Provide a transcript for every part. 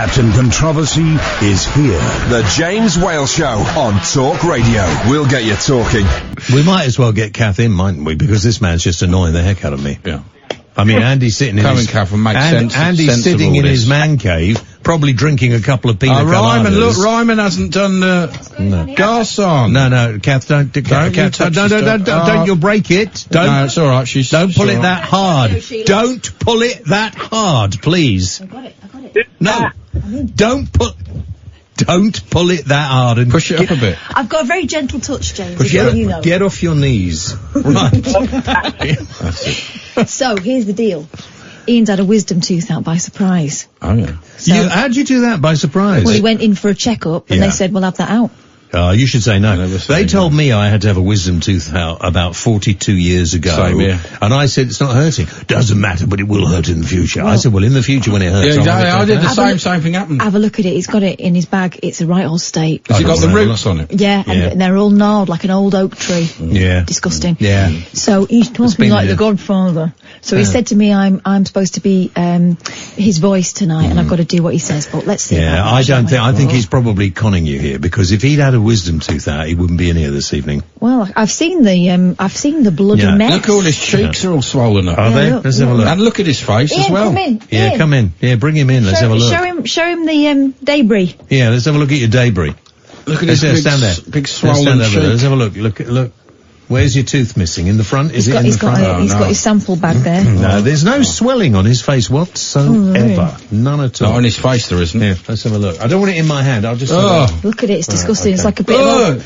Captain Controversy is here. The James Whale Show on Talk Radio. We'll get you talking. We might as well get Kath in, mightn't we? Because this man's just annoying the heck out of me. Yeah. I mean, Andy's sitting in Andy's sitting in his man cave, probably drinking a couple of pina coladas. Ryman, look, Ryman hasn't done the Garson. No, Kath, don't you'll break it. No, it's all right. Don't pull it that hard. Don't pull it that hard, please. I got it. No, don't pull it that hard and push it up a bit. I've got a very gentle touch, James. Get off your knees. Right. So, here's the deal. Ian's had a wisdom tooth out by surprise. Oh, yeah. So, how'd you do that by surprise? Well, he went in for a checkup and they said, we'll have that out. You should say no. They told me I had to have a wisdom tooth out about 42 years ago. Same here. And I said, it's not hurting. Doesn't matter, but it will hurt in the future. I said, well, in the future when it hurts. Yeah, exactly. I did the same thing happened. Have a look at it. He's got it in his bag. It's a right old state. Has he got the roots on it? Yeah, and they're all gnarled like an old oak tree. Yeah. Disgusting. Yeah. So he talks me like the Godfather. So he said to me, I'm supposed to be his voice tonight, and I've got to do what he says. But let's see. Yeah, I think he's probably conning you here, because if he'd had a wisdom tooth out, he wouldn't be in here this evening. Well, I've seen the bloody mess. Look, all his cheeks are all swollen up. Are they? Let's have a look. And look at his face as well. Come in. Yeah, come in. Yeah, bring him in. Let's have a look. Show him the debris. Yeah, let's have a look at your debris. Look at his big swollen cheek. Let's have a look. Look. Where's your tooth missing? In the front? Is it in the front? He's got his sample bag there. No, there's no swelling on his face whatsoever. None at all. Not on his face there isn't. Yeah, let's have a look. I don't want it in my hand. I'll just... Look at it. It's disgusting. It's like a bit of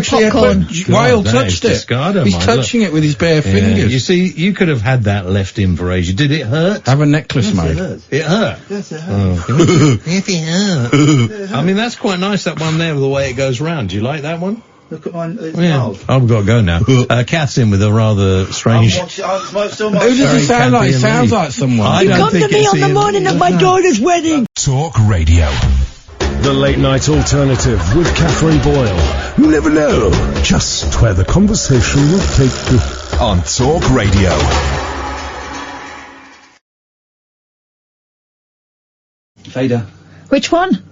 popcorn. Whale touched it. He's touching it with his bare fingers. You see, you could have had that left in for ages. Did it hurt? Have a necklace made. It hurt? Yes, it hurt. If it hurt. I mean, that's quite nice, that one there, with the way it goes round. Do you like that one? Look at mine. It's mild. I've got to go now. Kath's in with a rather strange... Who does he sound like? He sounds like someone. You come to me on the morning of my daughter's wedding. Talk Radio. The Late Night Alternative with Katherine Boyle. You never know just where the conversation will take you. On Talk Radio. Fader. Which one?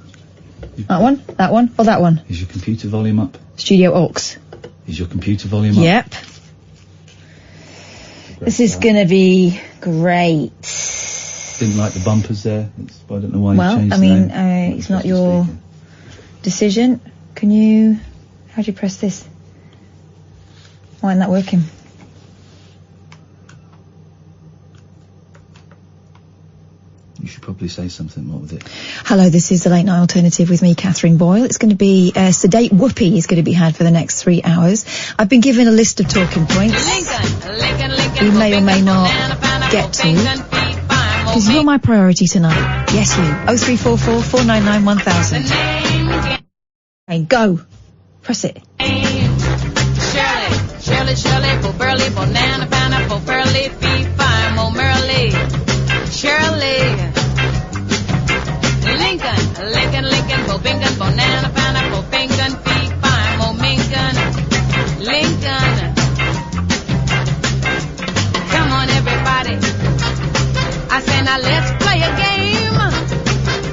That one? That one? Or that one? Is your computer volume up? Studio Aux. Is your computer volume up? Yep. This is going to be great. Didn't like the bumpers there. I don't know why you changed I mean, it's not your decision. Can you... How do you press this? Why isn't that working? You should probably say something. What was it? Hello, this is the Late Night Alternative with me, Katherine Boyle. It's going to be sedate whoopee is going to be had for the next 3 hours. I've been given a list of talking points you may or may not get to. Because you're my priority tonight. Yes, you. 0344 499 1000. Okay, go. Press it. Shirley, for burly, banana, pineapple, pearly, fee, fine, more merrily. Shirley. Lincoln, for bingon, banana, pineapple, bingon, fee, fine, more mingon. Lincoln. Come on, everybody. I say now let's play a game.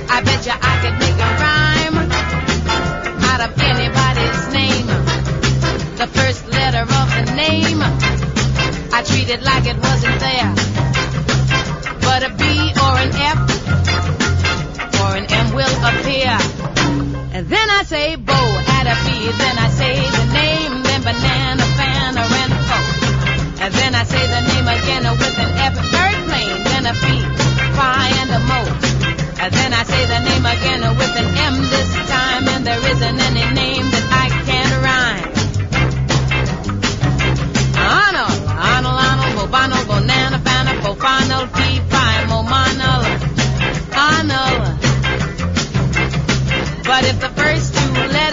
I bet you I could make a rhyme out of anybody's name. The first letter of the name I treat it like it wasn't there. But a B or an F or an M will appear. And then I say bow at a B. Then I say the name, then banana, fan, or an O. And then I say the name again with an F, airplane, then a P, phi, and a mo. And then I say the name again with an M this time, and there isn't any name that I can rhyme. Arnold, Bobano, Bonana, Banana, Bofano, P, Phi, Momano, Arnold. But if the first two letters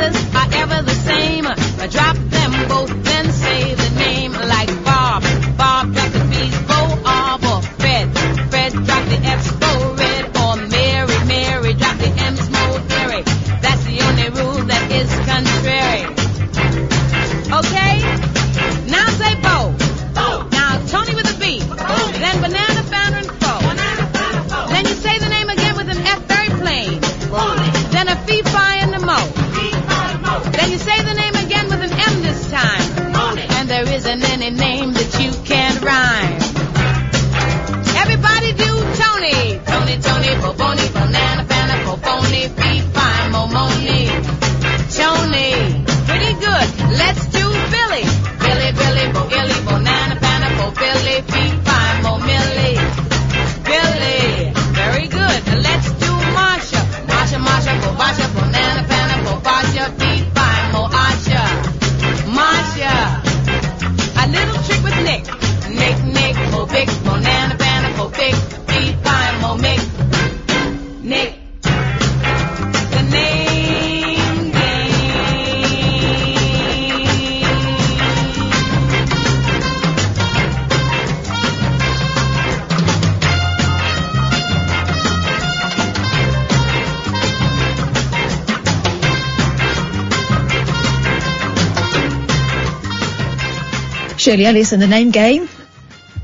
Shirley Ellis and the name game.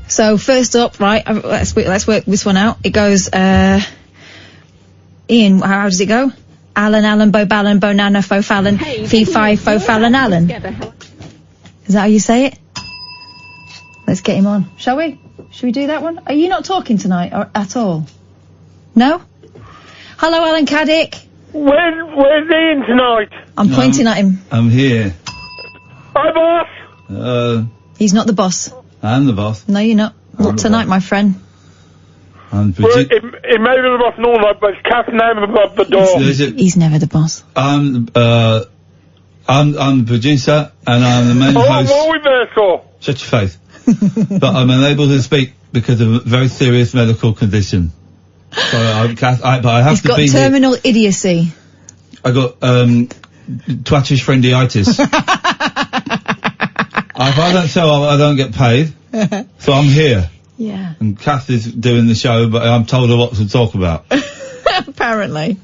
So first up, right, let's work this one out. It goes, Iain, how does it go? Alan, Bo Ballon, Bo Nana, Fo Fallon, Fee Fi, Fo Fallon, Alan. Is that how you say it? Let's get him on. Shall we? Should we do that one? Are you not talking tonight or at all? No? Hello, Alan Caddick. Where's Iain tonight? I'm pointing at him. I'm here. Hi, boss. He's not the boss. I'm the boss. No, you're not. Not tonight, my friend. It may be the boss and all that, but it's Kath's name above the door. He's never the boss. I'm the producer, and I'm the main host. What are we there for? Shut your face. But I'm unable to speak because of a very serious medical condition. So I have He's to got be terminal idiocy. I got twattish friendyitis. If I don't show up, I don't get paid. So I'm here. Yeah. And Kath is doing the show, but I'm told her what to talk about. Apparently.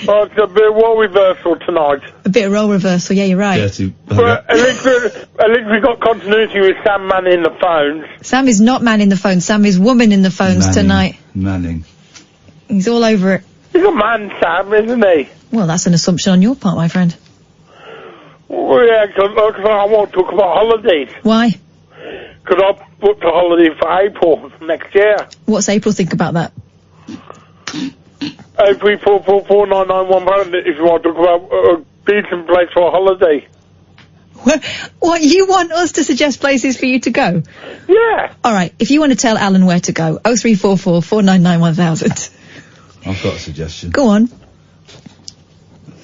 Oh, it's a bit of role reversal tonight. A bit of role reversal, yeah, you're right. Yes, But at least we got continuity with Sam manning the phones. Sam is not manning the phone. Sam is woman in the phones tonight. Manning. He's all over it. He's a man, Sam, isn't he? Well, that's an assumption on your part, my friend. Well, yeah, because I want to talk about holidays. Why? Because I booked a holiday for April next year. What's April think about that? £8344499 if you want to talk about a decent place for a holiday. What, you want us to suggest places for you to go? Yeah. All right, if you want to tell Alan where to go, 0344 499 1000. I've got a suggestion. Go on.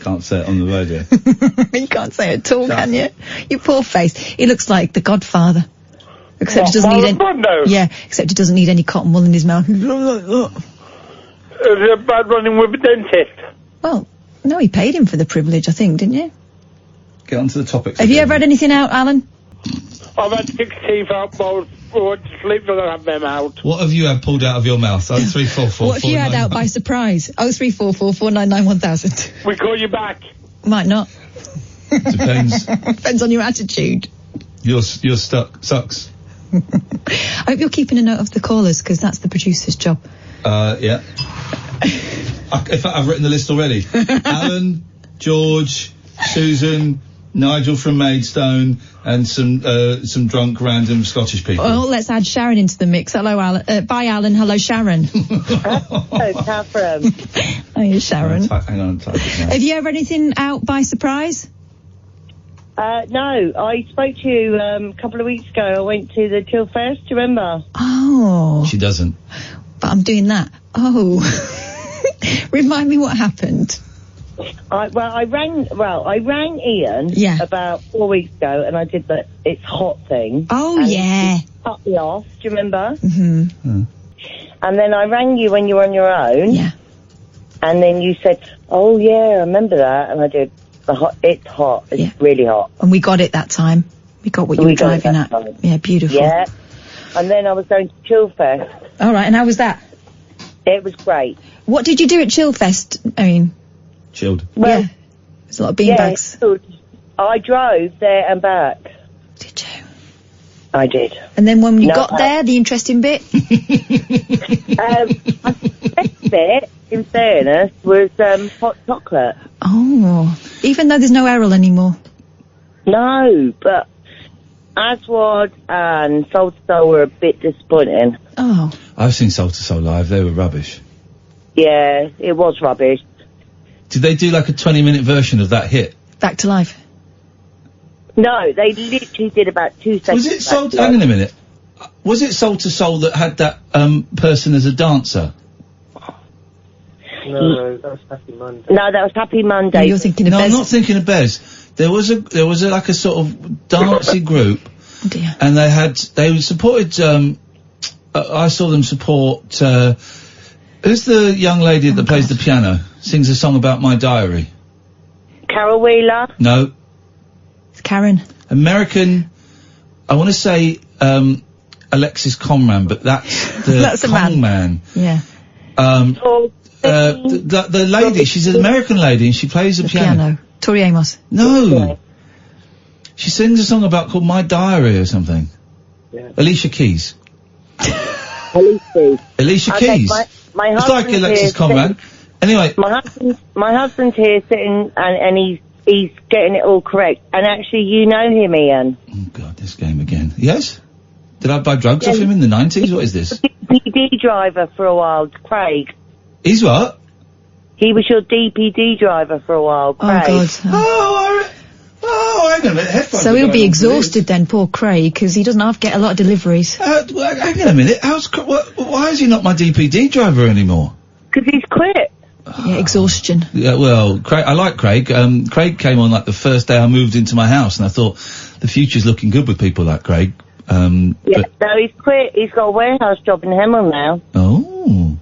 Can't say it on the radio. You can't say it at all, can you? Your poor face. He looks like the Godfather. Except he doesn't need any. Yeah, except he doesn't need any cotton wool in his mouth. Is it bad running with a dentist? Well, no, he paid him for the privilege, I think, didn't you? Get on to the topics. Have you ever had anything out, Alan? I've had 6 teeth out, but I was to sleep so I have them out. What have you had pulled out of your mouth? 0344. What have you had out by surprise? 0344 499 1000. We call you back. Might not. Depends. Depends on your attitude. You're stuck. Sucks. I hope you're keeping a note of the callers, because that's the producer's job. Yeah. In fact, I've written the list already. Alan, George, Susan, Nigel from Maidstone, and some drunk random Scottish people. Well, let's add Sharon into the mix. Hello, Alan. Bye, Alan. Hello, Sharon. Hello, Catherine. Hiya, Sharon. Hang on, type it now. Have you ever anything out by surprise? No, I spoke to you a couple of weeks ago. I went to the Chill Fest, do you remember? Oh. She doesn't. But I'm doing that. Oh. Remind me what happened. I rang Iain about 4 weeks ago, and I did the It's Hot thing. Oh, and yeah. He cut me off, do you remember? Mm-hmm. And then I rang you when you were on your own. Yeah. And then you said, oh, yeah, I remember that. And I did It's Hot. It's really hot. And we got it that time. We got what you were driving at. Time. Yeah, beautiful. Yeah. And then I was going to Chillfest. All right, and how was that? It was great. What did you do at Chillfest? I mean... Chilled. Well, yeah. There's a lot of beanbags. Yeah, I drove there and back. Did you? I did. And then when you got there, the interesting bit? My best bit, in fairness, was hot chocolate. Oh. Even though there's no Errol anymore? No, but Aswad and Soul to Soul were a bit disappointing. Oh. I've seen Soul to Soul live. They were rubbish. Yeah, it was rubbish. Did they do like a 20-minute version of that hit? Back to Life? No, they literally did about 2 seconds. Was it Soul to... Hang on a minute. Was it Soul to Soul that had that person as a dancer? No, that was Happy Monday. No, that was Happy Monday. No, you're thinking of Bez. No, I'm not thinking of Bez. There was a like a sort of dancey group. Oh dear. And they supported, I saw them support, who's the young lady that plays the piano? Sings a song about my diary. Carol Wheeler? No. It's Karen. American, I want to say, Alexis Conran, but that's the That's a man. Yeah. The lady, she's an American lady and she plays the piano. Tori Amos. No. She sings a song called My Diary or something. Yeah. Alicia Keys. Alicia Keys. My it's like Alexis Conrad. Anyway. My husband's here sitting and he's getting it all correct. And actually, you know him, Ian. Oh, God, this game again. Yes? Did I buy drugs off him in the 90s? What is this? DPD driver for a while, Craig. He's what? He was your DPD driver for a while, Craig. Oh, God. Oh, hang on a minute. Headphones so he'll be exhausted then, poor Craig, because he doesn't get a lot of deliveries. Hang on a minute. Why is he not my DPD driver anymore? Because he's quit. Yeah, exhaustion. Yeah, well, Craig, I like Craig. Craig came on like the first day I moved into my house, and I thought the future's looking good with people like Craig. No, he's quit. He's got a warehouse job in Hemel now. Oh.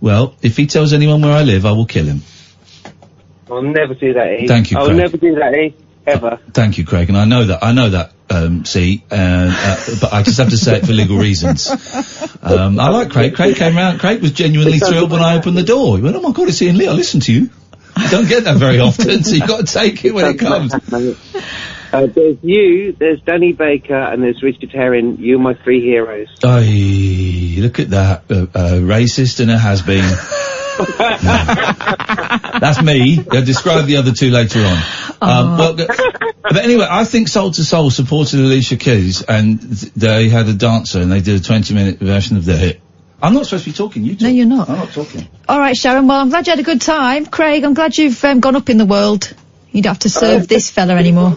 Well, if he tells anyone where I live, I will kill him. I'll never do that, E. Thank you, Craig. I'll never do that, E. Ever. Thank you, Craig, and I know that, but I just have to say it for legal reasons. I like Craig. Craig came round. Craig was genuinely thrilled when I opened the door. He went, "Oh my God, it's Iain Lee. I listen to you." You don't get that very often, so you've got to take it when it comes. There's you, there's Danny Baker, and there's Richard Herring. You're my three heroes. Aye, look at that. Racist and a has-been. That's me. Describe the other two later on. But anyway, I think Soul to Soul supported Alicia Keys, and they had a dancer, and they did a 20-minute version of the hit. I'm not supposed to be talking. You talk. No, you're not. I'm not talking. All right, Sharon. Well, I'm glad you had a good time. Craig, I'm glad you've gone up in the world. You don't have to serve this fella anymore.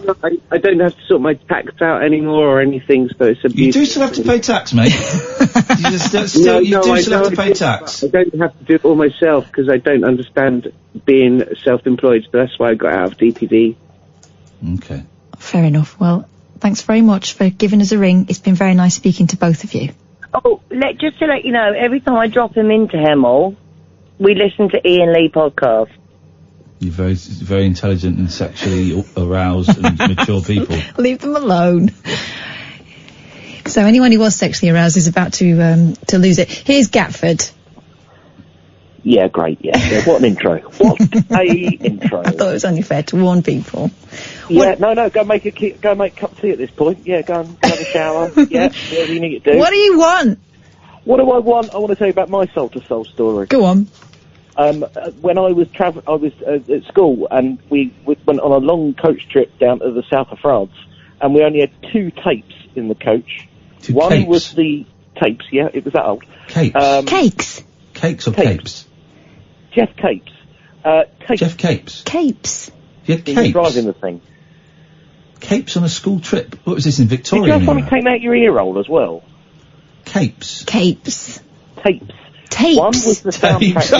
I don't have to sort my tax out anymore or anything, so it's a You do still have to pay tax, mate. You still have to pay tax. I don't have to do it all myself because I don't understand being self-employed, so that's why I got out of DPD. Okay. Fair enough. Well, thanks very much for giving us a ring. It's been very nice speaking to both of you. Oh, just to let you know, every time I drop him into Hemel, we listen to Iain Lee podcast. You're very, very intelligent and sexually aroused and mature people. Leave them alone. So anyone who was sexually aroused is about to lose it. Here's Gatford. Yeah, great, yeah. What an intro. What a intro. I thought it was only fair to warn people. Yeah, no, go make a cup of tea at this point. Yeah, go and have a shower. Yeah, whatever you need to do. What do you want? What do I want? I want to tell you about my Soul to Soul story. Go on. When I was at school, and we went on a long coach trip down to the south of France, and we only had 2 tapes in the coach. One was the tapes, yeah, it was that old. Capes. Cakes. Cakes or capes? Jeff Capes. Tapes. Jeff Capes. Capes. You had capes? Driving the thing. Capes on a school trip? What was this, in Victoria? Did you have something taken out your ear roll as well? Capes. Capes. Tapes. Tapes. One was the soundtrack.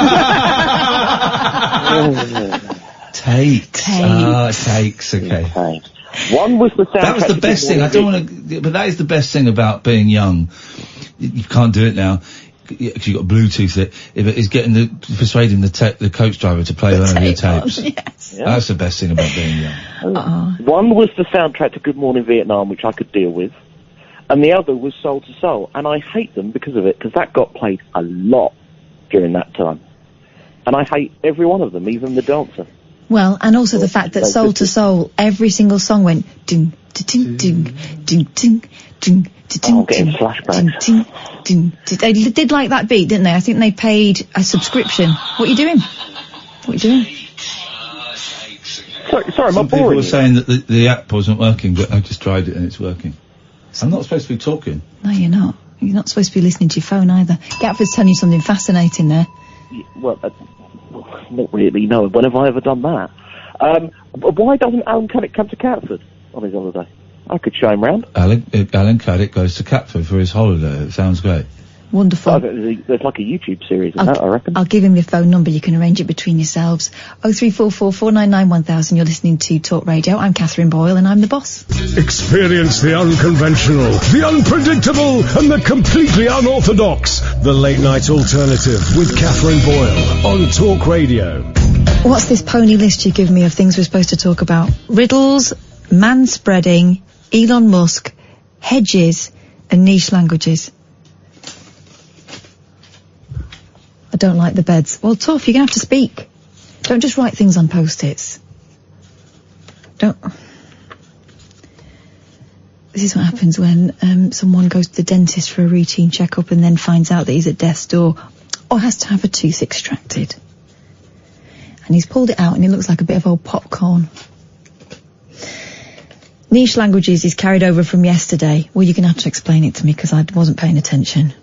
Tapes. Takes, okay. One was the soundtrack. That was the best thing. I don't want to, but that is the best thing about being young. You can't do it now. Because you've got Bluetooth is persuading the coach driver to play one of your tapes. Yes. Yeah. That's the best thing about being young. One was the soundtrack to Good Morning Vietnam, which I could deal with, and the other was Soul to Soul, and I hate them because of it, because that got played a lot during that time, and I hate every one of them, even the dancer. Well, and also the fact that Soul to Soul, every single song went ding, ding, ding, ding, ding, ding. I'm getting flashbacks. They did like that beat, didn't they? I think they paid a subscription. What are you doing? Sorry, Some people were saying that the app wasn't working, but I just tried it and it's working. I'm not supposed to be talking. No, you're not. You're not supposed to be listening to your phone either. Gatford's telling you something fascinating there. Well, not really, no. When have I ever done that? Why doesn't Alan Cuddick come to Catford on his holiday? I could show him round. Alan Cuddick goes to Catford for his holiday. It sounds great. Wonderful. There's like a YouTube series of that, I reckon. I'll give him your phone number. You can arrange it between yourselves. 0344 499 1000. You're listening to Talk Radio. I'm Katherine Boyle and I'm the boss. Experience the unconventional, the unpredictable and the completely unorthodox. The Late Night Alternative with Katherine Boyle on Talk Radio. What's this pony list you give me of things we're supposed to talk about? Riddles, manspreading, Elon Musk, hedges and niche languages. I don't like the beds. Well, tough, you're going to have to speak. Don't just write things on Post-its. Don't. This is what happens when someone goes to the dentist for a routine checkup and then finds out that he's at death's door or has to have a tooth extracted. And he's pulled it out and it looks like a bit of old popcorn. Niche languages is carried over from yesterday. Well, you're going to have to explain it to me because I wasn't paying attention.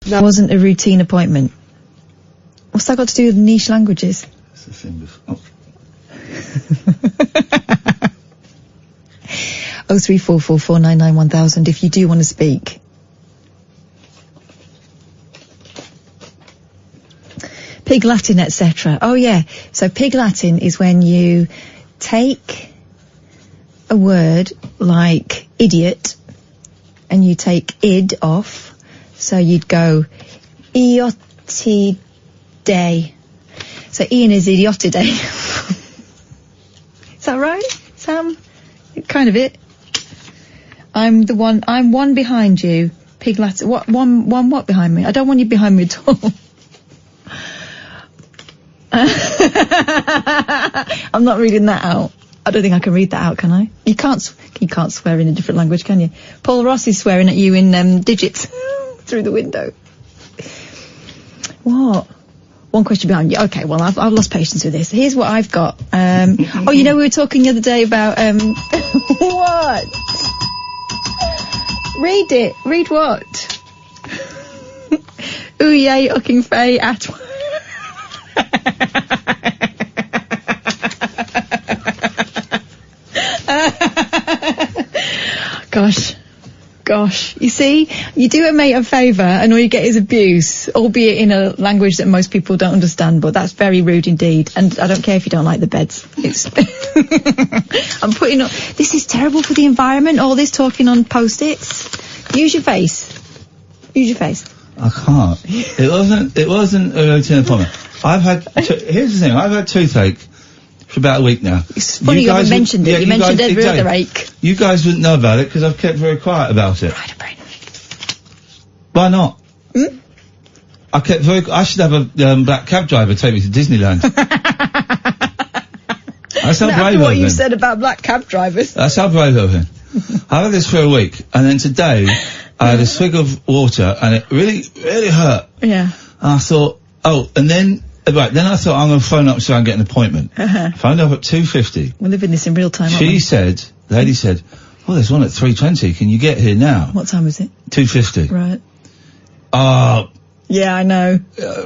That wasn't a routine appointment. What's that got to do with niche languages? It's the thing with... Oh. 03444991000 if you do want to speak. Pig Latin, etc. Oh yeah, so Pig Latin is when you take a word like idiot and you take id off. So you'd go idiotidae. So Iain is idiotidae. Is that right, Sam? Kind of it. I'm one behind you. Pig Latin. What behind me? I don't want you behind me at all. I'm not reading that out. I don't think I can read that out, can I? You can't swear in a different language, can you? Paul Ross is swearing at you in digits through the window. What? One question behind you. Okay, well, I've lost patience with this. Here's what I've got. Oh, you know, we were talking the other day about what? Read it. Read what? Ooh, yay, ucking fay at. Gosh, you see, you do a mate a favour and all you get is abuse, albeit in a language that most people don't understand, but that's very rude indeed. And I don't care if you don't like the beds. It's I'm putting up, this is terrible for the environment, all this talking on post-its. Use your face. I can't. It wasn't a routine appointment. Here's the thing, I've had toothache for about a week now. It's funny you haven't mentioned it. Yeah, you mentioned every other ache. You guys wouldn't know about it because I've kept very quiet about it. Right. Why not? I should have a black cab driver take me to Disneyland. That's how brave After what you said about black cab drivers. That's how brave I've been. I had this for a week, and then today I had a swig of water, and it really, really hurt. Yeah. And I thought, then I thought I'm going to phone up so I can get an appointment. Phoned up at 2:50. We're living this in real time, the lady said, well, there's one at 3:20. Can you get here now? What time was it? 2:50. Right. Yeah, I know.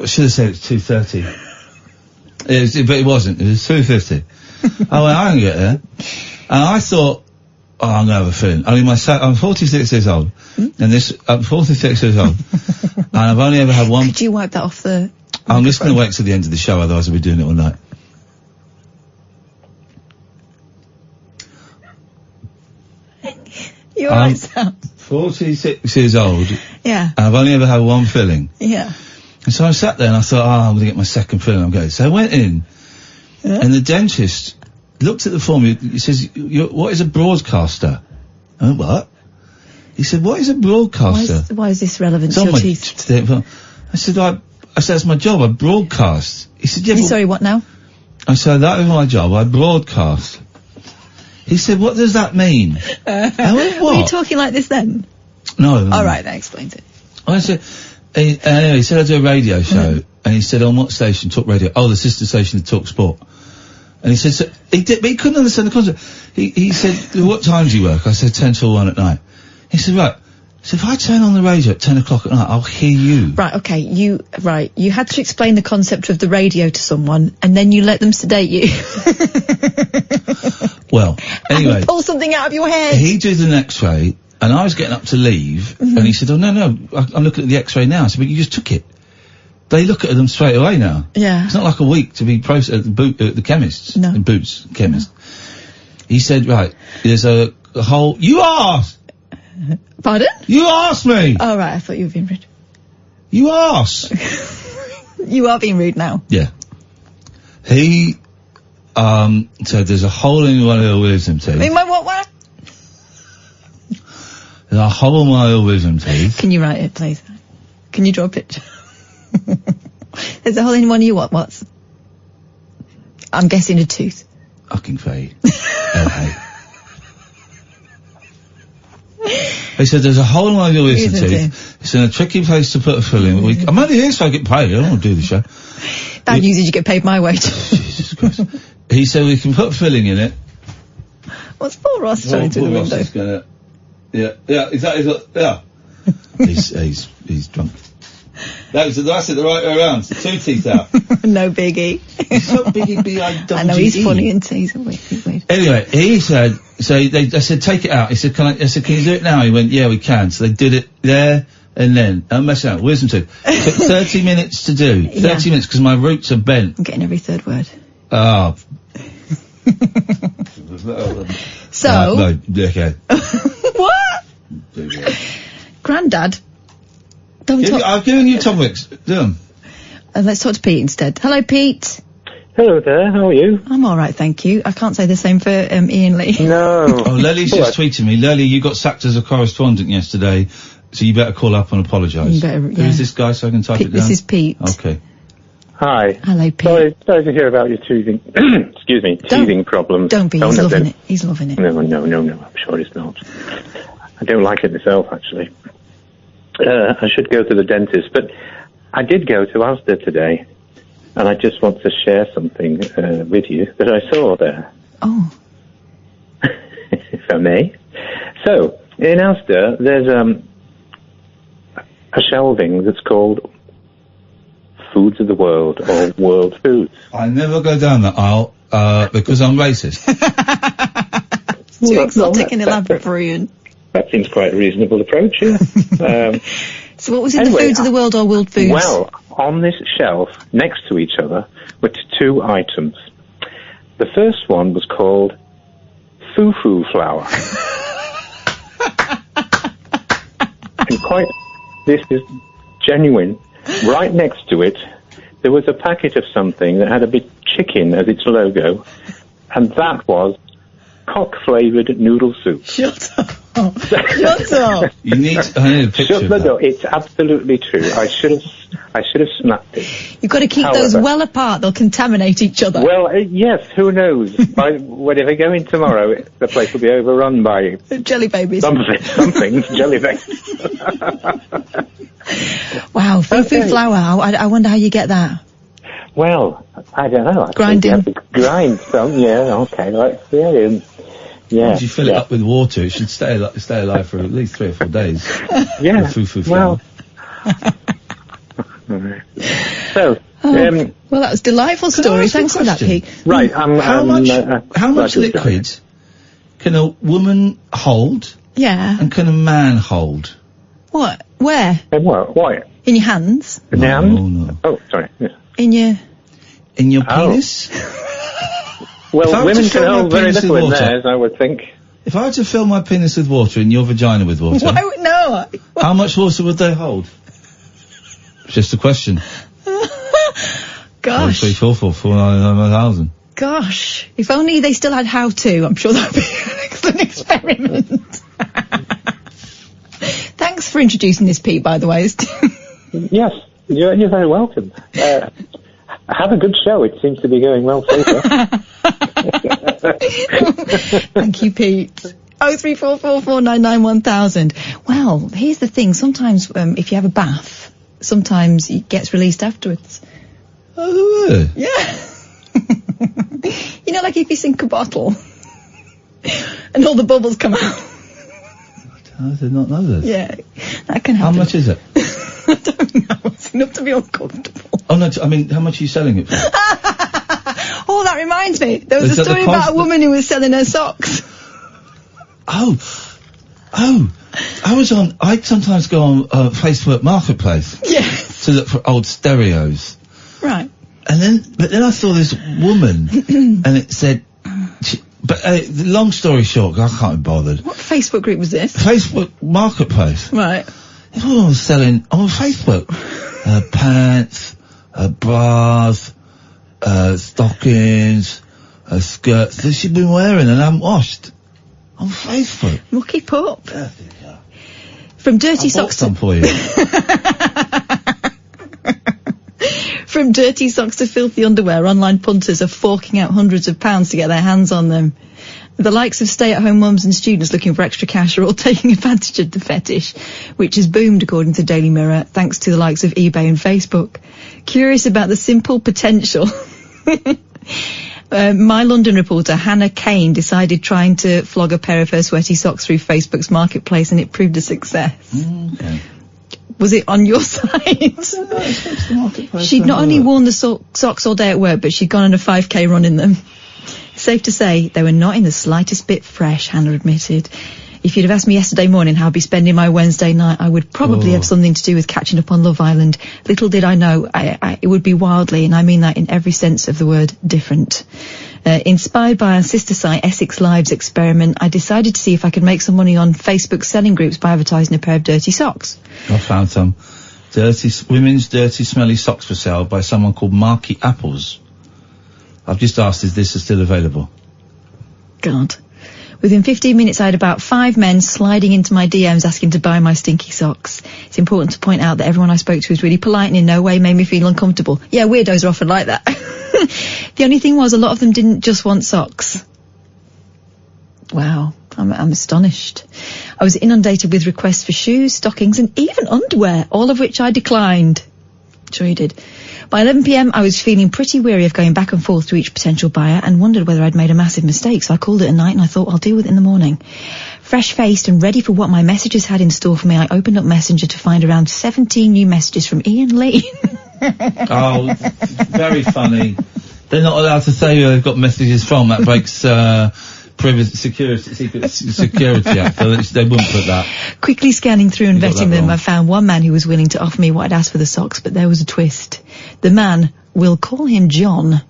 Should have said it's 2:30. But it wasn't. It was 2:50. I went, I can get there. And I thought, I'm going to have a feeling. I'm 46 years old. I'm 46 years old. And I've only ever had one. Could you wipe that off the... I'm just going to wait till the end of the show, otherwise I'll be doing it all night. You're right, Sam. 46 years old. Yeah. And I've only ever had one filling. Yeah. And so I sat there and I thought, I'm going to get my second filling. I'm going. So I went in, and the dentist looked at the form. He says, what is a broadcaster? I went, what? He said, what is a broadcaster? Why is this relevant to your teeth? I said, that's my job. I broadcast. He said, yeah. Sorry, what now? I said, that is my job. I broadcast. He said, what does that mean? I went, what? Were you talking like this then? No. All right, that explains it. I said, anyway, he said I do a radio show, and he said, on what station? Talk Radio. Oh, the sister station, Talk Sport. And he said, so he couldn't understand the concept. He said, what time do you work? I said, 10 till 1 at night. He said, right. So if I turn on the radio at 10 o'clock at night, I'll hear you. Right, okay, you had to explain the concept of the radio to someone, and then you let them sedate you. Well, anyway. And pull something out of your head. He did an x-ray, and I was getting up to leave, and he said, oh, no, I'm looking at the x-ray now. I said, but you just took it. They look at them straight away now. Yeah. It's not like a week to be processed at the chemists. No. In Boots, chemist. No. He said, right, there's a whole... You asked! Pardon? You asked me! Oh, right, I thought you were being rude. You asked! You are being rude now. Yeah. He, said there's a hole in one of your wisdom teeth. In my what? There's a hole in one of your wisdom teeth. Can you write it, please? Can you draw a picture? There's a hole in one of you. What's? I'm guessing a tooth. Fucking fade. He said there's a hole in one of your wisdom teeth. It's in a tricky place to put a filling. I'm only here so I get paid. I don't want to do the show. Bad news is you get paid my wage. Jesus Christ. He said we can put a filling in it. What's Paul Ross trying through the window? Ross is gonna, yeah, exactly. Yeah. he's drunk. That's it, the right way around. 2 teeth out. No biggie. So biggie, B-I-double-G-E. I know, he's funny, isn't he? He's weird. Anyway, he said, I said, take it out. He said, I said, can you do it now? He went, yeah, we can. So they did it there and then. Don't mess out. Wisdom tooth. It took 30 minutes to do. 30 minutes because my roots are bent. I'm getting every third word. Oh. So. No, okay. What? Grandad. I've given you Tom Wicks. Do them. Let's talk to Pete instead. Hello, Pete. Hello there, how are you? I'm alright, thank you. I can't say the same for Iain Lee. No. Oh, Lely's just tweeted me. Lely, you got sacked as a correspondent yesterday, so you better call up and apologise. Who is this guy so I can type it down? This is Pete. Okay. Hi. Hello, Pete. Sorry to hear about your teething, teething problems. Don't be, he's loving it. He's loving it. No, I'm sure he's not. I don't like it myself, actually. I should go to the dentist, but I did go to Asda today, and I just want to share something with you that I saw there. Oh. If I may. So, in Asda, there's a shelving that's called Foods of the World, or World Foods. I never go down that aisle, because I'm racist. It's too exotic and elaborate for Ian. That seems quite a reasonable approach, yeah. So what was in the Foods of the World or World Foods? Well, on this shelf, next to each other, were 2 items. The first one was called foo-foo flour. And this is genuine. Right next to it, there was a packet of something that had a big chicken as its logo, and that was cock-flavoured noodle soup. Shut up. Shut up. I need a picture of that. No, it's absolutely true. I should have snapped it. You've got to keep those well apart. They'll contaminate each other. Well, yes, who knows? Whenever I go in tomorrow, the place will be overrun by jelly babies. Something jelly babies. Wow, foo-foo flour. I wonder how you get that. Well, I don't know. Grinding. You have to grind some, yeah, okay, let's see. Yeah. Once you fill it up with water, it should stay alive for at least 3 or 4 days. Yeah. Foo-foo flour. So, well, that was a delightful story. Thanks for that, Pete. Right, how much liquid can a woman hold? Yeah. And can a man hold? What? Where? What? In your hands? In your hands? No. Oh, sorry. Yeah. In your penis? Well, women can hold very little in theirs, I would think. If I were to fill my penis with water and your vagina with water... No. How much water would they hold? Just a question. Gosh. 3, 4, 4, 4, 9,000. Gosh. If only they still had how to, I'm sure that would be an excellent experiment. Thanks for introducing this, Pete, by the way. Yes, you're very welcome. Have a good show. It seems to be going well so far. Thank you, Pete. 03444991000. Well, here's the thing. Sometimes, if you have a bath, sometimes it gets released afterwards. Oh, yeah. You know, like if you sink a bottle and all the bubbles come out. I did not know this. Yeah, that can happen. How much is it? I don't know. It's enough to be uncomfortable. Oh, no, I mean, how much are you selling it for? Oh, that reminds me. There was a story about a woman who was selling her socks. Oh. I sometimes go on Facebook Marketplace. Yes. To look for old stereos. Right. But then I saw this woman, and it said, long story short, I can't be bothered. What Facebook group was this? Facebook Marketplace. Right. Everyone was selling on Facebook pants, bras, stockings, skirts that she'd been wearing and hadn't washed on Facebook. Mucky pup. From dirty socks to... for you. From dirty socks to filthy underwear, online punters are forking out hundreds of pounds to get their hands on them. The likes of stay-at-home mums and students looking for extra cash are all taking advantage of the fetish, which has boomed, according to Daily Mirror, thanks to the likes of eBay and Facebook. Curious about the simple potential. My London reporter, Hannah Kane, decided trying to flog a pair of her sweaty socks through Facebook's marketplace, and it proved a success. Okay. Was it on your side? She'd not only worn the socks all day at work, but she'd gone on a 5k run in them. Safe to say, they were not in the slightest bit fresh, Hannah admitted. If you'd have asked me yesterday morning how I'd be spending my Wednesday night, I would probably have something to do with catching up on Love Island. Little did I know, it would be wildly, and I mean that in every sense of the word, different. Inspired by our sister site Essex Live's experiment, I decided to see if I could make some money on Facebook selling groups by advertising a pair of dirty socks. I found some women's dirty, smelly socks for sale by someone called Marky Apples. I've just asked, is this still available? God. Within 15 minutes, I had about 5 men sliding into my DMs asking to buy my stinky socks. It's important to point out that everyone I spoke to was really polite and in no way made me feel uncomfortable. Yeah, weirdos are often like that. The only thing was, a lot of them didn't just want socks. Wow, I'm astonished. I was inundated with requests for shoes, stockings and even underwear, all of which I declined. Sure you did. By 11 p.m, I was feeling pretty weary of going back and forth to each potential buyer and wondered whether I'd made a massive mistake, so I called it a night and I thought I'll deal with it in the morning. Fresh-faced and ready for what my messages had in store for me, I opened up Messenger to find around 17 new messages from Iain Lee. Oh, very funny. They're not allowed to say who they've got messages from. That breaks Security Act. They wouldn't put that. Quickly scanning through and vetting them, I found one man who was willing to offer me what I'd asked for the socks, but there was a twist. The man, we'll call him John,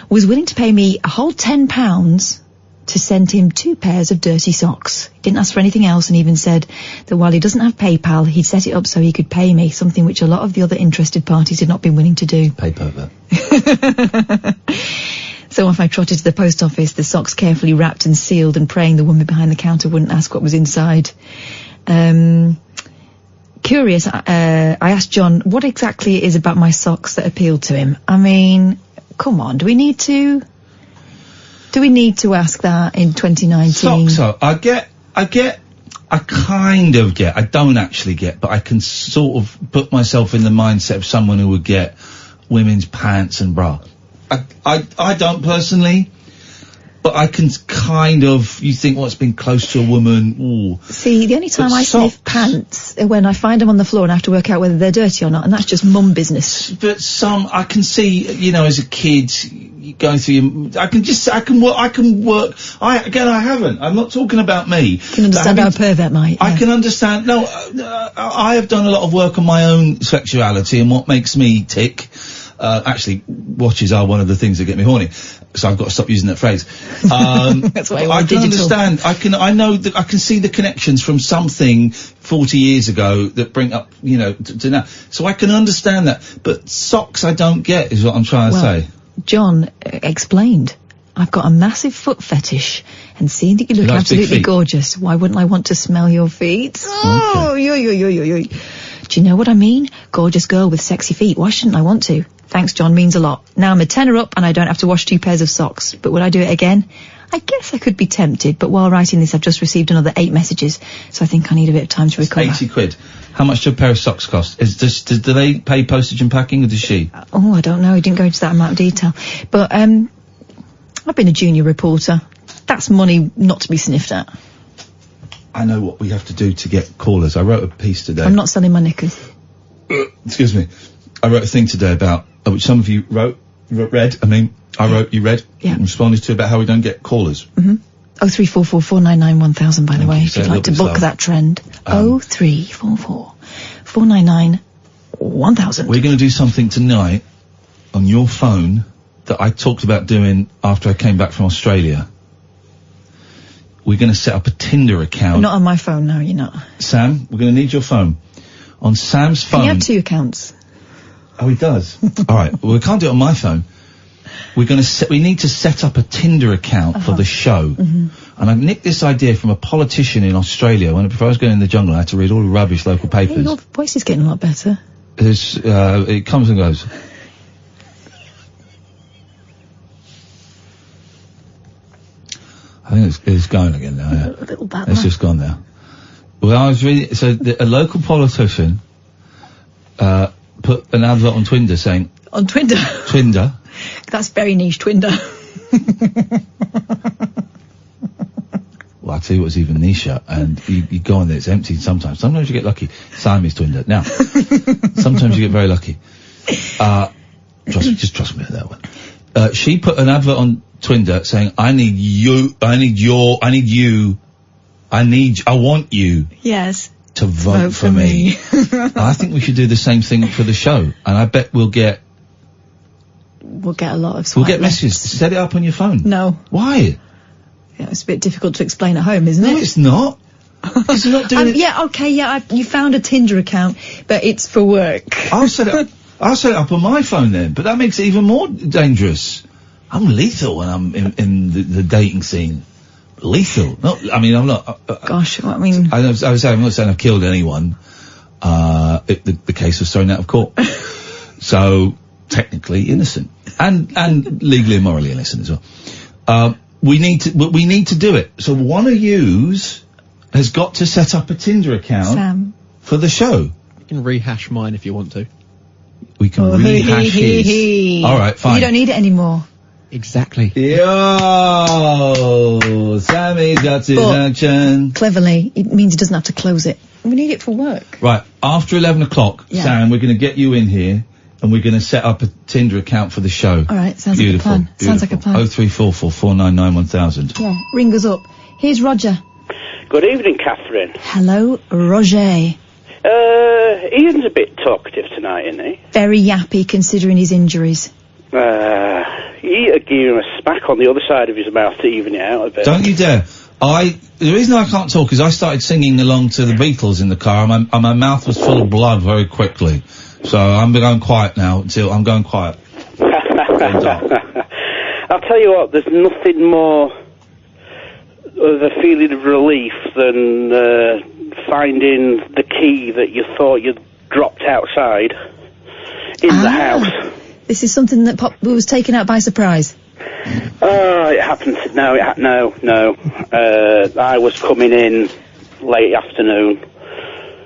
was willing to pay me a whole £10 to send him 2 pairs of dirty socks. He didn't ask for anything else and even said that while he doesn't have PayPal, he'd set it up so he could pay me, something which a lot of the other interested parties had not been willing to do. Pay pervert. So off I trotted to the post office, the socks carefully wrapped and sealed, and praying the woman behind the counter wouldn't ask what was inside. Curious, I asked John what exactly it is about my socks that appealed to him. I mean, come on, do we need to ask that in 2019? Socks, I kind of get, I don't actually get, but I can sort of put myself in the mindset of someone who would get women's pants and bra. I don't personally, but I can kind of, you think, it's been close to a woman. Ooh. See, the only time I sniff pants are when I find them on the floor and I have to work out whether they're dirty or not, and that's just mum business. But I can see, as a kid, going through I can work. I haven't. I'm not talking about me. You can understand how a pervert might. Yeah. I can understand. No, I have done a lot of work on my own sexuality and what makes me tick. Actually, watches are one of the things that get me horny, so I've got to stop using that phrase. That's why I can understand. I know that I can see the connections from something 40 years ago that bring up, to now. So I can understand that. But socks I don't get, is what I'm trying to say. John explained. I've got a massive foot fetish, and seeing that you look absolutely gorgeous, why wouldn't I want to smell your feet? Oh, yo. Do you know what I mean? Gorgeous girl with sexy feet. Why shouldn't I want to? Thanks, John, means a lot. Now I'm a tenner up and I don't have to wash 2 pairs of socks. But would I do it again? I guess I could be tempted, but while writing this I've just received another 8 messages, so I think I need a bit of time to recover. 80 quid. How much do a pair of socks cost? Do they pay postage and packing, or does she? Oh, I don't know. He didn't go into that amount of detail. But I've been a junior reporter. That's money not to be sniffed at. I know what we have to do to get callers. I wrote a piece today. I'm not selling my knickers. Excuse me. I wrote a thing today about, which some of you read, you read, yeah, and responded to, about how we don't get callers. Mm-hmm. 0344 499 1000, by the way, if you'd like to book that trend. 0344 499 1000. We're going to do something tonight on your phone that I talked about doing after I came back from Australia. We're going to set up a Tinder account. Not on my phone, no, you're not. Sam, we're going to need your phone. On Sam's phone. Can you have 2 accounts? Oh, he does. All right. Well, we can't do it on my phone. We need to set up a Tinder account for the show. Mm-hmm. And I nicked this idea from a politician in Australia. Before I was going in the jungle, I had to read all the rubbish local papers. Hey, your voice is getting a lot better. It comes and goes. I think it's going again now, yeah. A little bad. It's just gone now. Well, I was reading, so a local politician, put an advert on Tinder saying... On Tinder? Tinder. That's very niche, Tinder. Well, I'll tell you what's even nicher, and you go on there, it's empty sometimes. Sometimes you get lucky. Siamese Tinder. Now, sometimes you get very lucky. Trust me on that one. She put an advert on Tinder saying, I want you. Yes. To vote for me. I think we should do the same thing for the show, and I bet we'll get a lot of swipes. We'll get messages. Set it up on your phone. No. Why? Yeah, it's a bit difficult to explain at home, isn't it? No, it's not. Because you're not doing it. Yeah, okay, yeah, you found a Tinder account, but it's for work. I'll set it up on my phone then, but that makes it even more dangerous. I'm lethal when I'm in the dating scene. Lethal. I'm not. Gosh, I mean... I'm not saying I've killed anyone. The case was thrown out of court. So, technically innocent. And legally and morally innocent as well. We need to do it. So one of yous has got to set up a Tinder account for the show. You can rehash mine if you want to. We can rehash his. All right, fine. You don't need it anymore. Exactly. Yo, Sammy's got his action. Cleverly, it means he doesn't have to close it. We need it for work. Right, after 11 o'clock, Sam, we're going to get you in here, and we're going to set up a Tinder account for the show. All right, sounds like a plan. Sounds like a plan. 0344 499 1000. Yeah, ring us up. Here's Roger. Good evening, Catherine. Hello, Roger. Ian's a bit talkative tonight, isn't he? Very yappy, considering his injuries. You gave him a smack on the other side of his mouth to even it out a bit. Don't you dare. The reason I can't talk is I started singing along to the Beatles in the car, and my mouth was full of blood very quickly. So I'm going quiet now I'm going quiet. I'll tell you what, there's nothing more of a feeling of relief than finding the key that you thought you'd dropped outside in the house. This is something that was taken out by surprise. It happened. No. I was coming in late afternoon,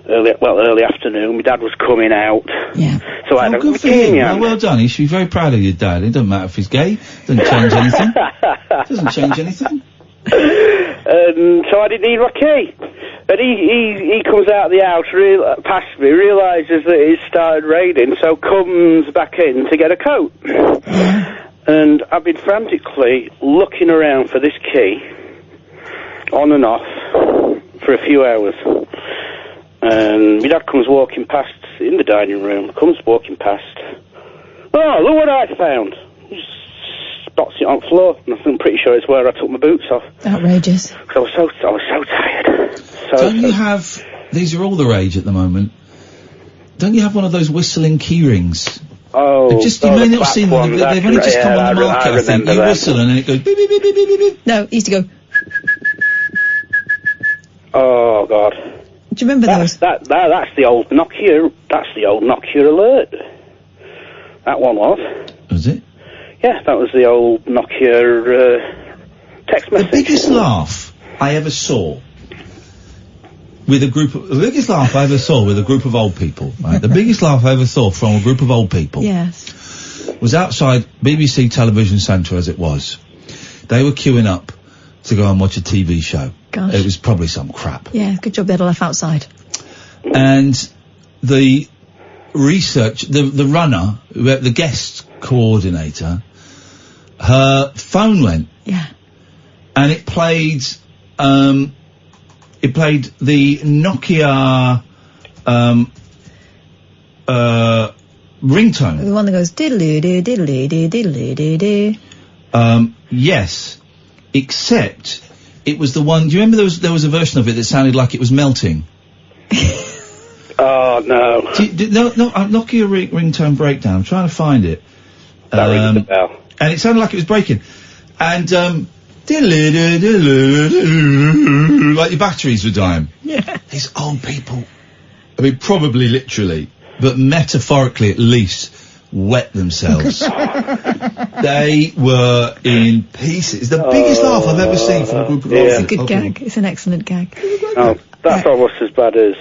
early afternoon. My dad was coming out. Yeah. So I had good for him. Well done. You should be very proud of your dad. It doesn't matter if he's gay. Doesn't change anything. Doesn't change anything. So I didn't need my key. But he comes out of the house, past me, realises that it's started raining, so comes back in to get a coat. And I've been frantically looking around for this key, on and off, for a few hours. And my dad comes walking past in the dining room, comes walking past. Oh, look what I found! Spots it on the floor, and I'm pretty sure it's where I took my boots off. Outrageous. I was so tired. Don't you have... These are all the rage at the moment. Don't you have one of those whistling key rings? Oh, you may not have seen them. They've only just come on the market, I think. You whistle and then it goes beep, beep, beep, beep, beep, beep. No, it used to go... Oh, God. Do you remember those? That's the old Nokia... That's the old Nokia Alert. That one was. Was it? Yeah, that was the old Nokia text message. The biggest laugh I ever saw with a group of... The biggest laugh I ever saw with a group of old people, right? The biggest laugh I ever saw from a group of old people... Yes. ...was outside BBC Television Centre, as it was. They were queuing up to go and watch a TV show. Gosh. It was probably some crap. Yeah, good job they had a laugh outside. And the the runner, the guest coordinator... Her phone went. Yeah. And it played the Nokia, ringtone. The one that goes diddly-doo, diddly-doo. Yes. Except, it was the one, do you remember there was a version of it that sounded like it was melting? Oh, no. Nokia ringtone breakdown. I'm trying to find it. That rings the bell. And it sounded like it was breaking. And, like your batteries were dying. Yeah. These old people, I mean, probably literally, but metaphorically at least, wet themselves. They were in pieces. The biggest laugh I've ever seen from a group of girls. It's a good gag. It's an excellent gag. Oh, that's almost as bad as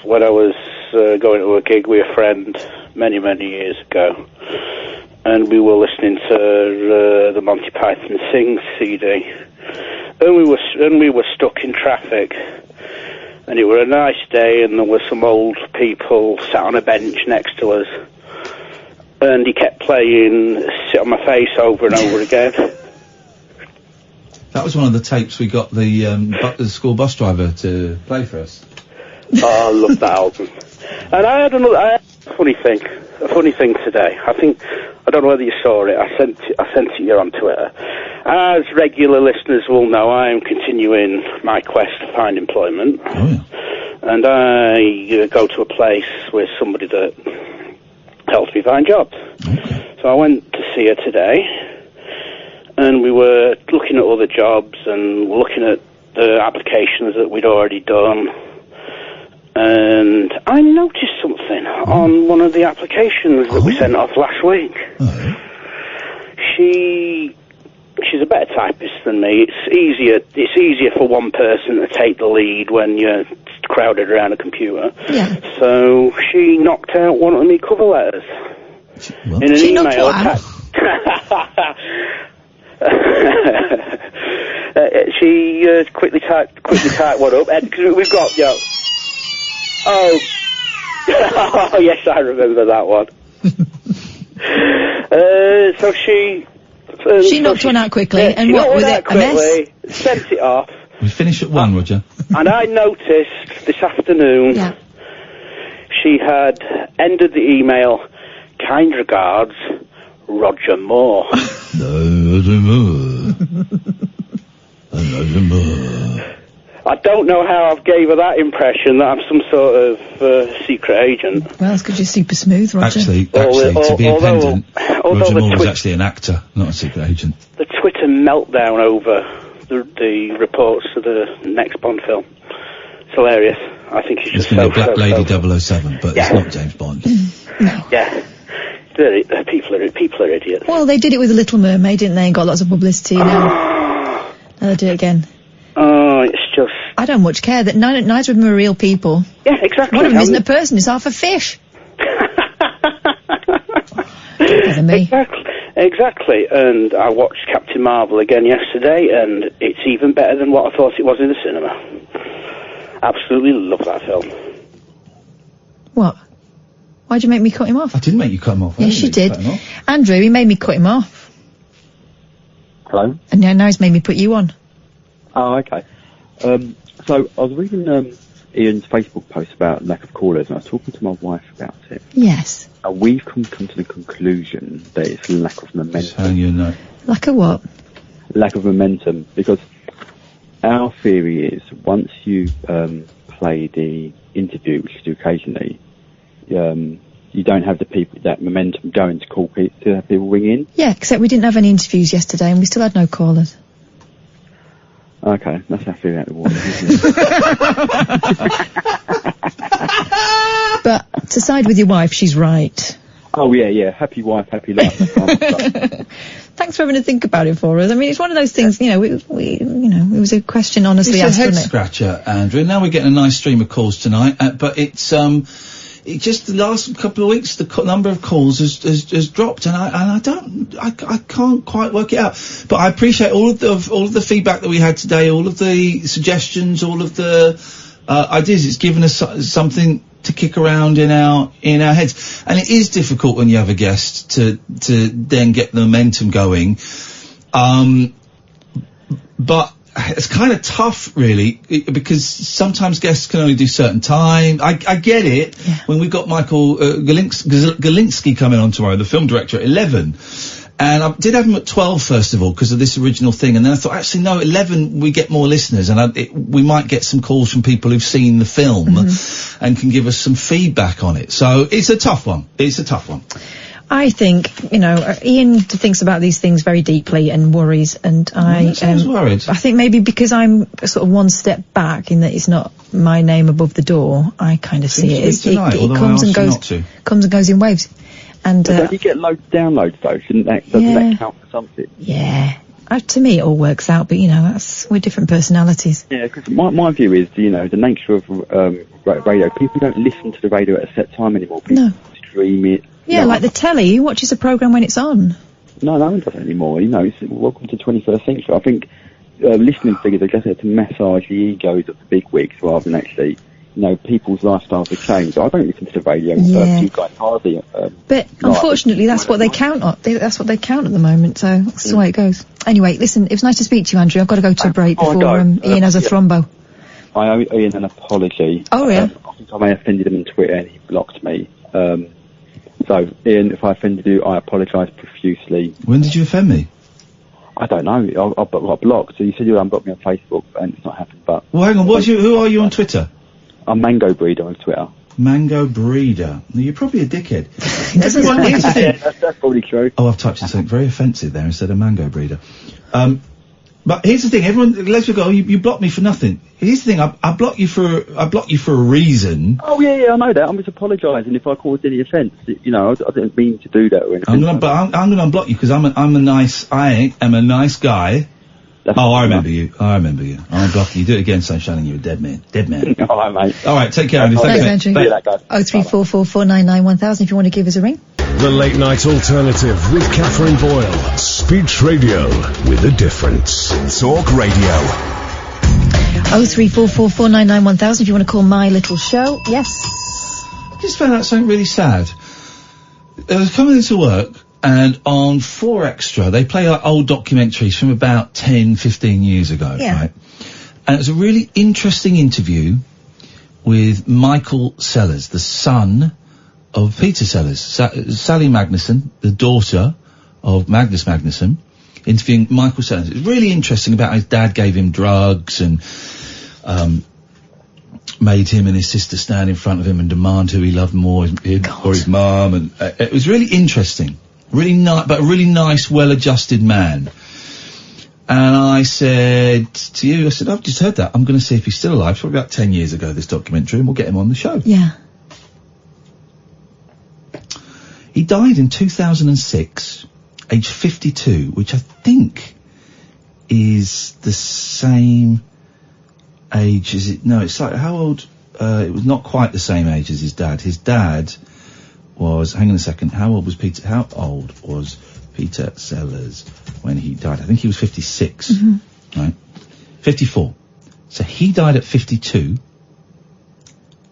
when I was going to a gig with a friend many, many years ago, and we were listening to the Monty Python Sings CD, and we were stuck in traffic, and it were a nice day, and there were some old people sat on a bench next to us, and he kept playing Sit on My Face over and over again. That was one of the tapes we got the school bus driver to play for us. Oh, I love that album. And I had a funny thing today. I don't know whether you saw it. I sent it you on Twitter. As regular listeners will know, I am continuing my quest to find employment. Oh, yeah. And I go to a place with somebody that helps me find jobs. Okay. So I went to see her today, and we were looking at other jobs and looking at the applications that we'd already done. And I noticed something on one of the applications that we sent off last week. Oh. She's a better typist than me. It's easier for one person to take the lead when you're crowded around a computer. Yeah. So she knocked out one of my cover letters in an email. She quickly typed one up. Because we've got Oh. Oh, yes, I remember that one. So she knocked one out quickly, and what, with it, a mess? Sent it off. We finish at 1, Roger. And I noticed this afternoon she had ended the email, kind regards, Roger Moore. Roger Moore. I don't know how I gave her that impression that I'm some sort of secret agent. Well, it's because you're super smooth, Roger. Actually, to be independent, Roger Moore was actually an actor, not a secret agent. The Twitter meltdown over the reports of the next Bond film. It's hilarious. I think he's just so Black Lady 007, but it's not James Bond. No. Yeah. People are idiots. Well, they did it with The Little Mermaid, didn't they? And got lots of publicity. Now they'll do it again. Oh, it's just... I don't much care that neither of them are real people. Yeah, exactly. One of them isn't a person, it's half a fish. Better than me. Exactly. And I watched Captain Marvel again yesterday, and it's even better than what I thought it was in the cinema. Absolutely love that film. What? Why'd you make me cut him off? I didn't make you cut him off. Yes, you did. Andrew, he made me cut him off. Hello? And now he's made me put you on. Oh, okay. So I was reading Iain's Facebook post about lack of callers, and I was talking to my wife about it. Yes. We've come to the conclusion that it's lack of momentum. How you know? Lack of what? Lack of momentum, because our theory is once you play the interview, which you do occasionally, you don't have that momentum going to call people, to have people ring in. Yeah, except we didn't have any interviews yesterday, and we still had no callers. Okay, that's how I feel out the water, isn't it? But to side with your wife, she's right. Oh, yeah. Happy wife, happy life. Thanks for having to think about it for us. I mean, it's one of those things, it was a question honestly asked, wasn't it? It's a head scratcher, Andrew. Now we're getting a nice stream of calls tonight, but it's just the last couple of weeks, the number of calls has dropped, and I can't quite work it out. But I appreciate all of the feedback that we had today, all of the suggestions, all of the ideas. It's given us something to kick around in our heads, and it is difficult when you have a guest to then get the momentum going. But it's kind of tough, really, because sometimes guests can only do certain time. I get it. Yeah. When we got Michael Galinsky coming on tomorrow, the film director, at 11. And I did have him at 12, first of all, because of this original thing. And then I thought, actually, no, 11, we get more listeners. And we might get some calls from people who've seen the film and can give us some feedback on it. So it's a tough one. I think, Iain thinks about these things very deeply and worries, and I was worried. I think maybe because I'm sort of one step back in that it's not my name above the door, I kind of see it. It comes and goes in waves. And don't you get loads of downloads though? Doesn't that count for something? Yeah. To me, it all works out, but we're different personalities. Yeah, because my view is, the nature of radio. People don't listen to the radio at a set time anymore. People stream it. Yeah, like the telly. Who watches a programme when it's on? No one does it anymore. It's welcome to the 21st century. I think listening figures are just there to massage the egos of the big wigs rather than actually. People's lifestyles have changed. I don't listen to the radio. You guys hardly. But unfortunately, that's what they count on. That's what they count at the moment. So that's the way it goes. Anyway, listen, it was nice to speak to you, Andrew. I've got to go to a break before Iain has a thrombo. I owe Iain an apology. Oh yeah. I think I may have offended him on Twitter, and he blocked me. So Iain, if I offended you, I apologise profusely. When did you offend me? I don't know. I got blocked. So you said you unblocked me on Facebook, and it's not happened. But well, hang on. Who are you on Twitter? I'm Mango Breeder on Twitter. Mango Breeder. Now, you're probably a dickhead. That's probably true. Oh, I've touched on something very offensive there instead of Mango Breeder. But here's the thing, everyone, let's go, you blocked me for nothing. Here's the thing, I blocked you for a reason. Oh, yeah, I know that. I'm just apologising if I caused any offence. I didn't mean to do that or anything. I'm going to unblock you because I am a nice guy. I remember you. I'll unblock you. Do it again, Sunshine, and you're a dead man. All right, mate. All right, take care, Andy. Thanks, Andrew. 03444991000 if you want to give us a ring. The Late Night Alternative with Katherine Boyle. Speech radio with a difference. Talk Radio. 03444991000 if you want to call my little show. Yes. I just found out something really sad. I was coming into work, and on 4 Extra, they play old documentaries from about 10, 15 years ago, right? And it was a really interesting interview with Michael Sellers, the son of Peter Sellers. Sally Magnuson, the daughter of Magnus Magnusson, interviewing Michael Sellers. It was really interesting about how his dad gave him drugs and made him and his sister stand in front of him and demand who he loved more, him or his mum. And it was really interesting. Really nice, but a really nice, well-adjusted man. And I said to you, I've just heard that. I'm going to see if he's still alive. It's probably about 10 years ago, this documentary, and we'll get him on the show. Yeah. He died in 2006, age 52, which I think is the same age as it. No, it's like, how old? It was not quite the same age as his dad. His dad was, hang on a second, how old was Peter Sellers when he died? I think he was 56, right? 54. So he died at 52.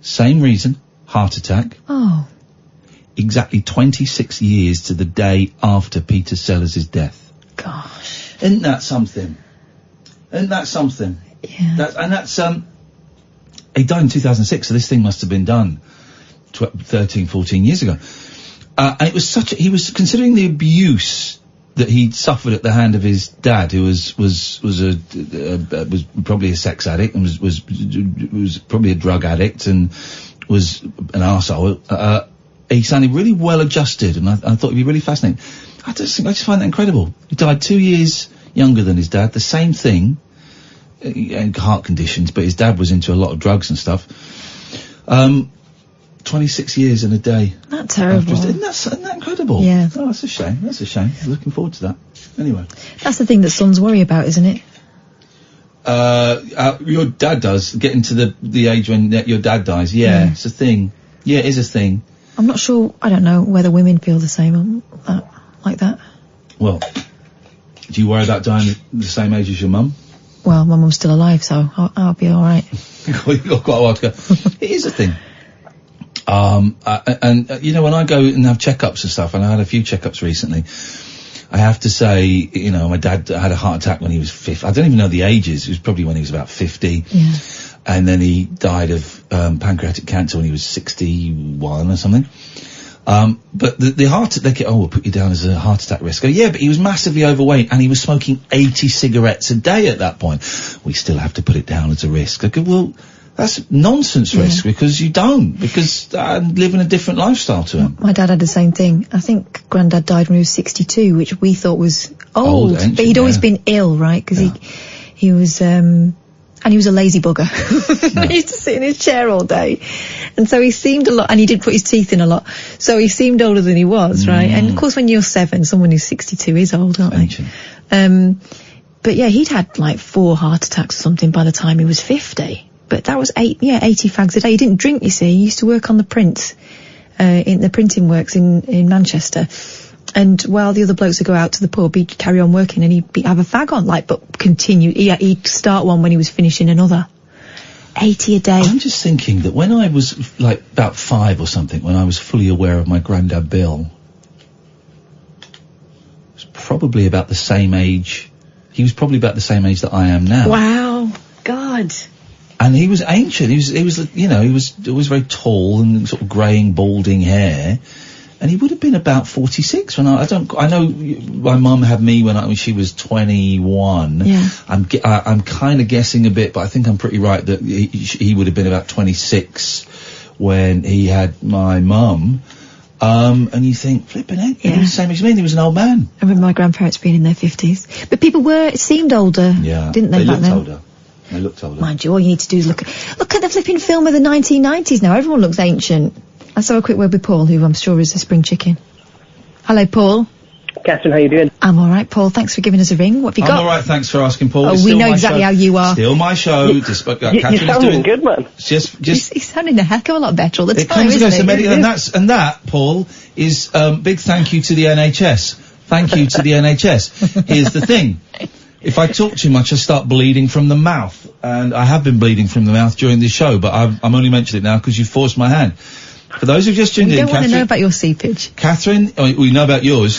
Same reason, heart attack. Oh. Exactly 26 years to the day after Peter Sellers' death. Gosh. Isn't that something? Yeah. He died in 2006, so this thing must have been done 13, 14 years ago. And it was he was considering the abuse that he'd suffered at the hand of his dad, who was probably a sex addict and was probably a drug addict and was an arsehole. He sounded really well adjusted, and I thought it'd be really fascinating. I just find that incredible. He died 2 years younger than his dad, the same thing, heart conditions, but his dad was into a lot of drugs and stuff. 26 years in a day. That's terrible. Isn't that incredible? Yeah. Oh, that's a shame. I was looking forward to that. Anyway. That's the thing that sons worry about, isn't it? Your dad does, getting to the age when your dad dies. Yeah, it's a thing. Yeah, it is a thing. I'm not sure, I don't know whether women feel the same like that. Well, do you worry about dying at the same age as your mum? Well, my mum's still alive, so I'll be alright. You've got quite a while to go. It is a thing. When I go and have checkups and stuff, and I had a few checkups recently, I have to say, my dad had a heart attack when he was 50. I don't even know the ages. It was probably when he was about 50. Yeah. And then he died of pancreatic cancer when he was 61 or something. But the heart attack, we'll put you down as a heart attack risk. Yeah, but he was massively overweight and he was smoking 80 cigarettes a day at that point. We still have to put it down as a risk. I go, well, that's nonsense risk because you don't, because I'm living a different lifestyle to him. My dad had the same thing. I think Grandad died when he was 62, which we thought was old but he'd always been ill, right? Because he was, And he was a lazy bugger. He used to sit in his chair all day. And so he seemed a lot, and he did put his teeth in a lot. So he seemed older than he was, right? And of course when you're 7, someone who's 62 is old, aren't they? But yeah, he'd had like 4 heart attacks or something by the time he was 50. But that was 80 fags a day. He didn't drink, you see. He used to work on the prints, in the printing works in Manchester. And while the other blokes would go out to the pub, he'd carry on working and he'd have a fag on, but continue. He'd start one when he was finishing another. 80 a day. I'm just thinking that when I was like about 5 or something, when I was fully aware of my granddad Bill, was probably about the same age. He was probably about the same age that I am now. Wow. God. And he was ancient. He was, you know, he was always very tall and sort of greying, balding hair. And he would have been about 46 when I know my mum had me when she was 21. Yeah. I'm kind of guessing a bit, but I think I'm pretty right that he would have been about 26 when he had my mum. And you think, flipping heck, he was the same age as me, he was an old man. I remember my grandparents being in their 50s. But people seemed older, didn't they, back then? Older. They looked older. Mind you, all you need to do is look at the flipping film of the 1990s now. Everyone looks ancient. Let's have a quick word with Paul, who I'm sure is a spring chicken. Hello, Paul. Catherine, how you doing? I'm all right, Paul. Thanks for giving us a ring. What have you got? I'm all right, thanks for asking, Paul. Oh, we know exactly how you are. Still my show. You're sounding good, man. He's sounding a heck of a lot better all the time, comes isn't it? And that, Paul, is big thank you to the NHS. Thank you to the NHS. Here's the thing. If I talk too much, I start bleeding from the mouth. And I have been bleeding from the mouth during this show, but I'm only mentioning it now because you forced my hand. For those who've just tuned in, Catherine... We don't want to know about your seepage. Catherine, we know about yours.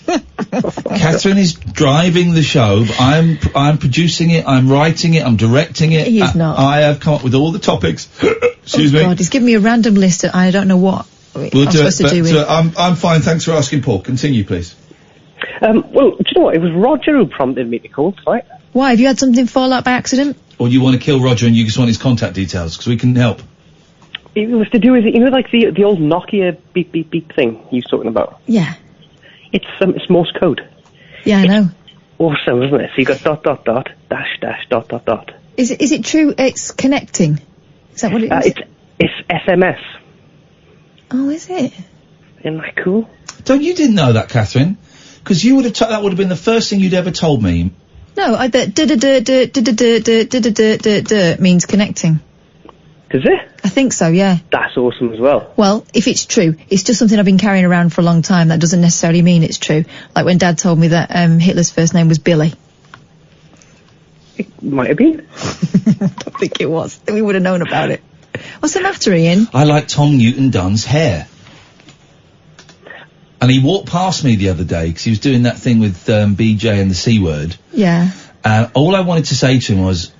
Catherine is driving the show. I'm producing it, I'm writing it, I'm directing it. He is not. I have come up with all the topics. Excuse me. God, he's given me a random list that I don't know what I'm supposed to do with. I'm fine, thanks for asking, Paul. Continue, please. Well, do you know what? It was Roger who prompted me to call tonight. Why? Have you had something fall out by accident? Or you want to kill Roger and you just want his contact details, because we can help. It was to do with, you know, like the old Nokia beep beep beep thing he was talking about. Yeah. It's Morse code. Yeah, I know. Awesome, isn't it? So you got ... .. Is it true? It's connecting. Is that what it is? It's SMS. Oh, is it? Isn't that cool? You didn't know that, Catherine? Because you would have that would have been the first thing you'd ever told me. No, I bet means connecting. Does it? I think so, yeah. That's awesome as well. Well, if it's true, it's just something I've been carrying around for a long time. That doesn't necessarily mean it's true. Like when Dad told me that Hitler's first name was Billy. It might have been. I don't think it was. We would have known about it. What's the matter, Ian? I like Tom Newton-Dunn's hair. And he walked past me the other day because he was doing that thing with BJ and the C word. Yeah. All I wanted to say to him was,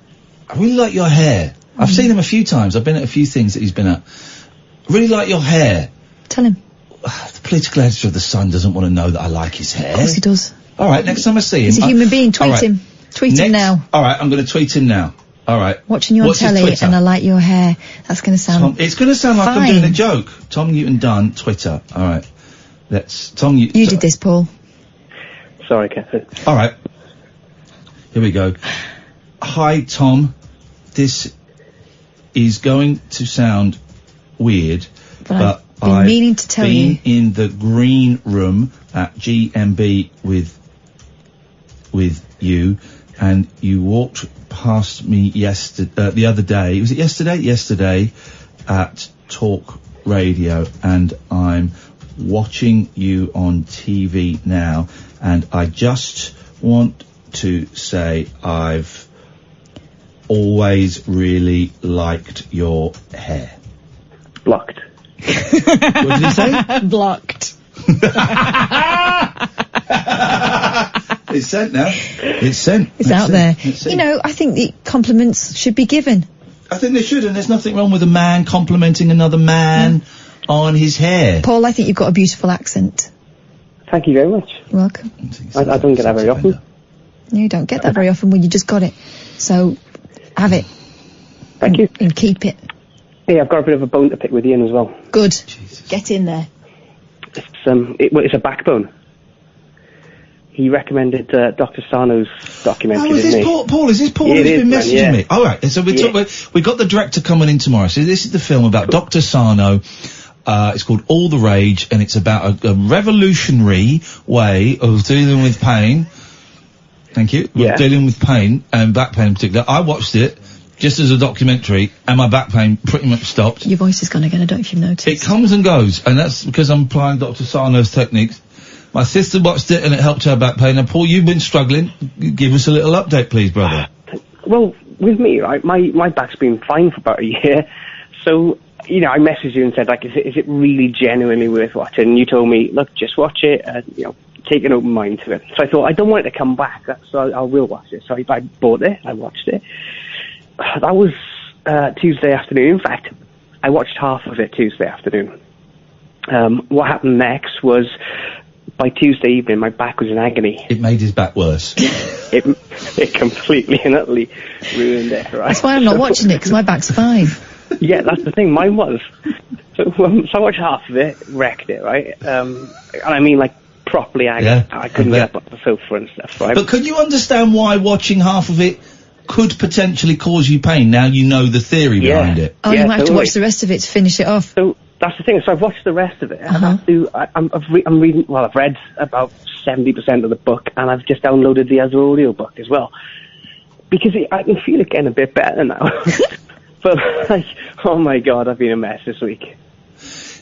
I really like your hair. I've seen him a few times. I've been at a few things that he's been at. I really like your hair. Tell him. The political editor of The Sun doesn't want to know that I like his hair. Of course he does. All right, next time I see him... He's a human being. Tweet him. Tweet him now. All right, I'm going to tweet him now. All right. Watching you on telly and I like your hair. That's going to sound it's going to sound like I'm doing a joke. Tom Newton-Dunn, Twitter. All right. Let's... You did this, Paul. Sorry, Catherine. All right. Here we go. Hi, Tom. This is going to sound weird, but I've been meaning to tell you. Been in the green room at GMB with you, and you walked past me the other day. Was it yesterday? Yesterday at Talk Radio, and I'm watching you on TV now, and I just want to say I've always really liked your hair. Blocked. What did he say? Blocked. It's sent now. It's sent. It's out there. You know, I think the compliments should be given. I think they should, and there's nothing wrong with a man complimenting another man on his hair. Paul, I think you've got a beautiful accent. Thank you very much. You're welcome. I don't get that very often. You don't get that very often when you just got it. So, have it. Thank you. And keep it. Yeah, I've got a bit of a bone to pick with Iain as well. Good. Jesus. Get in there. It's a backbone. he recommended Dr. Sarno's documentary. Oh, is this Paul? Is this Paul who's been messaging me? All right. So we got the director coming in tomorrow. So this is the film about Dr. Sarno. It's called All the Rage, and it's about a revolutionary way of dealing with pain. Thank you. Dealing with pain, and back pain in particular. I watched it just as a documentary, and my back pain pretty much stopped. Your voice is gone again, I don't know if you've noticed. It comes and goes, and that's because I'm applying Dr. Sarno's techniques. My sister watched it, and it helped her back pain. Now, Paul, you've been struggling. Give us a little update, please, brother. Well, with me, right, my back's been fine for about a year, so... You know, I messaged you and said, like, is it really genuinely worth watching? And you told me, look, just watch it, you know, take an open mind to it. So I thought, I don't want it to come back, so I will watch it. So I bought it, I watched it. That was Tuesday afternoon. In fact, I watched half of it Tuesday afternoon. What happened next was, by Tuesday evening, my back was in agony. It made his back worse. It completely and utterly ruined it, right? That's why I'm not watching it, because my back's fine. Yeah, that's the thing. Mine was. So I watched half of it, wrecked it, right? And I mean, like, properly agony. Yeah, I couldn't get up off the sofa and stuff, right? But could you understand why watching half of it could potentially cause you pain? Now you know the theory behind it. Oh, you might have to watch the rest of it to finish it off. So that's the thing. So I've watched the rest of it. I'm reading. Well, I've read about 70% of the book, and I've just downloaded the other audio book as well, because I can feel it getting a bit better now. But, like, oh my God, I've been a mess this week.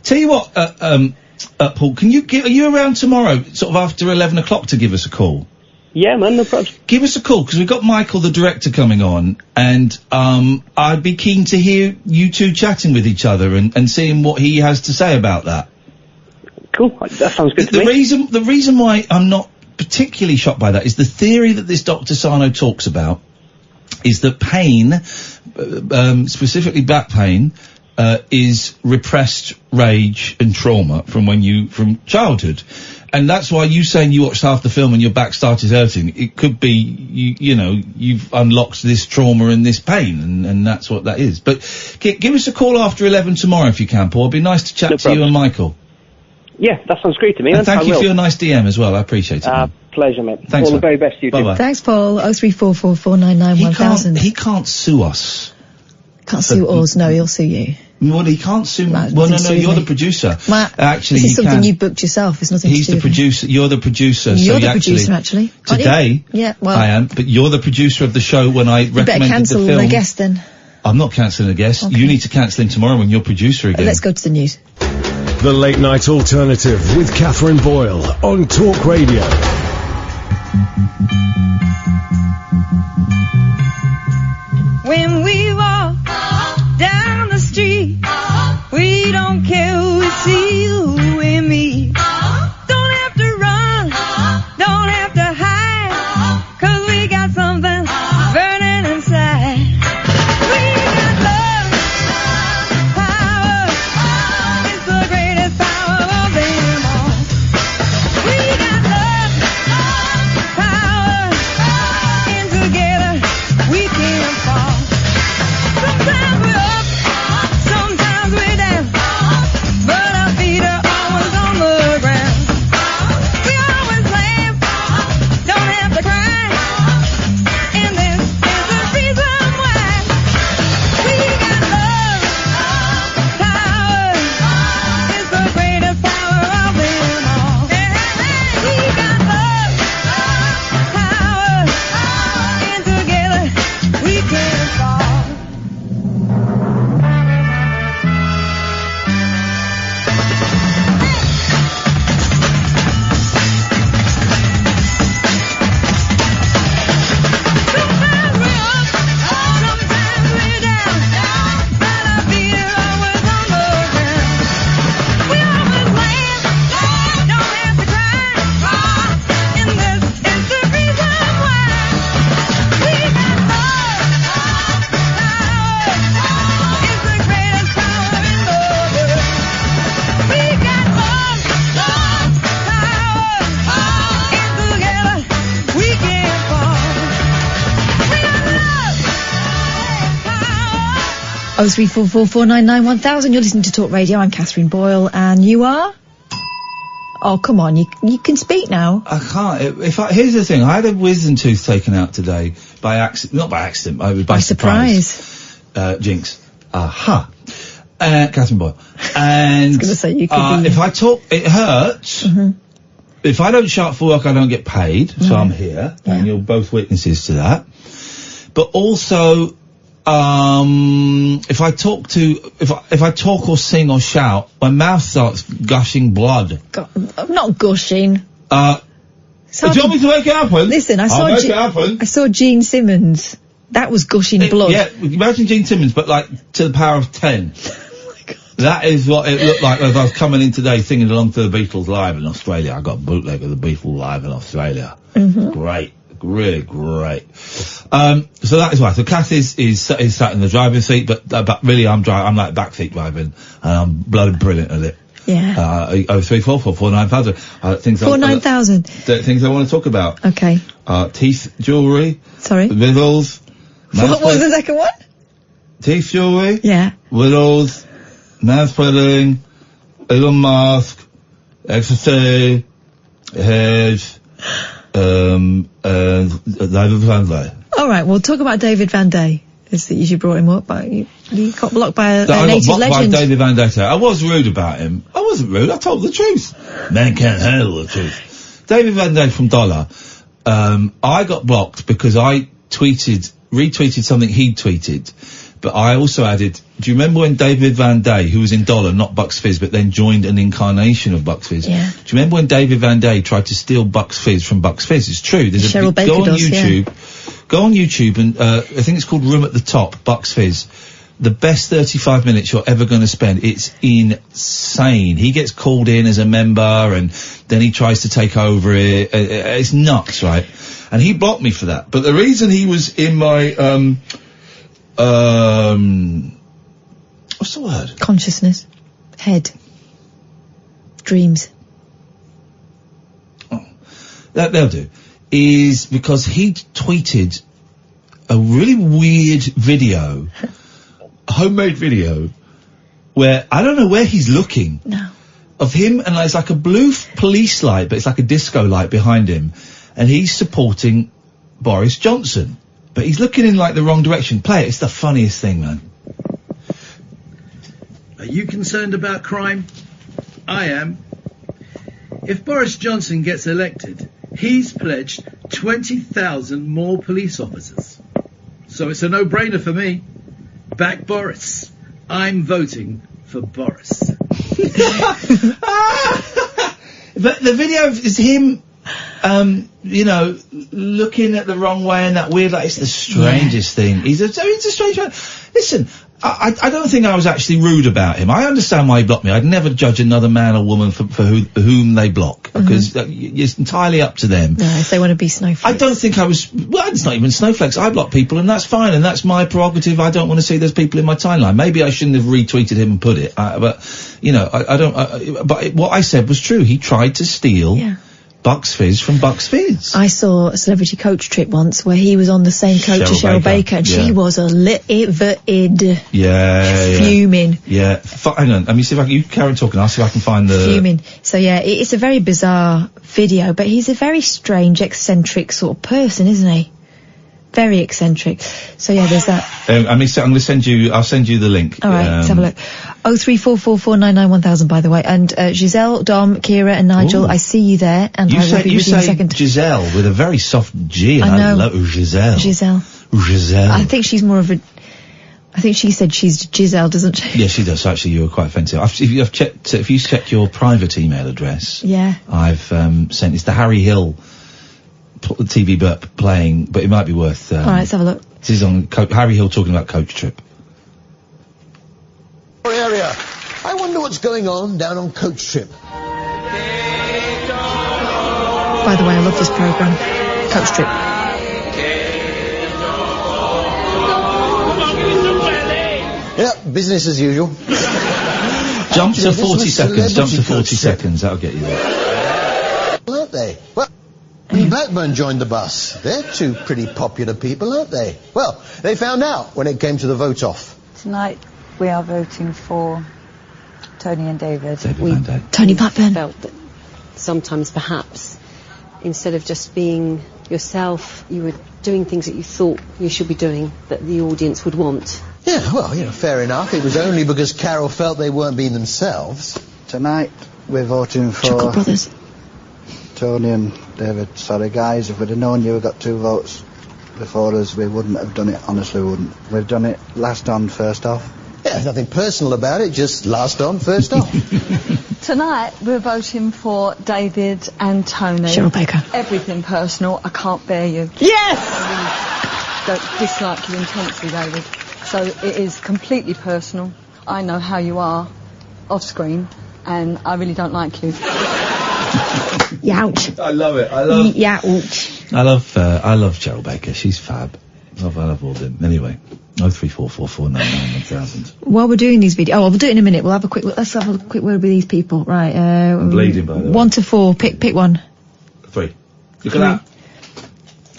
Tell you what, Paul, are you around tomorrow, sort of after 11 o'clock, to give us a call? Yeah, man, no problem. Give us a call, because we've got Michael, the director, coming on, and I'd be keen to hear you two chatting with each other and seeing what he has to say about that. Cool, that sounds good to me. The reason why I'm not particularly shocked by that is the theory that this Dr. Sarno talks about is that pain, specifically back pain, is repressed rage and trauma from childhood. And that's why you saying you watched half the film and your back started hurting. It could be, you know, you've unlocked this trauma and this pain, and that's what that is. But give us a call after 11 tomorrow if you can, Paul. It'd be nice to chat to you and Michael. Yeah, that sounds great to me. And thank you for your nice DM as well. I appreciate it. Pleasure, mate. Thanks, all the very best to you. Bye-bye. Thanks, Paul. 03444991000. He can't sue us. Can't sue us. No, he'll sue you. Well, he can't sue me. Well, no, you're the producer. Actually, this is something you booked yourself. It's nothing He's to do the producer. You're the producer. You're the producer, actually. Today, yeah, well, I am. But you're the producer of the show when I recommended the film. You better cancel the guest then. I'm not cancelling a guest. Okay. You need to cancel him tomorrow when you're producer again. Let's go to the news. The Late Night Alternative with Katherine Boyle on Talk Radio. When we walk down the street, we don't care who we see, who we meet. Don't have to run, don't have to hide, 'cause we got something burning inside. We got love, power, it's the greatest power of them all. We got love, power, and together we can fall. Sometimes we're up, sometimes we're down, but our feet are always on the ground. We always laugh, don't have to cry, and this is the reason why. We got love, power, it's the greatest power of them all. We got love, power, and together we can fall. Sometimes we're up, sometimes we're down, but our feet are always on the ground. We always laugh, don't have to cry, and this is the reason why. We got love, power, it's the greatest power in the world. We got love, power, and together we can fall. We got love, power. 03444991000. You're listening to Talk Radio. I'm Katherine Boyle, and you are? Oh, come on, you can speak now. I can't. Here's the thing. I had a wisdom tooth taken out today by accident. Not by accident, by surprise. Jinx. Aha. Catherine Boyle. And I was going to say, you could be... if I talk, it hurts. Mm-hmm. If I don't show up for work, I don't get paid. So I'm here, and you're both witnesses to that. But also, if I talk or sing or shout, my mouth starts gushing blood. I'm not gushing. Do you want me to make it happen? Listen, I saw Gene Simmons. That was gushing blood. Yeah, imagine Gene Simmons, but like to the power of 10. Oh my God. That is what it looked like as I was coming in today singing along to the Beatles live in Australia. I got a bootleg of the Beatles live in Australia. Mm-hmm. Great. Really great. So that is why. So Kath is sat in the driving seat, but really I'm like backseat driving, and I'm bloody brilliant at it. Yeah. 0344 9,000. Things 9,000. Things I want to talk about. Okay. Teeth, jewellery. Sorry. Riddles. What was the second one? Teeth, jewellery. Yeah. Riddles. Manspreading. Elon Musk. Ecstasy. Hedge. David Van Day. All right, we'll talk about David Van Day. Is that you brought him up, but you got blocked by a native legend. By David Van Day. I was rude about him. I wasn't rude. I told the truth. Men can't handle the truth. David Van Day from Dollar. I got blocked because I retweeted something he'd tweeted. But I also added, do you remember when David Van Day, who was in Dollar, not Bucks Fizz, but then joined an incarnation of Bucks Fizz? Yeah. Do you remember when David Van Day tried to steal Bucks Fizz from Bucks Fizz? It's true. There's Cheryl Baker go on does, YouTube. Yeah. Go on YouTube and, I think it's called Room at the Top, Bucks Fizz. The best 35 minutes you're ever going to spend. It's insane. He gets called in as a member and then he tries to take over it. It's nuts, right? And he blocked me for that. But the reason he was in my, what's the word? Consciousness. Head. Dreams. Oh, that'll do. Is because he tweeted a really weird video, a homemade video, where I don't know where he's looking. No. Of him, and it's like a blue police light, but it's like a disco light behind him, and he's supporting Boris Johnson. But he's looking in like the wrong direction. Play it. It's the funniest thing, man. Are you concerned about crime? I am. If Boris Johnson gets elected, he's pledged 20,000 more police officers. So it's a no-brainer for me. Back Boris. I'm voting for Boris. But the video is him, looking at the wrong way and that weird, like, it's the strangest thing. He's a strange man. Listen, I don't think I was actually rude about him. I understand why he blocked me. I'd never judge another man or woman for whom they block, because it's entirely up to them. No, if they want to be snowflakes. I don't think I was, well, it's not even snowflakes. I block people and that's fine, and that's my prerogative. I don't want to see those people in my timeline. Maybe I shouldn't have retweeted him and put it, but what I said was true. He tried to steal Bucks Fizz from Bucks Fizz. I saw a celebrity coach trip once where he was on the same coach as Cheryl Baker, and she was livid. Yeah. Fuming. Yeah. Hang on. Let me see if you carry on talking. I'll see if I can find the... Fuming. So yeah, it's a very bizarre video, but he's a very strange, eccentric sort of person, isn't he? Very eccentric. So yeah, there's that. I'm going to send you, I'll send you the link. All right, let's have a look. 03444991000, by the way. And Giselle, Dom, Kira and Nigel, I see you there, and I will be with you in a second. Giselle with a very soft G, and I love Giselle. Giselle. I think she's more of a... I think she said she's Giselle, doesn't she? Yeah, she does. Actually, you were quite offensive. If you checked your private email address... Yeah. I've sent... It's the Harry Hill... TV burp playing, but it might be worth... all right, let's have a look. This is on Harry Hill talking about Coach Trip. Area. I wonder what's going on down on Coach Trip. By the way, I love this programme. Coach Trip. Yeah, business as usual. Jump to 40 seconds. Jump to 40 seconds. That'll get you there. Aren't they? Well... Blackburn joined the bus. They're two pretty popular people, aren't they? Well, they found out when it came to the vote off. Tonight we are voting for Tony and David. Tony Blackburn. Felt that sometimes perhaps instead of just being yourself, you were doing things that you thought you should be doing that the audience would want. Yeah, well, fair enough. It was only because Carol felt they weren't being themselves. Tonight, we're voting for... Chuckle Brothers. Tony and David. Sorry, guys, if we'd have known you got 2 votes before us, we wouldn't have done it. Honestly, we wouldn't. We've done it last on, first off. Yeah, there's nothing personal about it, just last on, first off. Tonight, we're voting for David and Tony. Cheryl Baker. Everything personal. I can't bear you. Yes! I really don't dislike you intensely, David. So it is completely personal. I know how you are off screen, and I really don't like you. Youch. I love it. Youch. I love Cheryl Baker. She's fab. I love all of them. Anyway, 03444991000. While we're doing these videos, we'll do it in a minute. Let's have a quick word with these people. Right. I'm bleeding, by the way. 1 to 4. Pick one. 3. Look at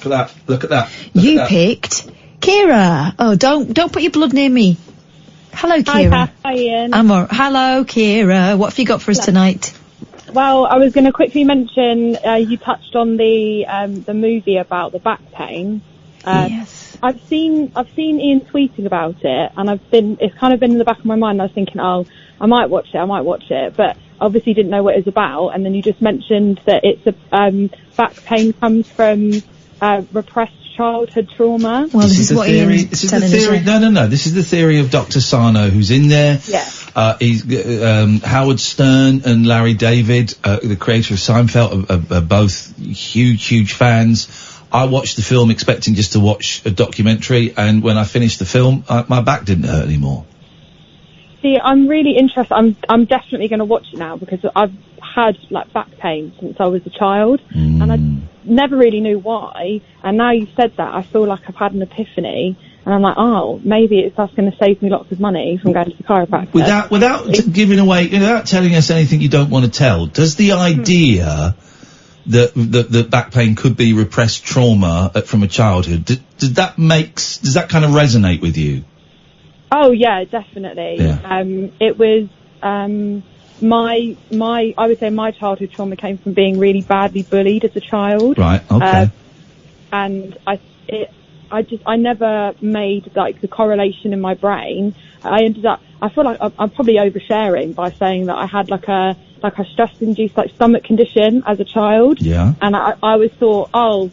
that. Look at that. You picked Kira. Oh, don't put your blood near me. Hello, Kira. Hi, Iain. Hello, Kira. What have you got for us tonight? Well, I was going to quickly mention you touched on the movie about the back pain. Yes. I've seen Iain tweeting about it, and it's kind of been in the back of my mind. I was thinking, I might watch it, but obviously didn't know what it was about. And then you just mentioned that it's back pain comes from repressed childhood trauma. Well, this is what Iain's telling us. No. This is the theory of Dr. Sarno, who's in there. Yeah. He's Howard Stern and Larry David, the creator of Seinfeld, are both huge fans. I watched the film expecting just to watch a documentary, and when I finished the film, my back didn't hurt anymore. See, I'm really interested. I'm definitely going to watch it now because I've had back pain since I was a child, and I never really knew why. And now you've said that, I feel like I've had an epiphany, and I'm like, maybe that's going to save me lots of money from going to the chiropractor. Without giving away, without telling us anything you don't want to tell, does the idea that back pain could be repressed trauma from a childhood, does that kind of resonate with you? Oh yeah, definitely. Yeah. It was I would say my childhood trauma came from being really badly bullied as a child. Right. Okay. And I never made the correlation in my brain. I feel like I'm probably oversharing by saying that I had a stress-induced stomach condition as a child. Yeah. And I always thought, then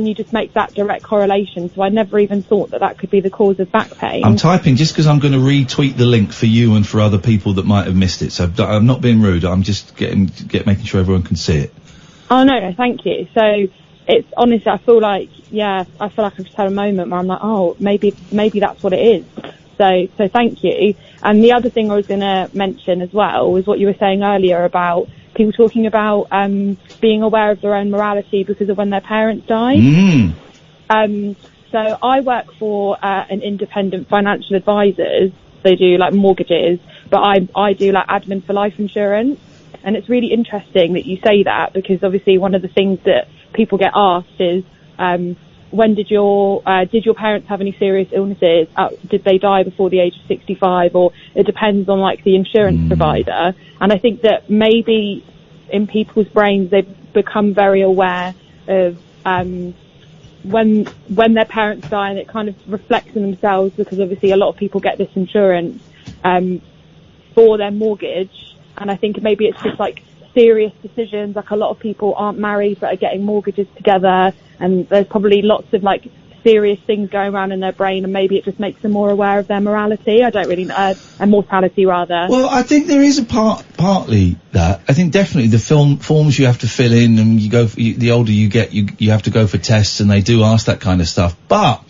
you just make that direct correlation. So I never even thought that could be the cause of back pain. I'm typing just because I'm going to retweet the link for you and for other people that might have missed it. So I'm not being rude. I'm just making sure everyone can see it. Oh, no, thank you. So it's honestly, I feel like I've just had a moment where I'm like, maybe that's what it is. So thank you. And the other thing I was going to mention as well was what you were saying earlier about people talking about being aware of their own morality because of when their parents died. So I work for an independent financial advisors. They do mortgages, but I do admin for life insurance. And it's really interesting that you say that because obviously one of the things that people get asked is, when did your parents have any serious illnesses? Did they die before the age of 65? Or it depends on the insurance provider. And I think that maybe in people's brains they've become very aware of when their parents die, and it kind of reflects in themselves because obviously a lot of people get this insurance for their mortgage. And I think maybe it's just serious decisions. A lot of people aren't married but are getting mortgages together, and there's probably lots of serious things going around in their brain, and maybe it just makes them more aware of their morality. I don't really know, and mortality rather. Well, I think there is partly that. I think definitely the forms you have to fill in, and the older you get, you have to go for tests, and they do ask that kind of stuff. But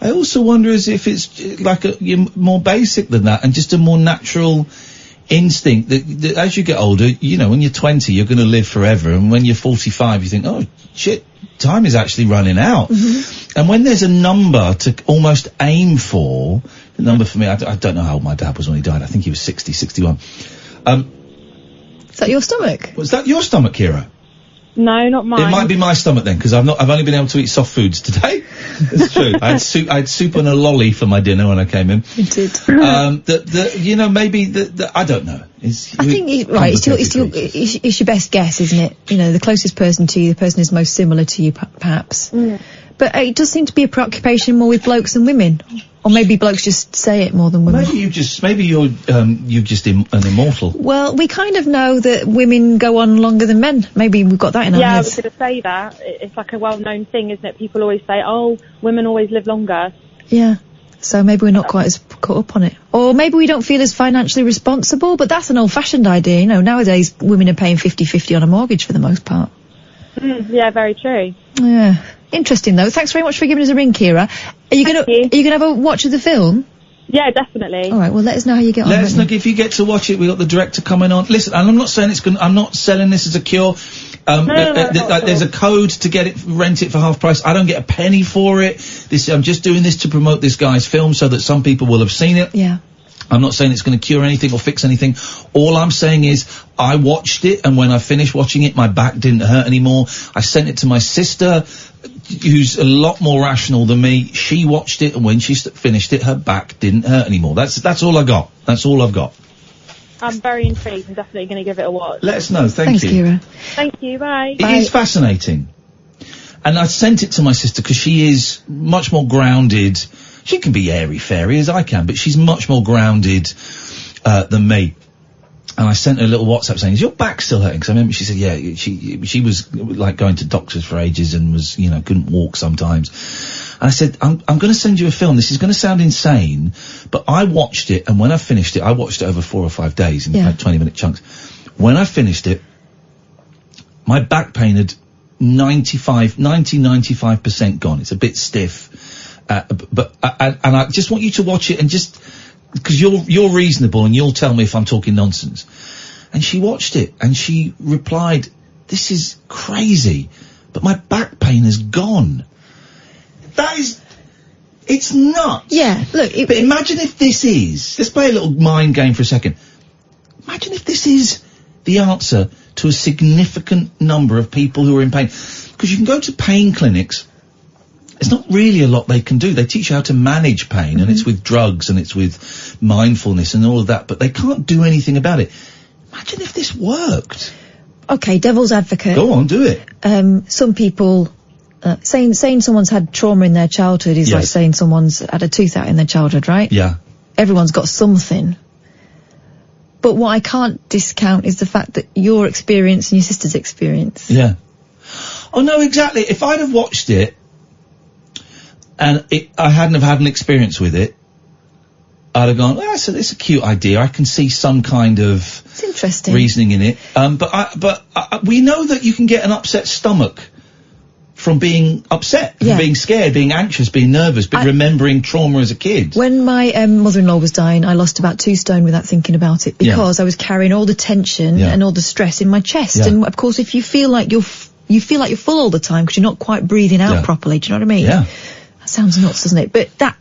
I also wonder if it's more basic than that, and just a more natural instinct that as you get older, when you're 20, you're going to live forever, and when you're 45, you think, oh shit, time is actually running out. And when there's a number to almost aim for, the number for me, I don't know how old my dad was when he died. I think he was 60, 61. Is that your stomach? Was that your stomach, Kira? No, not mine. It might be my stomach then, because I've only been able to eat soft foods today. It's true. I had soup and a lolly for my dinner when I came in. You did. maybe I don't know. I think it's your best guess, isn't it? You know, the closest person to you, the person who's most similar to you, perhaps. But it does seem to be a preoccupation more with blokes than women, or maybe blokes just say it more than women. Maybe you're just an immortal. Well, we kind of know that women go on longer than men. Maybe we've got that in our Yeah, I heads. was going to say that. It's like a well-known thing, isn't it? People always say, oh, women always live longer. Yeah. So maybe we're not quite as caught up on it. Or maybe we don't feel as financially responsible, but that's an old-fashioned idea. You know, nowadays women are paying 50-50 on a mortgage for the most part. Yeah, very true. Yeah. Interesting, though. Thanks very much for giving us a ring, Kira. Are you going to have a watch of the film? Yeah, definitely. All right, well, let us know how you get on. Let us know if you get to watch it. We got the director coming on. Listen, and I'm not saying I'm not selling this as a cure. There's a code to rent it for half price. I don't get a penny for it. I'm just doing this to promote this guy's film so that some people will have seen it. Yeah. I'm not saying it's going to cure anything or fix anything. All I'm saying is I watched it, and when I finished watching it, my back didn't hurt anymore. I sent it to my sister, who's a lot more rational than me. She watched it, and when she finished it, her back didn't hurt anymore. That's all I got. That's all I've got. I'm very intrigued. I'm definitely going to give it a watch. Let us know. Thanks, Kira. Thank you. Bye. It is fascinating. And I sent it to my sister because she is much more grounded. She can be airy-fairy as I can, but she's much more grounded than me. And I sent her a little WhatsApp saying, is your back still hurting? Because I remember she said, yeah, she was like going to doctors for ages and was, couldn't walk sometimes. And I said, I'm going to send you a film. This is going to sound insane, but I watched it, and when I finished it, I watched it over 4 or 5 days in like 20-minute chunks. When I finished it, my back pain had 95% gone. It's a bit stiff. But I just want you to watch it and just, because you're reasonable and you'll tell me if I'm talking nonsense. And she watched it and she replied, this is crazy, but my back pain is gone. It's nuts. Yeah, look. But imagine if this is, let's play a little mind game for a second. Imagine if this is the answer to a significant number of people who are in pain. Because you can go to pain clinics. There's not really a lot they can do. They teach you how to manage pain, and it's with drugs and it's with mindfulness and all of that, but they can't do anything about it. Imagine if this worked. Okay, devil's advocate. Go on, do it. Some people, saying someone's had trauma in their childhood is like saying someone's had a tooth out in their childhood, right? Yeah. Everyone's got something. But what I can't discount is the fact that your experience and your sister's experience. Yeah. Oh, no, exactly. If I'd have watched it, and I hadn't have had an experience with it, I'd have gone, oh, it's a cute idea. I can see some kind of it's interesting reasoning in it. But we know that you can get an upset stomach from being upset, from being scared, being anxious, being nervous, but remembering trauma as a kid. When my mother-in-law was dying, I lost about 2 stone without thinking about it because I was carrying all the tension and all the stress in my chest. Yeah. And of course, if you feel like you're full all the time because you're not quite breathing out properly, do you know what I mean? Yeah. That sounds nuts, doesn't it? But that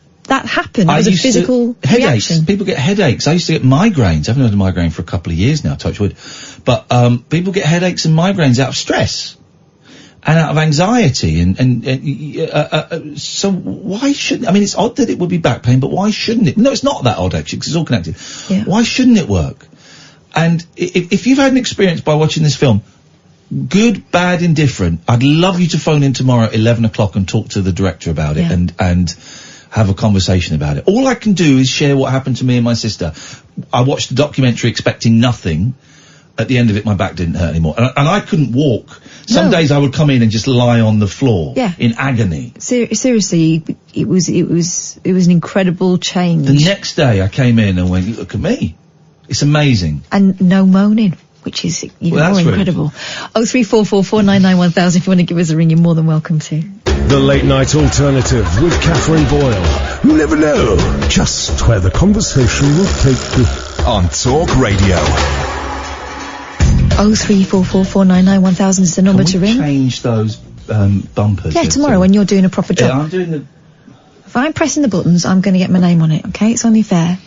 happened. That was a physical headaches. reaction. People get headaches. I used to get migraines. I haven't had a migraine for a couple of years now, touch wood. But people get headaches and migraines out of stress and out of anxiety. So why shouldn't... I mean, it's odd that it would be back pain, but why shouldn't it? No, it's not that odd, actually, because it's all connected. Yeah. Why shouldn't it work? And if you've had an experience by watching this film, good, bad, indifferent, I'd love you to phone in tomorrow at 11 o'clock and talk to the director about it and have a conversation about it. All I can do is share what happened to me and my sister. I watched the documentary expecting nothing. At the end of it, my back didn't hurt anymore. And I couldn't walk. Some days I would come in and just lie on the floor in agony. Seriously, it was an incredible change. The next day I came in and went, look at me. It's amazing. And no moaning, which is even more incredible. 03444991000 if you want to give us a ring, you're more than welcome to. The Late Night Alternative with Katherine Boyle. You never know just where the conversation will take you. On Talk Radio. 03444991000 is the number to ring. Can we change those bumpers? Yeah, tomorrow when you're doing a proper job. Yeah, I'm doing the... If I'm pressing the buttons, I'm going to get my name on it, okay? It's only fair.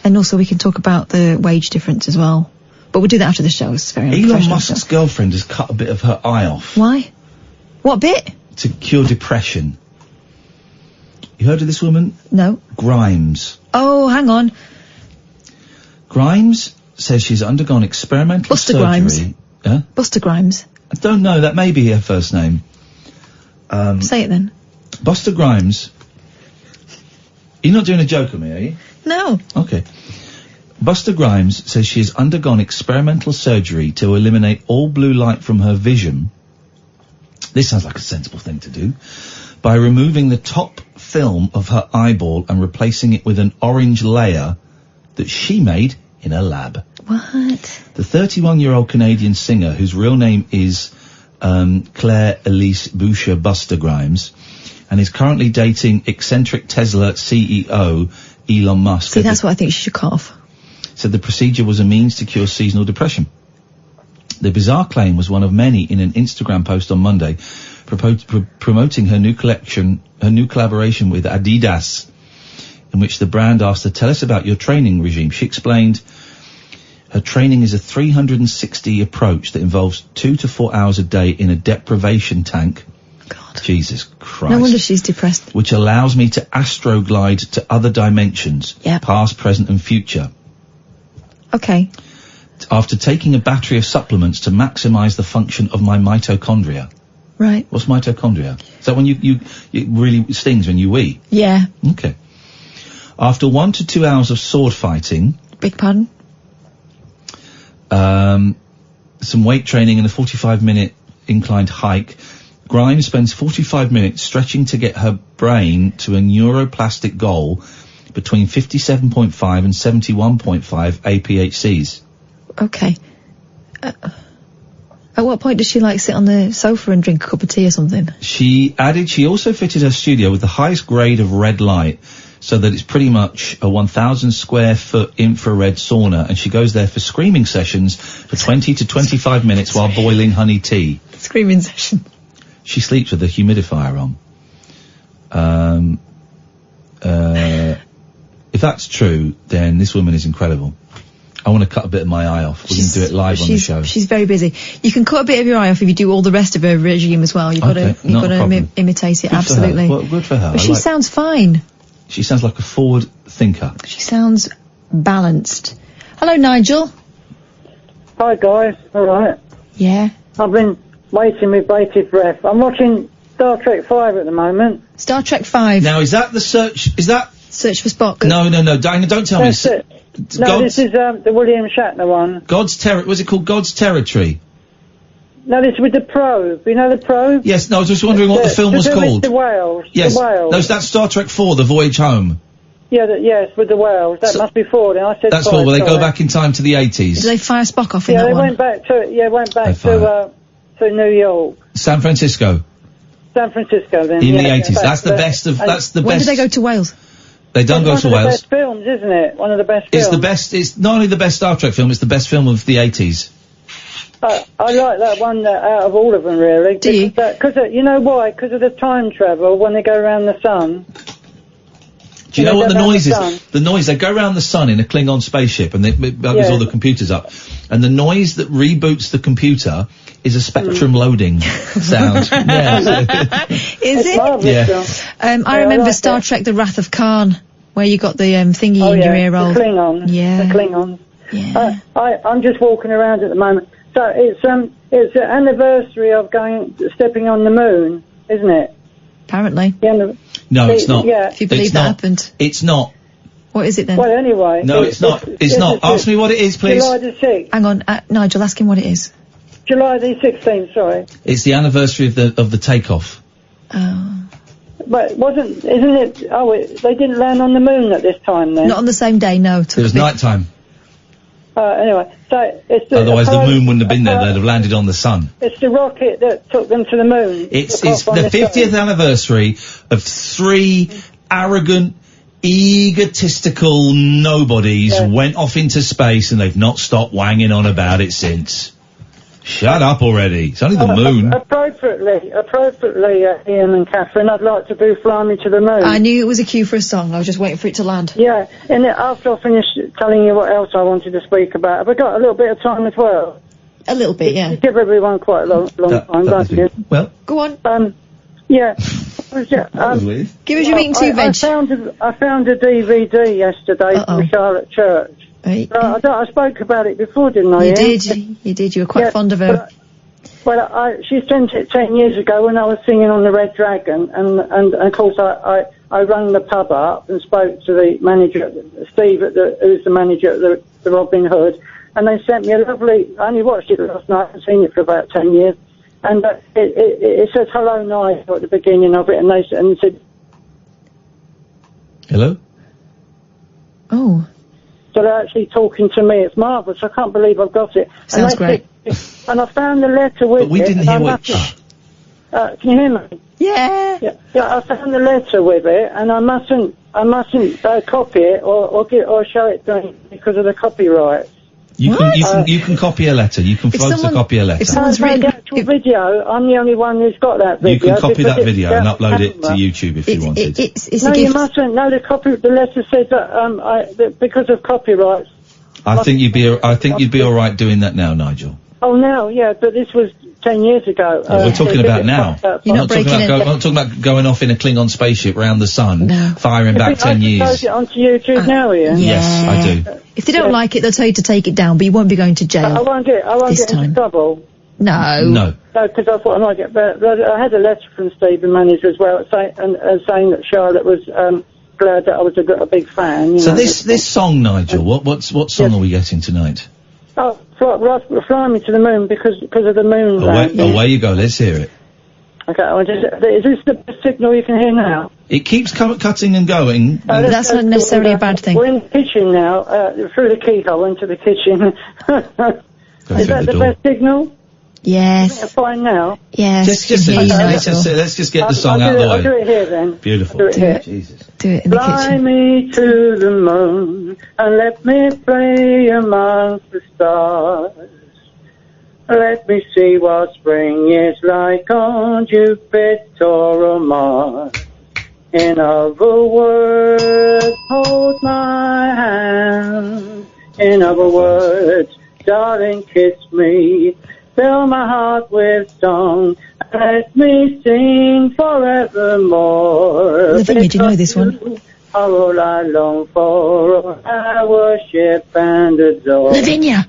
And also we can talk about the wage difference as well. But we'll do that after the show. It's very Elon Musk's girlfriend has cut a bit of her eye off. Why? What bit? To cure depression. You heard of this woman? No. Grimes. Oh, hang on. Grimes says she's undergone experimental Buster surgery. Grimes. Huh? Buster Grimes. I don't know. That may be her first name. Say it then. Buster Grimes. You're not doing a joke on me, are you? No. Okay. Buster Grimes says she has undergone experimental surgery to eliminate all blue light from her vision. This sounds like a sensible thing to do. By removing the top film of her eyeball and replacing it with an orange layer that she made in a lab. What? The 31-year-old Canadian singer, whose real name is Claire Elise Boucher Buster Grimes, and is currently dating eccentric Tesla CEO Elon Musk. See, that's what I think she should cut off. Said the procedure was a means to cure seasonal depression. The bizarre claim was one of many in an Instagram post on Monday promoting her new collection, her new collaboration with Adidas, in which the brand asked her, tell us about your training regime. She explained her training is a 360 approach that involves 2 to 4 hours a day in a deprivation tank. God. Jesus Christ. No wonder she's depressed. Which allows me to astroglide to other dimensions, past, present and future. Okay. After taking a battery of supplements to maximise the function of my mitochondria. Right. What's mitochondria? Is that when it really stings when you wee? Yeah. Okay. After 1 to 2 hours of sword fighting. Big pardon? Some weight training and a 45-minute inclined hike, Grimes spends 45 minutes stretching to get her brain to a neuroplastic goal between 57.5 and 71.5 APHCs. Okay. At what point does she sit on the sofa and drink a cup of tea or something? She added she also fitted her studio with the highest grade of red light, so that it's pretty much a 1,000 square foot infrared sauna, and she goes there for screaming sessions for 20 to 25 minutes while boiling honey tea. Screaming session. She sleeps with the humidifier on. If that's true, then this woman is incredible. I want to cut a bit of my eye off. We can do it live on the show. She's very busy. You can cut a bit of your eye off if you do all the rest of her regime as well. You've got to imitate it. Good absolutely. Well, good for her. But she sounds fine. She sounds like a forward thinker. She sounds balanced. Hello, Nigel. Hi, guys. All right. Yeah. I've been waiting with bated breath. I'm watching Star Trek 5 at the moment. Star Trek 5. Now, is that the search? Is that Search for Spock? No, Diana, don't tell me. That's it. No, this is the William Shatner one. Was it called God's Territory? No, this is with the probe. You know the probe? Yes. No, I was just wondering what the film was called. The whales. Yes. The whales. No, that's Star Trek 4, The Voyage Home. Yeah. Yes, with the whales. That must be 4. Then I said. That's 5, 4. Well, they go back in time to the 80s. Did they fire Spock off in that one? one? Went back to New York. San Francisco. San Francisco. Then in the 80s. That's the best of. That's the best. When did they go to Wales? They don't go to Wales. One of the best films, isn't it? One of the best films. It's the best. It's not only the best Star Trek film. It's the best film of the 80s. I like that one out of all of them, really. Do you? Because you know why? Because of the time travel when they go around the sun. Do you know what the noise is? The noise, they go around the sun in a Klingon spaceship and it buggers all the computers up. And the noise that reboots the computer is a spectrum loading sound. Is it? Yeah. I remember Star Trek The Wrath of Khan, where you got the thingy in your ear roll. The Klingons. Yeah. The Klingons. Yeah. I'm just walking around at the moment. So it's the anniversary of stepping on the moon, isn't it? Apparently. No, it's not. Yeah. If you believe that happened. It's not. What is it then? Well, anyway. No, it's not. It's not. Ask me what it is, please. July the 6th. Hang on, Nigel, ask him what it is. July the 16th, sorry. It's the anniversary of the takeoff. Oh. But isn't it, they didn't land on the moon at this time then? Not on the same day, no. It was night time. Anyway, so it's otherwise the moon wouldn't have been there, they'd have landed on the sun. It's the rocket that took them to the moon. It's the 50th anniversary of 3 arrogant, egotistical nobodies went off into space and they've not stopped wanging on about it since. Shut up already. It's only the moon. Appropriately, Iain and Katherine, I'd like to do Fly Me to the Moon. I knew it was a cue for a song. I was just waiting for it to land. Yeah, and after I finish telling you what else I wanted to speak about, have I got a little bit of time as well? A little bit, yeah. You give everyone quite a long time, don't you? Well, go on. Yeah. Give us your meeting too, Veg. I found a DVD yesterday from Charlotte Church. I spoke about it before, didn't I? You Iain? did. You were quite fond of her. She sent it 10 years ago when I was singing on the Red Dragon, and of course I rang the pub up and spoke to the manager, Steve, who's the manager at the Robin Hood, and they sent me a lovely. I only watched it last night. I've seen it for about 10 years, and it says "Hello, Nigel" at the beginning of it, and they said, "Hello." Oh. So they're actually talking to me. It's marvellous. I can't believe I've got it. Sounds great. And I found the letter with it. But we didn't hear what... Can you hear me? Yeah. Yeah, I found the letter with it, and I mustn't copy it or show it to him because of the copyright. You can copy a letter. You can photocopy a letter. If someone's written the actual video, I'm the only one who's got that video. You can copy that video and upload it to YouTube if you wanted. You mustn't. No, the letter says that because of copyrights. I think you'd be all right doing that now, Nigel. Oh, now, yeah, but this was 10 years ago. We're talking about now. I'm not talking about going off in a Klingon spaceship round the sun, firing back 10 years. Post it onto YouTube now, Iain? Yes, I do. If they don't like it, they'll tell you to take it down, but you won't be going to jail. I won't get into trouble. No, because I thought I might get. But I had a letter from Steve, the manager, as well, saying that Charlotte was glad that I was a big fan. So this song, Nigel, what song are we getting tonight? Oh, Fly Me to the Moon because of the moon. Away you go. Let's hear it. Okay, is this the best signal you can hear now? It keeps cutting and going. That's not necessarily a bad thing. We're in the kitchen now, through the keyhole into the kitchen. Is that the best signal? Yes. Fine now? Yes. Let's just get the song out of the way. I'll do it here then. Beautiful. Do it here. Jesus. Do it in the kitchen. Fly me to the moon and let me play amongst the stars. Let me see what spring is like on Jupiter or Mars. In other words, hold my hand. In other words, darling, kiss me. Fill my heart with song. Let me sing forevermore. Lavinia, do you know this one? All I long for, all I worship and adore. Lavinia!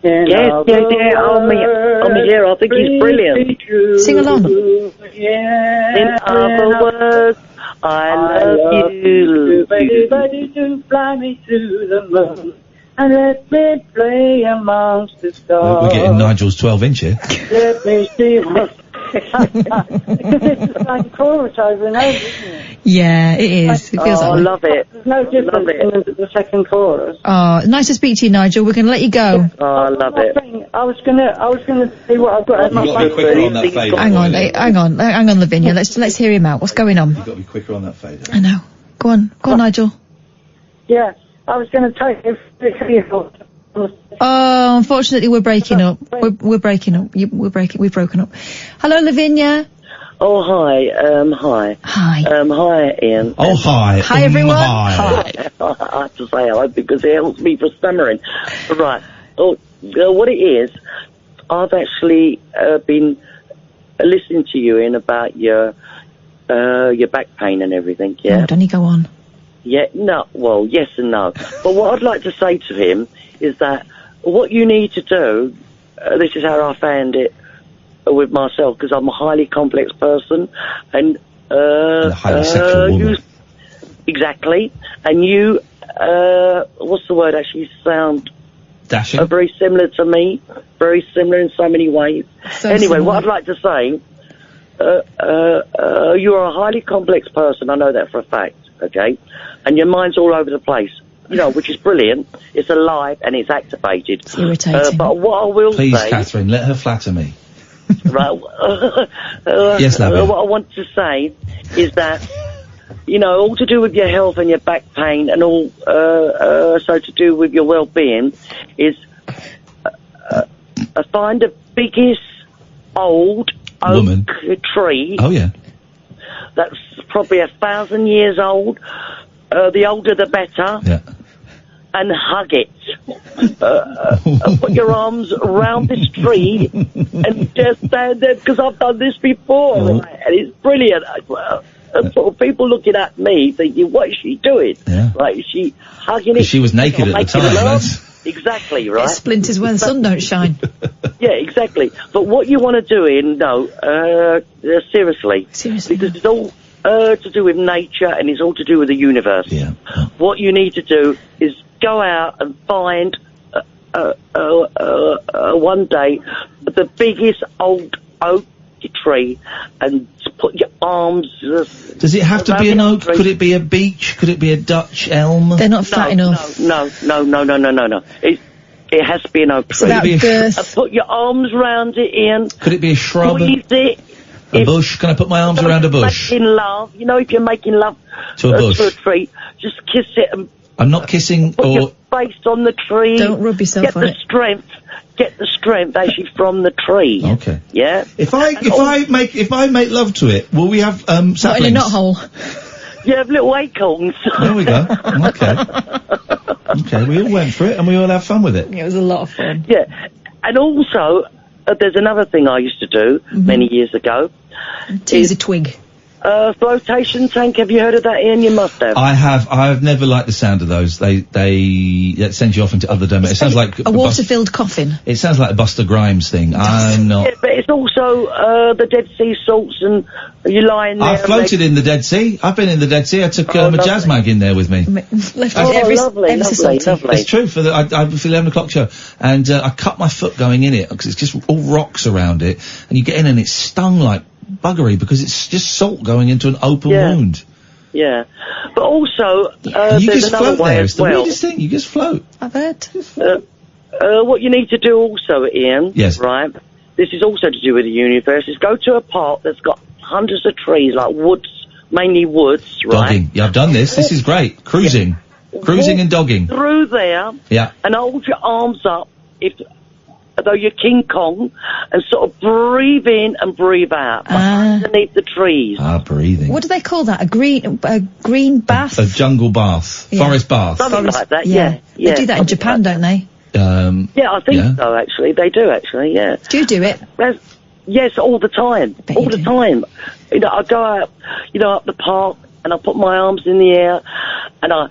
Yes. I'm here. I think he's brilliant. Sing along. In other words, I love you. Baby, do fly me to the moon. And let me play amongst the stars. We're getting Nigel's 12-inch here. Let me see what... Because it's the same chorus over and over, isn't it? Yeah, it is. It feels I love it. There's no difference in the second chorus. Oh, nice to speak to you, Nigel. We're going to let you go. Oh, I love it. I was gonna see what I've got at my You've got to be quicker on that fader. Hang on, Lavinia. Let's hear him out. What's going on? You've got to be quicker on that fader. I know. Go on, Nigel. Yeah, I was going to take it. Oh, unfortunately, we're breaking up. We're breaking up. We've broken up. Hello, Lavinia. Oh, hi. Hi. Hi. Hi, Iain. Oh, hi. Hi, everyone. Hi. I have to say hi because it helps me for stammering. Right. Oh, what it is, I've actually been listening to you, Iain, about your back pain and everything, yeah? Oh, don't you go on? Yeah, no, well, yes and no. But what I'd like to say to him is that what you need to do, this is how I found it with myself, because I'm a highly complex person, and a highly sexual woman. Exactly, and you, what's the word, actually sound... Dashing? Very similar to me, very similar in so many ways. Anyway, what I'd like to say, you're a highly complex person, I know that for a fact, okay? And your mind's all over the place, you know, which is brilliant. It's alive and it's activated. It's irritating. But what I will Please, say... Katherine, let her flatter me. Right. Yes, Lavia. What I want to say is that, you know, all to do with your health and your back pain and all, so to do with your well-being is find the biggest old oak tree. Oh, yeah. That's probably 1,000 years old. The older the better. Yeah. And hug it. Put your arms around this tree and just stand there, because I've done this before, right? And it's brilliant. And sort of people looking at me thinking, what is she doing? Yeah. Right, is she hugging it? She was naked Or at the making time. love? That's- Exactly, right? It splinters where the sun don't shine. Yeah, exactly. But what you want to do, Ian, seriously. Seriously. Because it's all to do with nature and it's all to do with the universe. Yeah. What you need to do is go out and find one day the biggest old oak tree and put your arms. Does it have to be an oak? Could it be a beech? Could it be a Dutch elm? They're not fat enough. No. It has to be an oak tree. about girth. And put your arms round it, Ian. Could it be a shrub? Squeeze it. A bush? Can I put my arms around a bush? Making love, if you're making love To a bush. to a tree, just kiss it and I'm not kissing put or... your face on the tree. Don't rub yourself Get on the it. strength. Get the strength actually from the tree. Okay. Yeah. If I make love to it, will we have saplings? Not in a knot hole. You have little acorns. There we go. Okay. Okay, we all went for it and we all have fun with it. It was a lot of fun. Yeah. And also, there's another thing I used to do many years ago. Tease a twig. Flotation tank. Have you heard of that, Ian? You must have. I have never liked the sound of those. They that send you off into other domains. It sounds like A water-filled coffin. It sounds like a Buster Grimes thing. I'm not. Yeah, but it's also the Dead Sea salts, and you lying there. I floated in the Dead Sea. I've been in the Dead Sea. I took a jazz mag in there with me. Lovely. It's true. For the 11 o'clock show, and I cut my foot going in it because it's just all rocks around it, and you get in and it's stung like buggery because it's just salt going into an open wound. Yeah, but also And you there's just another float way there. as It's the well. weirdest thing. You just float. I've heard. What you need to do also, Ian. Yes. Right. This is also to do with the universe. Is go to a park that's got hundreds of trees, like woods, mainly woods. Right. Dogging. Yeah, I've done this. This is great. Cruising. Cruising and dogging. Through there. Yeah. And hold your arms up, though you're King Kong, and sort of breathe in and breathe out underneath the trees. Breathing. What do they call that? A green bath? A jungle bath. Yeah. Forest bath. Something like that, yeah. They do that in Japan, don't they? Yeah, I think so, actually. They do, actually, yeah. Do you do it? Yes, all the time. All the time. I go out, up the park, and I put my arms in the air, and I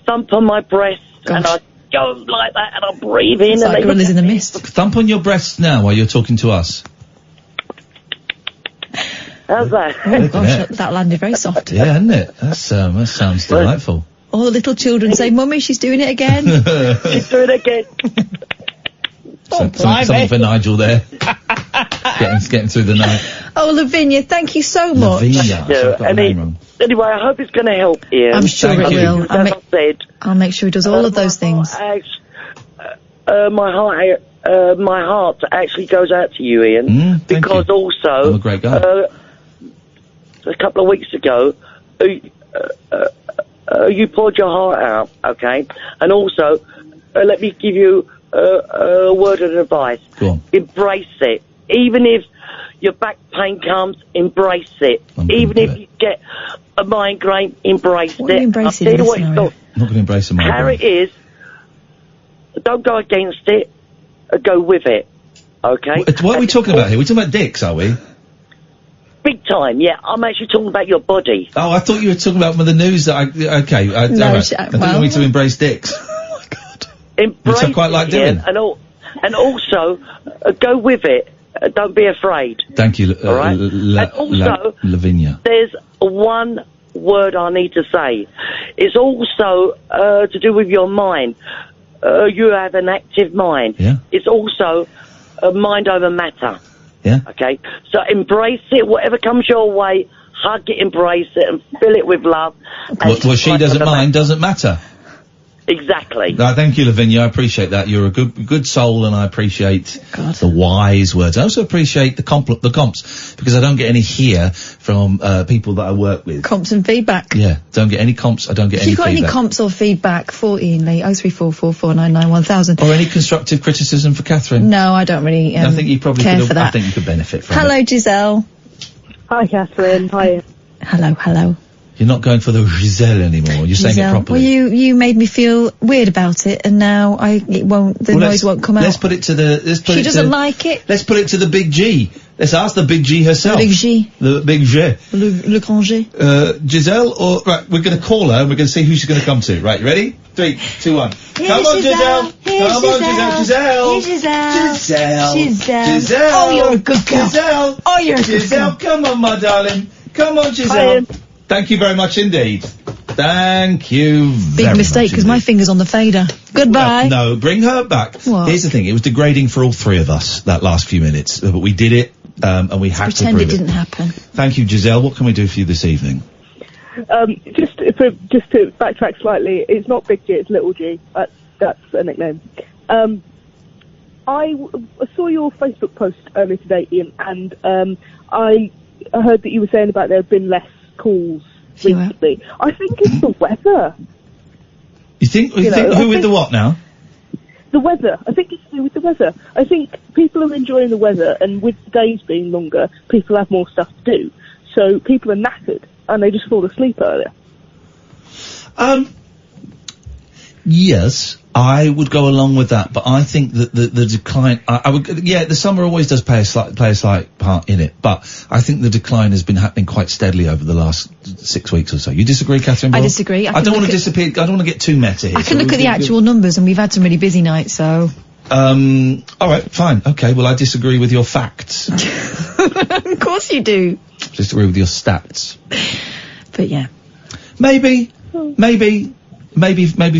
thump on my breast, and I go like that, and I breathe in. It's and like gorillas in the mist. Thump on your breasts now while you're talking to us. How's that? Oh gosh, that landed very soft. Yeah, isn't it? That sounds delightful. All the little children say, "Mummy, she's doing it again." She's doing it again. Something for Nigel there. getting through the night. Oh, Lavinia, thank you so much. Lavinia. I've got her name wrong. Anyway, I hope it's going to help, Ian. I'm sure it will. I'll make sure he does all of those things. My heart actually goes out to you, Ian, because also I'm a great guy. a couple of weeks ago, you poured your heart out, okay, and also let me give you a word of advice. Go on. Embrace it, even if your back pain comes. Embrace it, even if you get a migraine. Embrace What are it. you embracing I'll in tell this you what scenario? it's I'm not going to embrace a how migraine. it is. Don't go against it. Go with it. Okay. What are we talking about here? We're talking about dicks, are we? Big time, yeah. I'm actually talking about your body. Oh, I thought you were talking about the news that okay. All right. I thought you wanted me to embrace dicks. Embrace Which I quite like it, doing. yeah, and also go with it. Don't be afraid. Thank you, All right? And also, Lavinia. there's one word I need to say. It's also to do with your mind. You have an active mind. Yeah. It's also mind over matter. Yeah. Okay? So embrace it. Whatever comes your way, hug it, embrace it, and fill it with love. What she doesn't mind doesn't matter. Exactly. No, thank you, Lavinia. I appreciate that. You're a good soul, and I appreciate the wise words. I also appreciate the comps, because I don't get any here from people that I work with. Comps and feedback. Yeah, don't get any comps. I don't get If any you've got feedback. any comps or feedback for Iain Lee, 03444991000. Or any constructive criticism for Catherine. No, I don't really I think you probably care could. for that. I think you could benefit from it. Hello, Giselle. Hi, Catherine. Hi. Hello. You're not going for the Giselle anymore. You're saying it Giselle. properly. Well, you made me feel weird about it, and now the noise won't come out. Let's put it to the. She doesn't like it. Let's put it to the big G. Let's ask the big G herself. Big G. The big G. Le grand G. Giselle, or right, we're going to call her and we're going to see who she's going to come to. Right, you ready? 3, 2, 1. Come on, Giselle. Come on, Giselle. Giselle. Oh, you're a good girl. Giselle. Oh, you're a good Giselle, girl. come on, my darling. Come on, Giselle. Thank you very much indeed. Thank you very Big mistake, because my finger's on the fader. Goodbye. No, bring her back. What? Here's the thing, it was degrading for all three of us, that last few minutes. But we did it, and we had to Pretend prove it didn't happen. Thank you, Giselle. What can we do for you this evening? Just to backtrack slightly, it's not Big G, it's Little G. That's a nickname. I saw your Facebook post earlier today, Ian, and I heard that you were saying about there have been less calls recently. I think it's the weather. You think who with the what now? The weather. I think it's to do with the weather. I think people are enjoying the weather, and with the days being longer, people have more stuff to do. So people are knackered, and they just fall asleep earlier. Yes, I would go along with that, but I think that the decline, I would, the summer always does play a slight part in it, but I think the decline has been happening quite steadily over the last 6 weeks or so. You disagree, Catherine? I disagree. I don't want to disappear, I don't want to get too meta here. I can look at the actual numbers, and we've had some really busy nights, so... alright, fine, okay, well I disagree with your facts. Of course you do. Disagree with your stats. But yeah. Maybe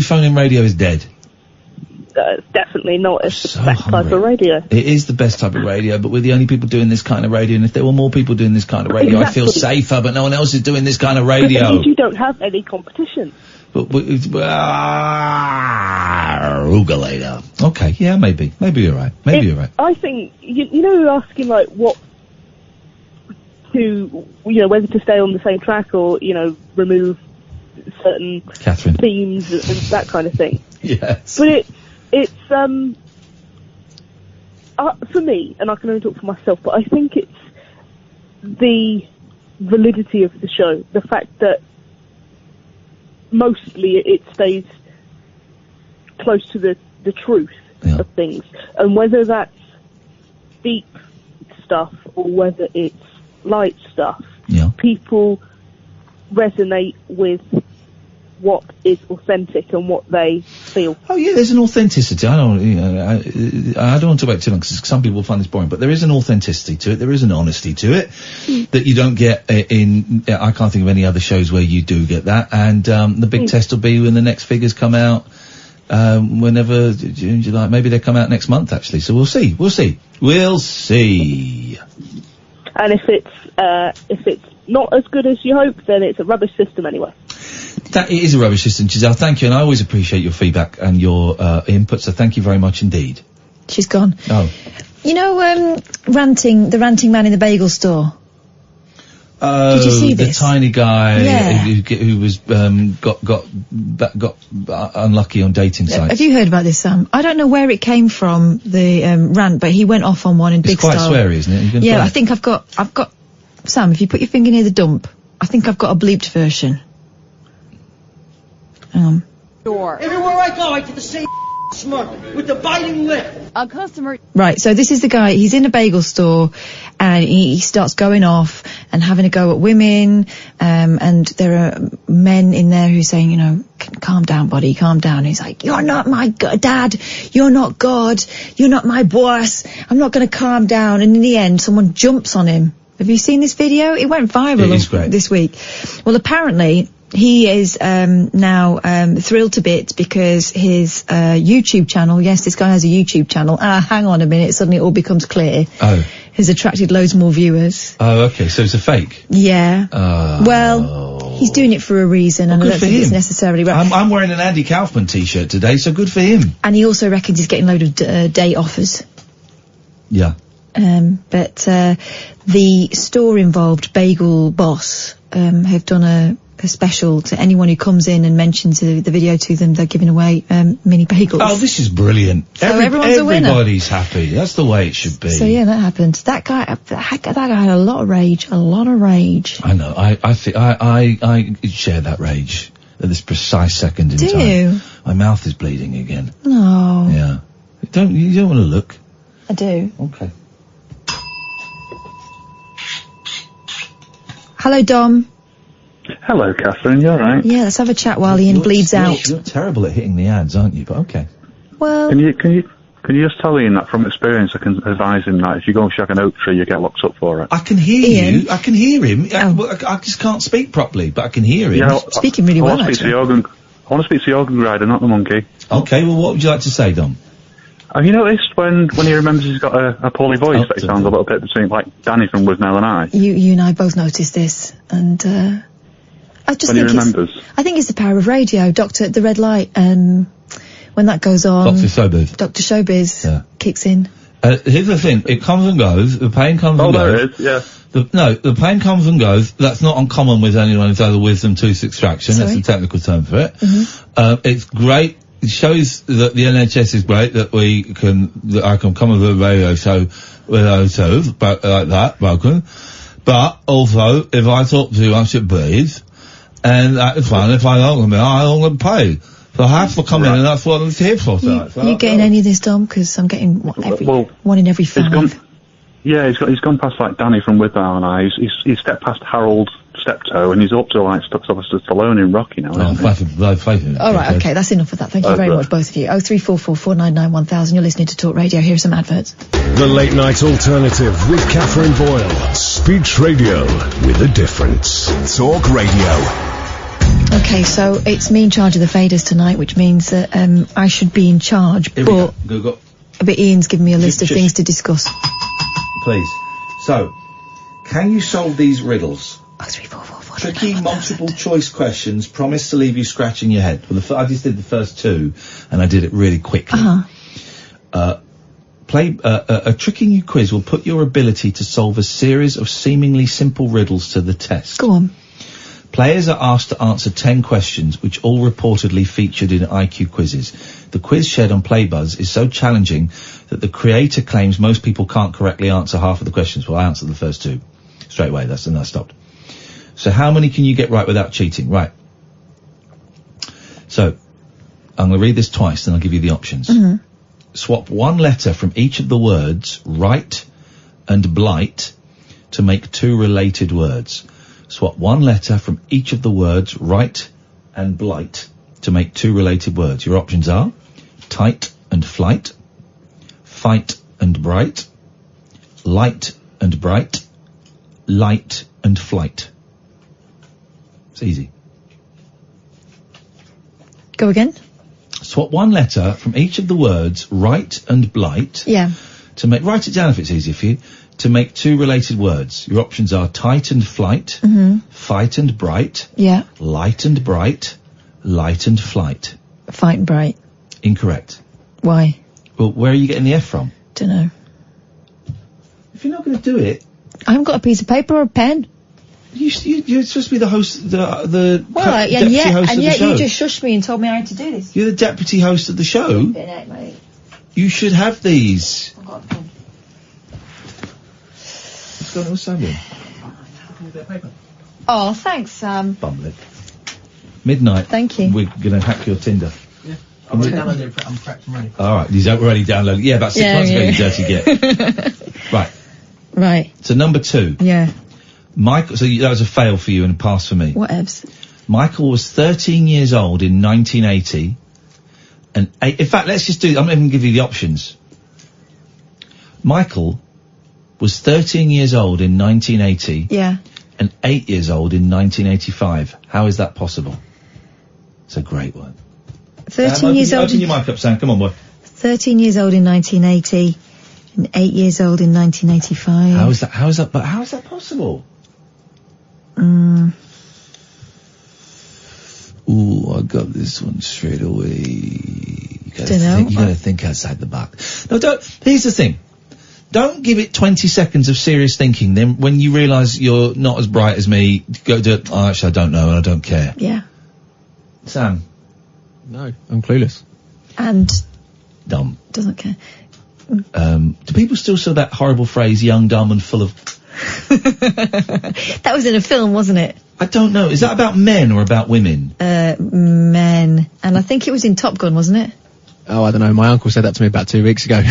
phone-in radio is dead. It's definitely not. It's the best type of radio. It is the best type of radio, but we're the only people doing this kind of radio, and if there were more people doing this kind of radio, I'd feel safer, but no one else is doing this kind of radio. But it means you don't have any competition. Oogalator. Okay, yeah, maybe you're right. You're right. I think, you know, asking, like, whether to stay on the same track or, remove certain Catherine. themes and that kind of thing. Yes. But it's for me, and I can only talk for myself, but I think it's the validity of the show, the fact that mostly it stays close to the truth of things, and whether that's deep stuff or whether it's light stuff, people resonate with what is authentic and what they feel. Oh yeah, there's an authenticity. I don't want to talk about it too long because some people find this boring, but there is an authenticity to it. There is an honesty to it that you don't get in. I can't think of any other shows where you do get that. And the big test will be when the next figures come out. Whenever June, July, maybe they come out next month actually. So we'll see. And if it's not as good as you hope, then it's a rubbish system anyway. That it is a rubbish system, Giselle. Thank you, and I always appreciate your feedback and your input. So thank you very much indeed. She's gone. Oh, you know, the ranting man in the bagel store. Did you see this? The tiny guy Yeah. who was got unlucky on dating sites. Have you heard about this, Sam? I don't know where it came from, the rant, but he went off on one in big style. It's quite sweary, isn't it? Yeah, I think I've got Sam. If you put your finger near the dump, I think I've got a bleeped version. Everywhere I go, I get the same smirk with the biting lip. A customer. Right, so this is the guy, he's in a bagel store, and he starts going off and having a go at women, and there are men in there who are saying, calm down, buddy, calm down. And he's like, you're not my dad, you're not God, you're not my boss, I'm not going to calm down. And in the end, someone jumps on him. Have you seen this video? It went viral this week. Well, apparently, he is now thrilled to bits because his YouTube channel, yes, this guy has a YouTube channel. Hang on a minute, suddenly it all becomes clear. Oh. Has attracted loads more viewers. Oh, okay, so it's a fake? Yeah. Well, he's doing it for a reason, and I don't think it's necessarily right. I'm wearing an Andy Kaufman t-shirt today, so good for him. And he also reckons he's getting a load of date offers. Yeah. But the store involved, Bagel Boss, have done a special to anyone who comes in and mentions the video to them. They're giving away mini bagels. Oh, this is brilliant. So everyone's a winner. Everybody's happy. That's the way it should be. So yeah, that happened. That guy had a lot of rage. I know. I share that rage at this precise second in time. Do you? My mouth is bleeding again. No. Yeah. You don't want to look. I do. Okay. Hello, Dom. Hello, Catherine. You all right? Yeah, let's have a chat while Ian bleeds out. You're terrible at hitting the ads, aren't you? But okay. Well, Can you just tell Ian that from experience? I can advise him that if you go and shag an oak tree, you get locked up for it. I can hear Ian? you. I can hear him. I just can't speak properly, but I can hear him. Yeah, speaking really well, I want to speak to the organ grinder, not the monkey. Okay. Well, what would you like to say, Dom? Have you noticed when he remembers he's got a poorly voice that he sounds a little bit between like Danny from Wisnell and I? You and I both noticed this, and I just When he think remembers. I think it's the power of radio. The red light, when that goes on, Dr. Showbiz. Dr. Showbiz kicks in. Here's the thing. It comes and goes. The pain comes and goes. There it is, yeah. The pain comes and goes. That's not uncommon with anyone who's had a wisdom tooth extraction. Sorry? That's a technical term for it. Mm-hmm. It's great. It shows that the NHS is great, that I can come with a radio show without a tooth, like that, broken. But also, if I talk too much, it bleeds. And that's fine. If I don't, I don't get paid. So I have to come in, and that's what it's here for. You getting any of this, Dom? Because I'm getting one in every 5. He's gone past like Danny from Wisnell and I. He's stepped past Harold Steptoe, and he's up to like Sylvester Stallone in Rocky now. All right, okay, that's enough of that. Thank you very much, both of you. 0344 499 1000. You're listening to Talk Radio. Here are some adverts. The Late Night Alternative with Catherine Boyle. Speech radio with a difference. Talk Radio. Okay, so it's me in charge of the faders tonight, which means that I should be in charge, but Ian's given me a list of things to discuss. Please. So, can you solve these riddles? Tricky multiple choice questions promise to leave you scratching your head. Well, I just did the first 2, and I did it really quickly. A tricky new quiz will put your ability to solve a series of seemingly simple riddles to the test. Go on. Players are asked to answer 10 questions, which all reportedly featured in IQ quizzes. The quiz shared on Playbuzz is so challenging that the creator claims most people can't correctly answer half of the questions. Well, I answered the first 2 straight away. And I stopped. So how many can you get right without cheating? Right. So I'm going to read this twice, then I'll give you the options. Mm-hmm. Swap one letter from each of the words right and blight to make 2 related words. Swap one letter from each of the words right and blight to make 2 related words. Your options are tight and flight, fight and bright, light and bright, light and flight. It's easy. Go again. Swap one letter from each of the words right and blight. Yeah. To make, write it down if it's easier for you, to make 2 related words. Your options are tight and flight, fight and bright, light and bright, light and flight. Fight and bright. Incorrect. Why? Well, where are you getting the F from? Dunno. If you're not going to do it... I haven't got a piece of paper or a pen. You're supposed to be the host, the Well, deputy host of the show. You just shushed me and told me I had to do this. You're the deputy host of the show. Mate. You should have these. I've got a pen. What's going on with Samuel? Oh, thanks, Sam. Bumlet. Midnight. Thank you. We're going to hack your Tinder. Yeah. I'm prepped and ready. All right, he's already downloaded. Yeah, about 6 months ago, you dirty git. Right. Right. So number 2. Yeah. Michael. So that was a fail for you and a pass for me. Whatevs. Michael was 13 years old in 1980, and in fact, let's just do. I'm not even going to give you the options. Michael was 13 years old in 1980. Yeah. And 8 years old in 1985. How is that possible? It's a great one. 13 years old. Open your mic up, Sam. Come on, boy. 13 years old in 1980 and 8 years old in 1985. How is that? But how is that possible? Ooh, I got this one straight away. You gotta think outside the box. No, don't. Here's the thing. Don't give it 20 seconds of serious thinking. Then when you realise you're not as bright as me, go do it. Oh, actually, I don't know and I don't care. Yeah. Sam? No, I'm clueless. And? Dumb. Doesn't care. Do people still say that horrible phrase, young, dumb and full of... That was in a film, wasn't it? I don't know. Is that about men or about women? Men. And I think it was in Top Gun, wasn't it? Oh, I don't know. My uncle said that to me about 2 weeks ago.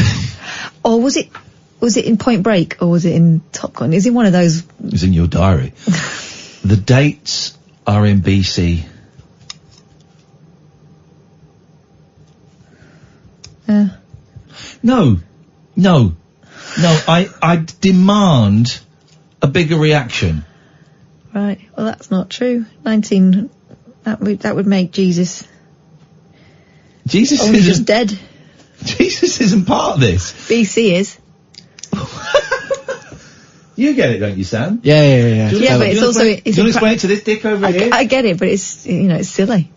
Or was it in Point Break, or was it in Top Gun? Is it one of those? It's in your diary. The dates are in BC. No. I demand a bigger reaction. Right. Well, that's not true. 19. That would make Jesus. Jesus only isn't just dead. Jesus isn't part of this. BC is. You get it, don't you, Sam? Yeah. Yeah, but it's also. Do you want to explain it to this dick over here? I get it, but it's it's silly.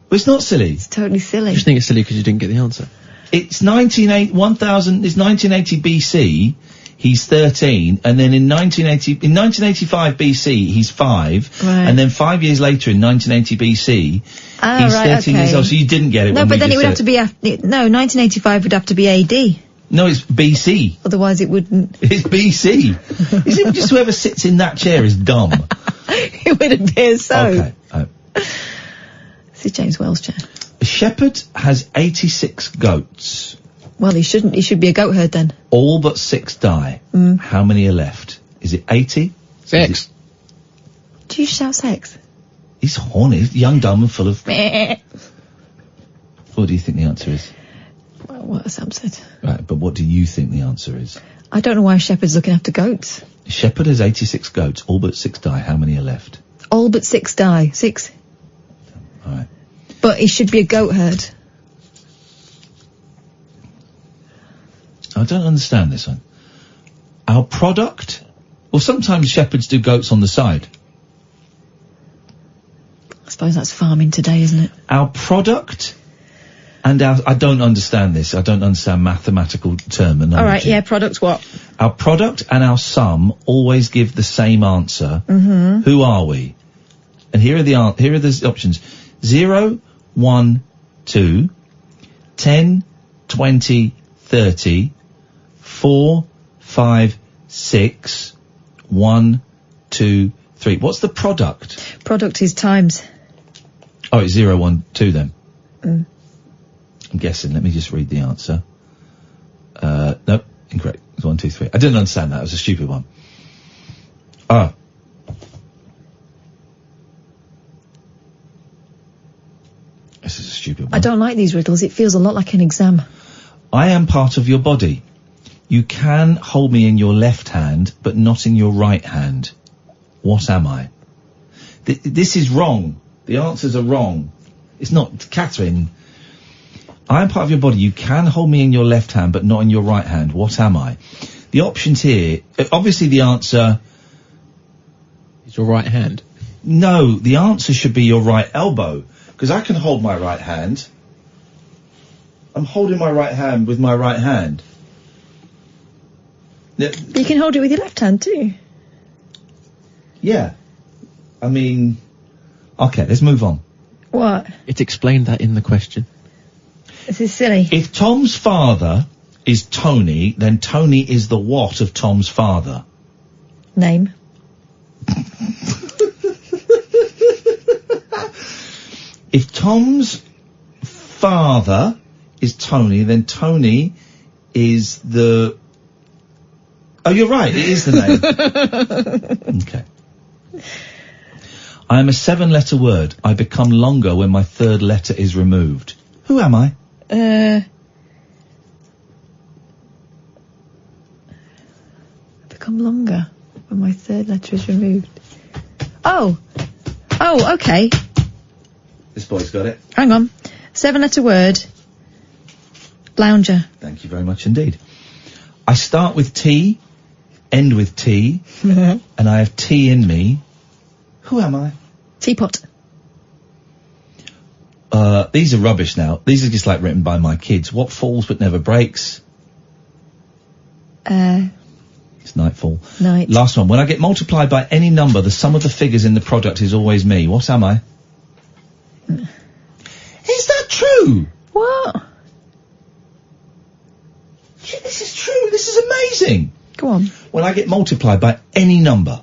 But it's not silly. It's totally silly. I just think it's silly because you didn't get the answer. It's 1980 BC. He's 13, and then in 1985 BC, he's 5, Right. and then 5 years later, in 1980 BC, he's 13 years old. So you didn't get it. No, but then it would have to be after. No, 1985 would have to be AD. No, it's BC. Otherwise, it wouldn't. It's BC. Is it just whoever sits in that chair is dumb? It would appear so. Okay. This is James Wells' chair. A shepherd has 86 goats. Well, he shouldn't. He should be a goat herd then. All but 6 die. How many are left? Is it 80? 6. Do you shout sex? He's horny. He's young, dumb, and full of. Meh. What do you think the answer is? Well, what Sam said. Right, but what do you think the answer is? I don't know why a shepherd's looking after goats. A shepherd has 86 goats. All but 6 die. How many are left? All but 6 die. 6. All right. But he should be a goat herd. I don't understand this one. Our product? Well, sometimes shepherds do goats on the side. I suppose that's farming today, isn't it? Our product and our... I don't understand this. I don't understand mathematical terminology. All right, yeah, product what? Our product and our sum always give the same answer. Mm-hmm. Who are we? And here are the options. 0, 1, 2, 10, 20, 30, 4, 5, 6, 1, 2, 3. What's the product? Product is times. Oh, it's 0, 1, 2 then. Mm. I'm guessing. Let me just read the answer. No, incorrect. It's 1, 2, 3. I didn't understand that. It was a stupid one. Ah. This is a stupid one. I don't like these riddles. It feels a lot like an exam. I am part of your body. You can hold me in your left hand, but not in your right hand. What am I? This is wrong. The answers are wrong. It's not, Katherine. I am part of your body. You can hold me in your left hand, but not in your right hand. What am I? The options here, obviously the answer... Is your right hand? No, the answer should be your right elbow, because I can hold my right hand. I'm holding my right hand with my right hand. You can hold it with your left hand too. Yeah. I mean... Okay, let's move on. What? It explained that in the question. This is silly. If Tom's father is Tony, then Tony is the what of Tom's father? Name. If Tom's father is Tony, then Tony is the... Oh, you're right, it is the name. Okay. I am a 7-letter word. I become longer when my 3rd letter is removed. Who am I? Become longer when my 3rd letter is removed. Oh, okay. This boy's got it. Hang on. 7-letter word. Lounger. Thank you very much indeed. I start with T, end with T, and I have tea in me. Who am I? Teapot. These are rubbish now. These are just like written by my kids. What falls but never breaks? It's nightfall. Night. Last one. When I get multiplied by any number, the sum of the figures in the product is always me. What am I? Is that true? What? Yeah, this is true. This is amazing. Go on. When I get multiplied by any number,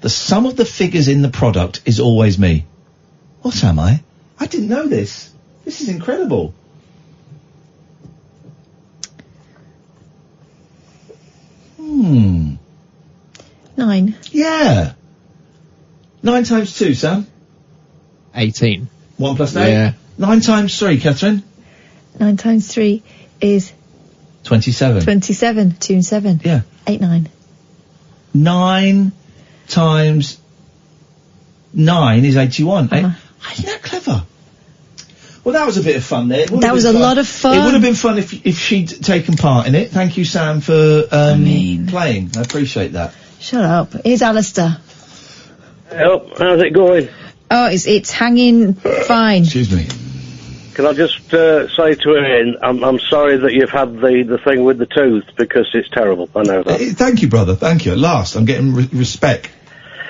the sum of the figures in the product is always me. What am I? I didn't know this. This is incredible. 9. Yeah. 9 times 2, Sam? 18. 1 plus 8? Yeah. 9 times 3, Catherine? 9 times 3 is 27. 27. 2 and 7. Yeah. 8, 9. 9 times 9 is 81. Uh-huh. Isn't that clever? Well, that was a bit of fun there. That was a lot of fun. It would have been fun if she'd taken part in it. Thank you, Sam, for playing. I appreciate that. Shut up. Here's Alistair. Help, how's it going? Oh, it's hanging fine. Excuse me. Can I just say to Iain, I'm sorry that you've had the thing with the tooth, because it's terrible. I know that. Thank you, brother. Thank you. At last, I'm getting respect.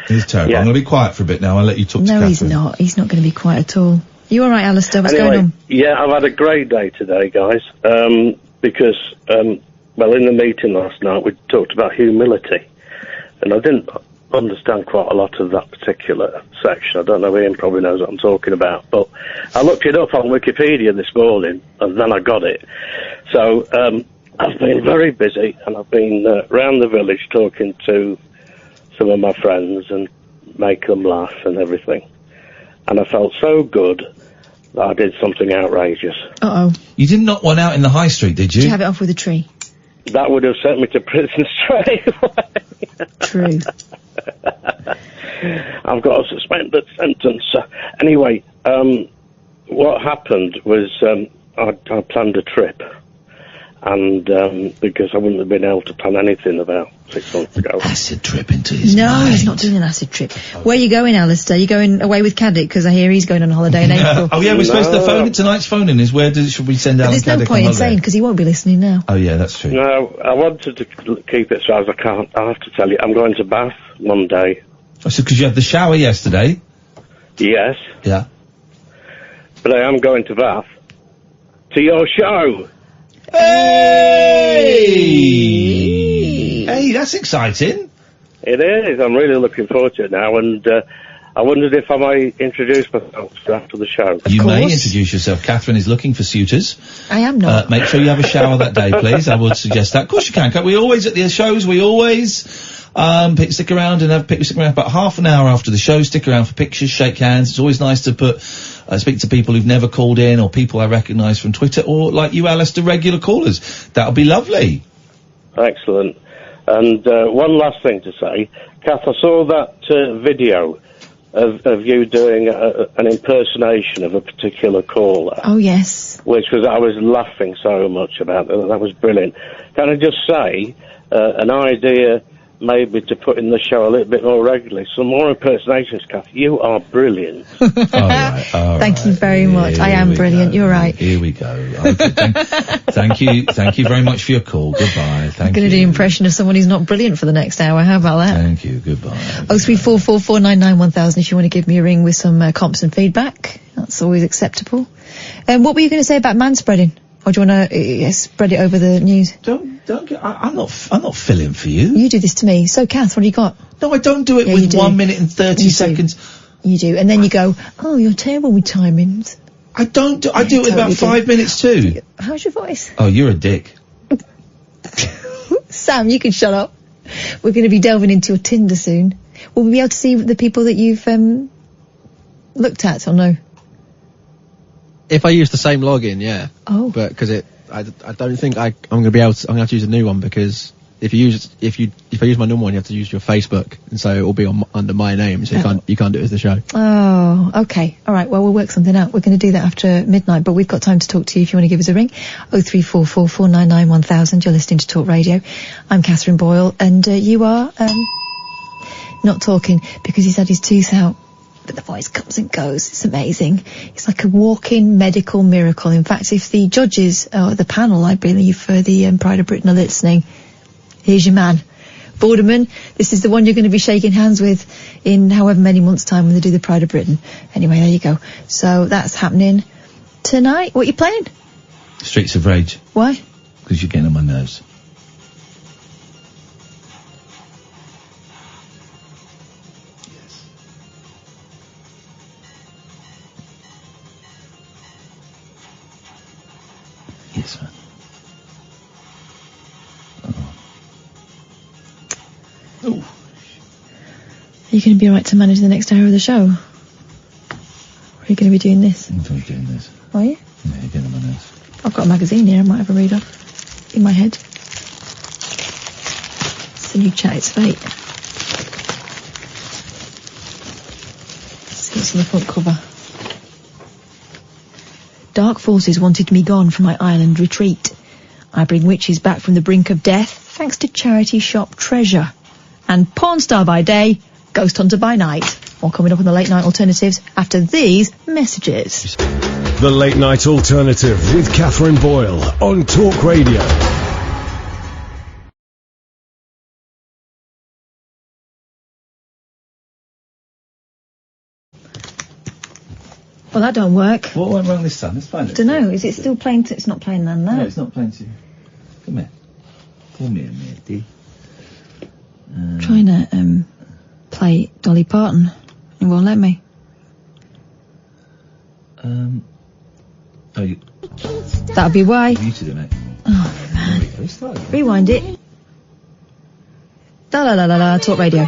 It's terrible. Yeah. I'm going to be quiet for a bit now. I'll let you talk to No, Catherine. he's not. He's not going to be quiet at all. You all right, Alistair? What's Anyway, going on? Yeah, I've had a great day today, guys, because, well, in the meeting last night, we talked about humility, and I didn't understand quite a lot of that particular section. I don't know, Iain probably knows what I'm talking about, but I looked it up on Wikipedia this morning, and then I got it. So, I've been very busy, and I've been round the village talking to some of my friends and make them laugh and everything. And I felt so good that I did something outrageous. Uh-oh. You didn't knock one out in the high street, did you? Did you have it off with a tree? That would have sent me to prison straight away. True. I've got a suspended sentence. Anyway, what happened was I planned a trip. And because I wouldn't have been able to plan anything about 6 months ago. Acid trip into his No, mind. he's not doing an acid trip. Where are you going, Alistair? You going away with Caddick? Because I hear he's going on holiday in April. Oh, yeah, we're supposed to phone it. Tonight's phoning is should we send Alan There's no Caddick point on in holiday? saying, because he won't be listening now. Oh, yeah, that's true. No, I wanted to keep it so as I can't. I have to tell you, I'm going to Bath Monday. Oh, so because you had the shower yesterday? Yes. Yeah. But I am going to Bath. To your show. Hey! Hey, that's exciting. It is. I'm really looking forward to it now, and I wondered if I might introduce myself after the show. You may introduce yourself. Catherine is looking for suitors. I am not. Make sure you have a shower that day, please. I would suggest that. Of course you can. We always, at the shows, we always stick around and stick around about half an hour after the show, stick around for pictures, shake hands. It's always nice to speak to people who've never called in, or people I recognise from Twitter, or like you, Alistair, regular callers. That'll be lovely. Excellent. And one last thing to say. Kath, I saw that video of you doing an impersonation of a particular caller. Oh, yes. I was laughing so much about that. That was brilliant. Can I just say, an idea maybe to put in the show a little bit more regularly. Some more impersonations, Kath. You are brilliant. All right. Thank you very much. I am brilliant. You're right. Here we go. Okay, thank you very much for your call. Goodbye. I'm going to do an impression of someone who's not brilliant for the next hour. How about that? Thank you. Goodbye. 03444991000 if you want to give me a ring with some comps and feedback. That's always acceptable. What were you going to say about manspreading? Or do you want to spread it over the news? I'm not filling for you. You do this to me. So, Kath, what have you got? No, I don't do it with 1 minute and 30 seconds. You do. And then you go, oh, you're terrible with timings. I don't do, I do it in about 5 minutes too. How's your voice? Oh, you're a dick. Sam, you can shut up. We're going to be delving into your Tinder soon. Will we be able to see the people that you've looked at or no? If I use the same login, yeah. Oh. But because I don't think I'm going to be able to. I'm going to have to use a new one, because if I use my normal one, you have to use your Facebook, and so it will be under my name, so you can't do it as the show. Oh, okay. All right. Well, we'll work something out. We're going to do that after midnight, but we've got time to talk to you if you want to give us a ring. 03444991000. You're listening to Talk Radio. I'm Catherine Boyle, and you are not talking because he's had his tooth out. But the voice comes and goes. It's amazing. It's like a walk-in medical miracle. In fact, if the judges, or the panel, I believe, for the Pride of Britain are listening, here's your man. Borderman, this is the one you're going to be shaking hands with in however many months' time when they do the Pride of Britain. Anyway, there you go. So that's happening tonight. What are you playing? Streets of Rage. Why? Because you're getting on my nerves. Yes, man. Are you going to be alright to manage the next hour of the show? Or are you going to be doing this? I'm going to be doing this. Are you? Yeah, you're getting on my nerves. I've got a magazine here, I might have a read of. In my head. It's the new Chat It's Fate. See what's on the front cover. Dark forces wanted me gone from my island retreat. I bring witches back from the brink of death, thanks to charity shop Treasure. And porn star by day, ghost hunter by night. All coming up on the late night alternatives after these messages. The Late Night Alternative with Katherine Boyle on Talk Radio. Well, that don't work. What went wrong this time? Let's find it. Don't know. Is it still playing? It's not playing then, No, it's not playing to you. Come here. Come here, matey. Trying to play Dolly Parton. It won't let me. Oh, you... That'll be why. You to do, mate. Oh, man. There we go. Rewind it. Da la la la la. Talk Radio.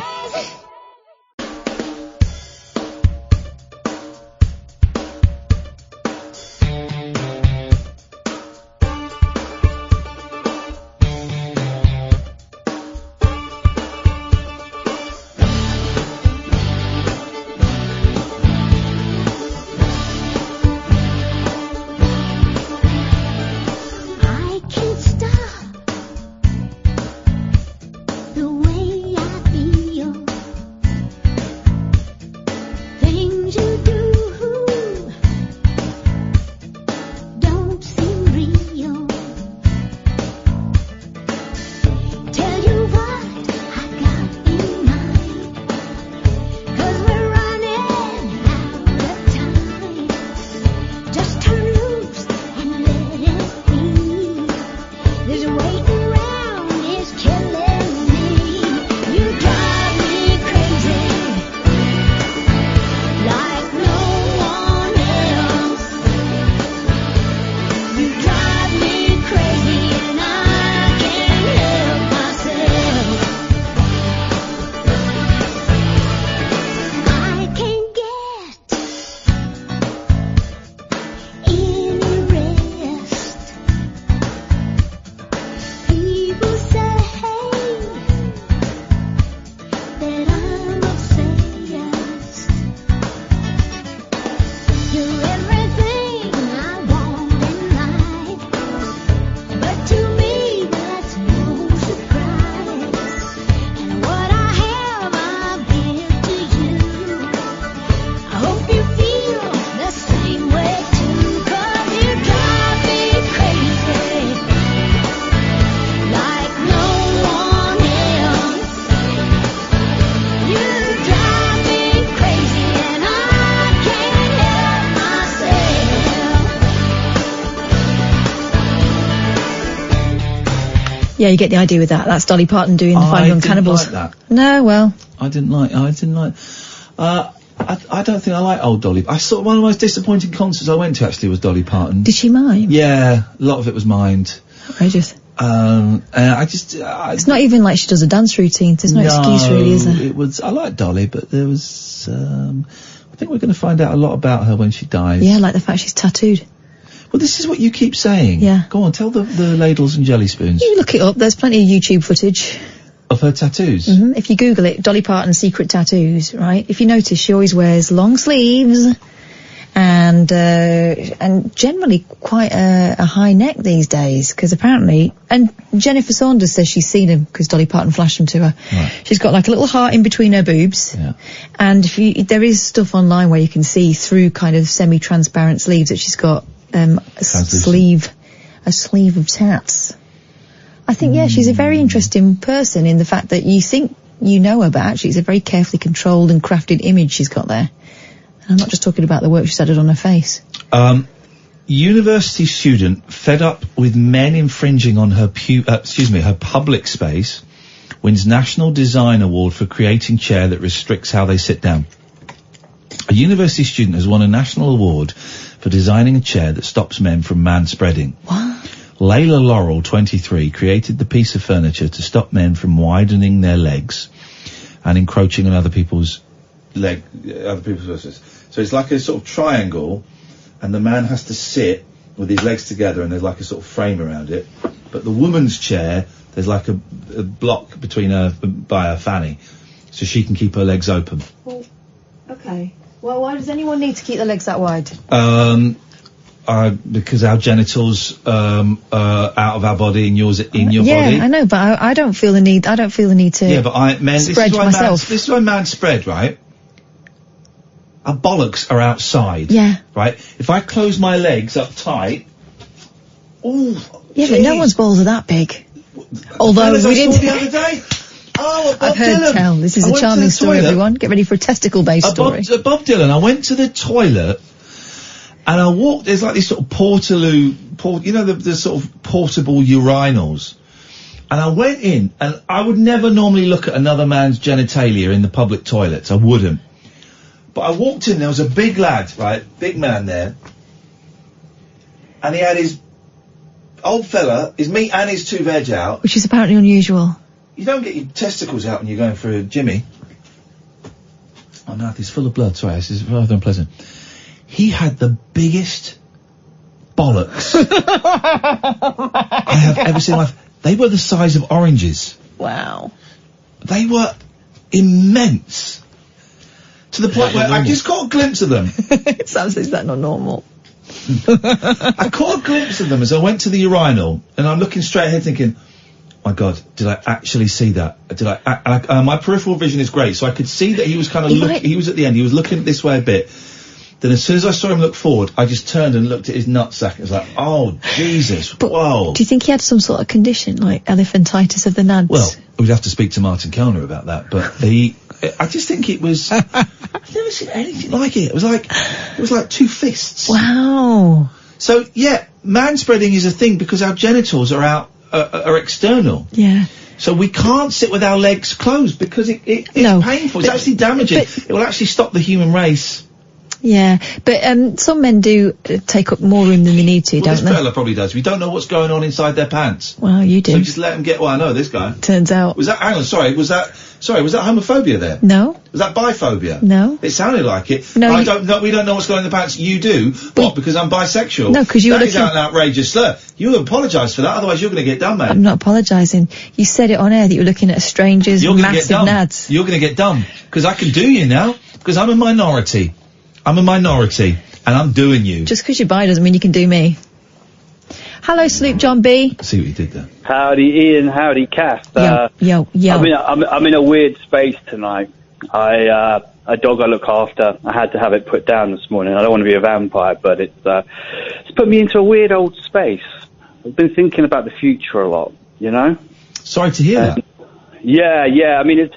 Yeah, you get the idea with that. That's Dolly Parton doing the Five Young Cannibals. I didn't like that. No, well. I didn't like. I don't think I like old Dolly. I saw one of the most disappointing concerts I went to actually was Dolly Parton. Did she mime? Yeah, a lot of it was mimed. Outrageous. It's not even like she does a dance routine. There's no excuse really, is there? It was. I like Dolly, but there was. I think we're going to find out a lot about her when she dies. Yeah, like the fact she's tattooed. Well, this is what you keep saying. Yeah. Go on, tell the ladles and jelly spoons. You look it up. There's plenty of YouTube footage. Of her tattoos? Mm-hmm. If you Google it, Dolly Parton secret tattoos, right? If you notice, she always wears long sleeves and generally quite a high neck these days, because apparently, and Jennifer Saunders says she's seen them because Dolly Parton flashed them to her. Right. She's got like a little heart in between her boobs. Yeah. And there is stuff online where you can see through kind of semi-transparent sleeves that she's got a sleeve of tats. I think, yeah, she's a very interesting person in the fact that you think you know her, but actually it's a very carefully controlled and crafted image she's got there. And I'm not just talking about the work she's added on her face. University student fed up with men infringing on her her public space wins National Design Award for creating chair that restricts how they sit down. A university student has won a national award for designing a chair that stops men from manspreading. What? Layla Laurel, 23, created the piece of furniture to stop men from widening their legs. and encroaching on other people's voices. So it's like a sort of triangle, and the man has to sit with his legs together, and there's like a sort of frame around it. But the woman's chair, there's like a block between her by her fanny, so she can keep her legs open. Well, okay. Well, why does anyone need to keep their legs that wide? Because our genitals out of our body and yours in your body. Yeah, I know, but I don't feel the need. I don't feel the need to. Yeah, but spread myself. This is why man spread, right? Our bollocks are outside. Yeah. Right. If I close my legs up tight, ooh. Yeah, but no one's balls are that big. Although we didn't. Saw the other day. Oh, Bob I've heard Dylan. tell. This is a charming story, everyone. Get ready for a testicle-based story. Bob Dylan. I went to the toilet. And I walked, there's like these sort of the sort of portable urinals. And I went in, and I would never normally look at another man's genitalia in the public toilets. I wouldn't. But I walked in, there was a big lad, right, big man there. And he had his old fella, his meat and his 2 veg out. Which is apparently unusual. You don't get your testicles out when you're going for a Jimmy. Oh no, it's full of blood, sorry, this is rather unpleasant. He had the biggest bollocks I have ever seen in my life. They were the size of oranges. Wow. They were immense. To the point where I just caught a glimpse of them. Sam says that's not normal. I caught a glimpse of them as I went to the urinal, and I'm looking straight ahead thinking, my God, did I actually see that? My peripheral vision is great, so I could see that he was kind of he was at the end, he was looking this way a bit. Then as soon as I saw him look forward, I just turned and looked at his nutsack. It was like, oh, Jesus, whoa. Do you think he had some sort of condition, like elephantitis of the nads? Well, we'd have to speak to Martin Kellner about that, but I just think it was, I've never seen anything like it. It was like 2 fists. Wow. So, yeah, manspreading is a thing because our genitals are external. Yeah. So we can't sit with our legs closed because it's painful. It's actually damaging. It will actually stop the human race. Yeah, but some men do take up more room than they need to, don't this they? fella probably does. We don't know what's going on inside their pants. Well, you do. So just let them get. Well, I know this guy. Turns out. Was that? Hang on, sorry. Was that homophobia there? No. Was that biphobia? No. It sounded like it. No. We don't know what's going on in the pants. You do. What? Because I'm bisexual? No, because that is an outrageous slur. You apologise for that, otherwise you're going to get done, mate. I'm not apologising. You said it on air that you were looking at a stranger's massive nads. You're going to get done because I can do you now because I'm a minority. I'm a minority, and I'm doing you. Just because you're bi doesn't mean you can do me. Hello, Sloop John B. See what you did there. Howdy, Ian. Howdy, Kath. Yo. I'm in a weird space tonight. A dog I look after, I had to have it put down this morning. I don't want to be a vampire, but it's put me into a weird old space. I've been thinking about the future a lot, you know? Sorry to hear that. Yeah. I mean, it's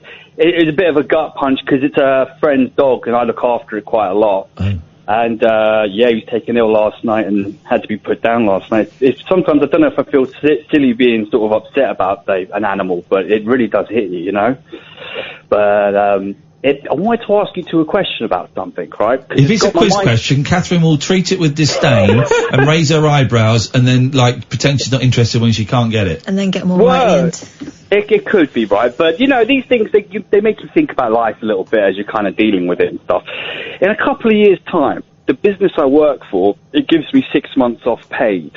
a bit of a gut punch because it's a friend's dog and I look after it quite a lot. Oh. And, he was taken ill last night and had to be put down last night. Sometimes I don't know if I feel silly being sort of upset about an animal, but it really does hit you, you know? But, I wanted to ask you a question about something, right? If it's a quiz question, Katherine will treat it with disdain and raise her eyebrows and then, pretend she's not interested when she can't get it. And then get more right in. It could be, right? But, you know, these things, they make you think about life a little bit as you're kind of dealing with it and stuff. In a couple of years' time, the business I work for, it gives me 6 months off paid,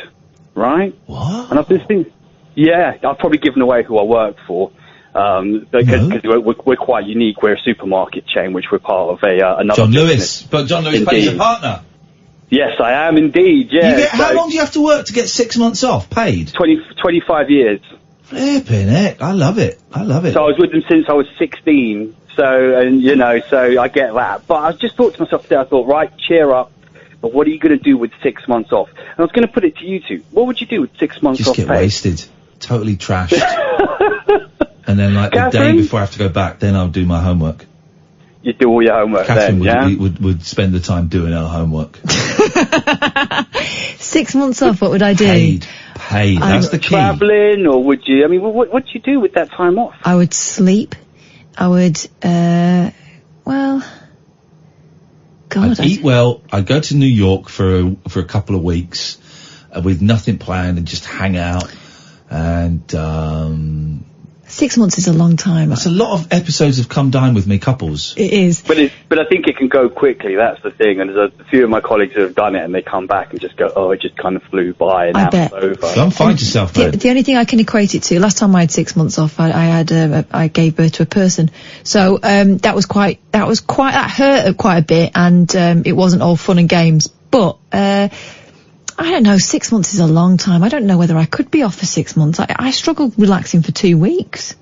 right? What? And I've been thinking, I've probably given away who I work for. Because we're quite unique. We're a supermarket chain, which we're part of another John business. Lewis. But John Lewis pays your partner. Yes, I am indeed, yeah. How long do you have to work to get 6 months off, paid? 25 years. Flipping heck, I love it. So I was with them since I was 16, so I get that. But I just thought to myself today, I thought, right, cheer up, but what are you going to do with 6 months off? And I was going to put it to you two. What would you do with 6 months off Just get pay? wasted. Totally trashed. And then, the day before I have to go back, then I'll do my homework. You do all your homework Katherine then, would spend the time doing her homework. 6 months off, what would I do? Paid. That's the key. Travelling, or would you? I mean, what'd you do with that time off? I would sleep. I would, God. I'd eat well. I'd go to New York for a couple of weeks with nothing planned and just hang out and 6 months is a long time. That's a lot of episodes of Come Dine With Me couples. It is. But I think it can go quickly, that's the thing. And there's a few of my colleagues who have done it and they come back and just go, oh, it just kind of flew by and I now bet. it's over. Don't find yourself, The only thing I can equate it to, last time I had 6 months off, I gave birth to a person. So, that hurt quite a bit, and, it wasn't all fun and games. But, I don't know, 6 months is a long time. I don't know whether I could be off for 6 months. I struggle relaxing for 2 weeks.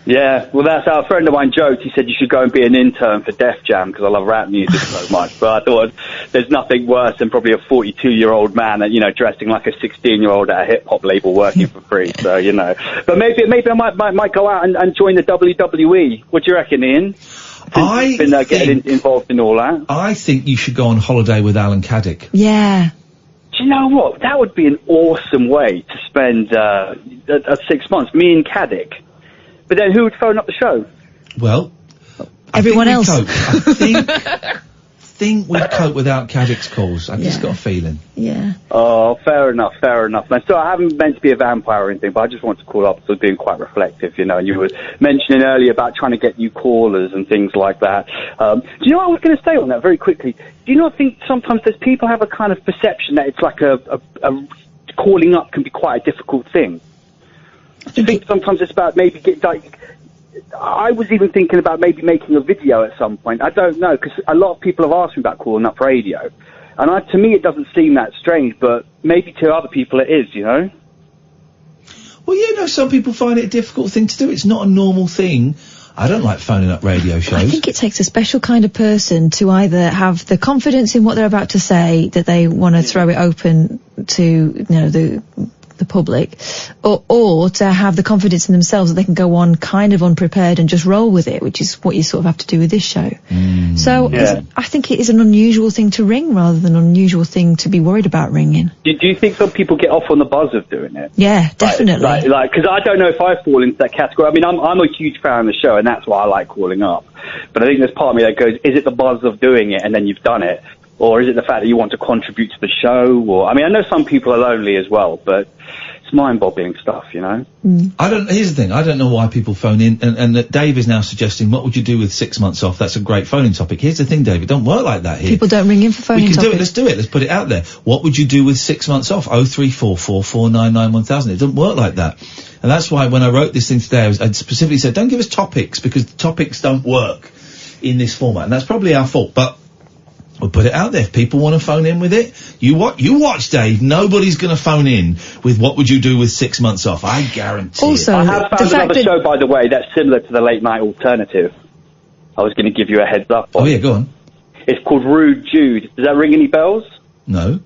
Yeah, well, that's how a friend of mine joked. He said you should go and be an intern for Def Jam because I love rap music so much. But I thought there's nothing worse than probably a 42-year-old man, dressing like a 16-year-old at a hip-hop label working for free. So, But maybe I might go out and join the WWE. What do you reckon, Ian? You've been getting involved in all that. I think you should go on holiday with Alan Caddick. Yeah. Do you know what? That would be an awesome way to spend 6 months, me and Caddick. But then who would phone up the show? Well, everyone else. I think we'd cope without Caddick's calls. I've just got a feeling. Yeah. Oh, fair enough. Man, so I haven't meant to be a vampire or anything, but I just want to call up, so being quite reflective, and you were mentioning earlier about trying to get new callers and things like that. Do you know what I was going to say on that very quickly? Do you not think sometimes there's people have a kind of perception that it's like a calling up can be quite a difficult thing? Do you think sometimes it's about maybe I was even thinking about maybe making a video at some point. I don't know, because a lot of people have asked me about calling up radio. And to me, it doesn't seem that strange, but maybe to other people it is, Well, some people find it a difficult thing to do. It's not a normal thing. I don't like phoning up radio shows. I think it takes a special kind of person to either have the confidence in what they're about to say that they want to throw it open to, the public, or to have the confidence in themselves that they can go on kind of unprepared and just roll with it, which is what you sort of have to do with this show. I think it is an unusual thing to ring rather than an unusual thing to be worried about ringing. Do you think some people get off on the buzz of doing it? Yeah, definitely. Because I don't know if I fall into that category. I mean, I'm a huge fan of the show, and that's why I like calling up. But I think there's part of me that goes, is it the buzz of doing it and then you've done it? Or is it the fact that you want to contribute to the show? Or I know some people are lonely as well, but it's mind-boggling stuff, Here's the thing. I don't know why people phone in, and Dave is now suggesting, what would you do with 6 months off? That's a great phoning topic. Here's the thing, Dave. It don't work like that here. People don't ring in for phoning topics. We can do it. Let's do it. Let's put it out there. What would you do with 6 months off? 03444991000. It doesn't work like that. And that's why when I wrote this thing today, I specifically said, don't give us topics, because the topics don't work in this format. And that's probably our fault. But we'll put it out there. If people want to phone in with it, you watch, Dave. Nobody's going to phone in with what would you do with 6 months off. I guarantee also, I have found another show, by the way, that's similar to the Late Night Alternative. I was going to give you a heads up on. Oh, yeah, go on. It's called Rude Jude. Does that ring any bells? No.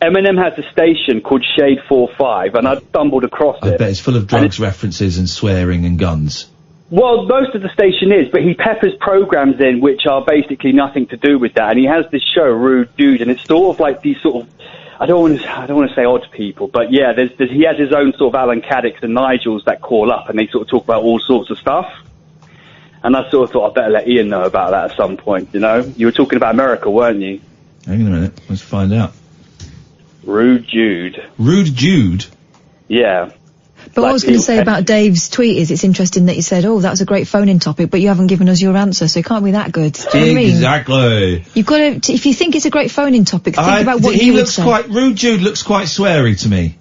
Eminem has a station called Shade 45, and I stumbled across it. I bet it's full of drugs references and swearing and guns. Well, most of the station is, but he peppers programs in which are basically nothing to do with that. And he has this show, Rude Dude, and it's sort of like these sort of, I don't want to say odd people, but yeah, he has his own sort of Alan Caddicks and Nigels that call up, and they sort of talk about all sorts of stuff. And I sort of thought I'd better let Ian know about that at some point. You were talking about America, weren't you? Hang on a minute, let's find out. Rude Jude. Rude Jude? Yeah. But what I was going to say about Dave's tweet is it's interesting that you said, oh, that was a great phone-in topic, but you haven't given us your answer, so it can't be that good. Do you know what I mean? Exactly. You've got to, if you think it's a great phone-in topic, think about what you would say. Rude Jude looks quite sweary to me.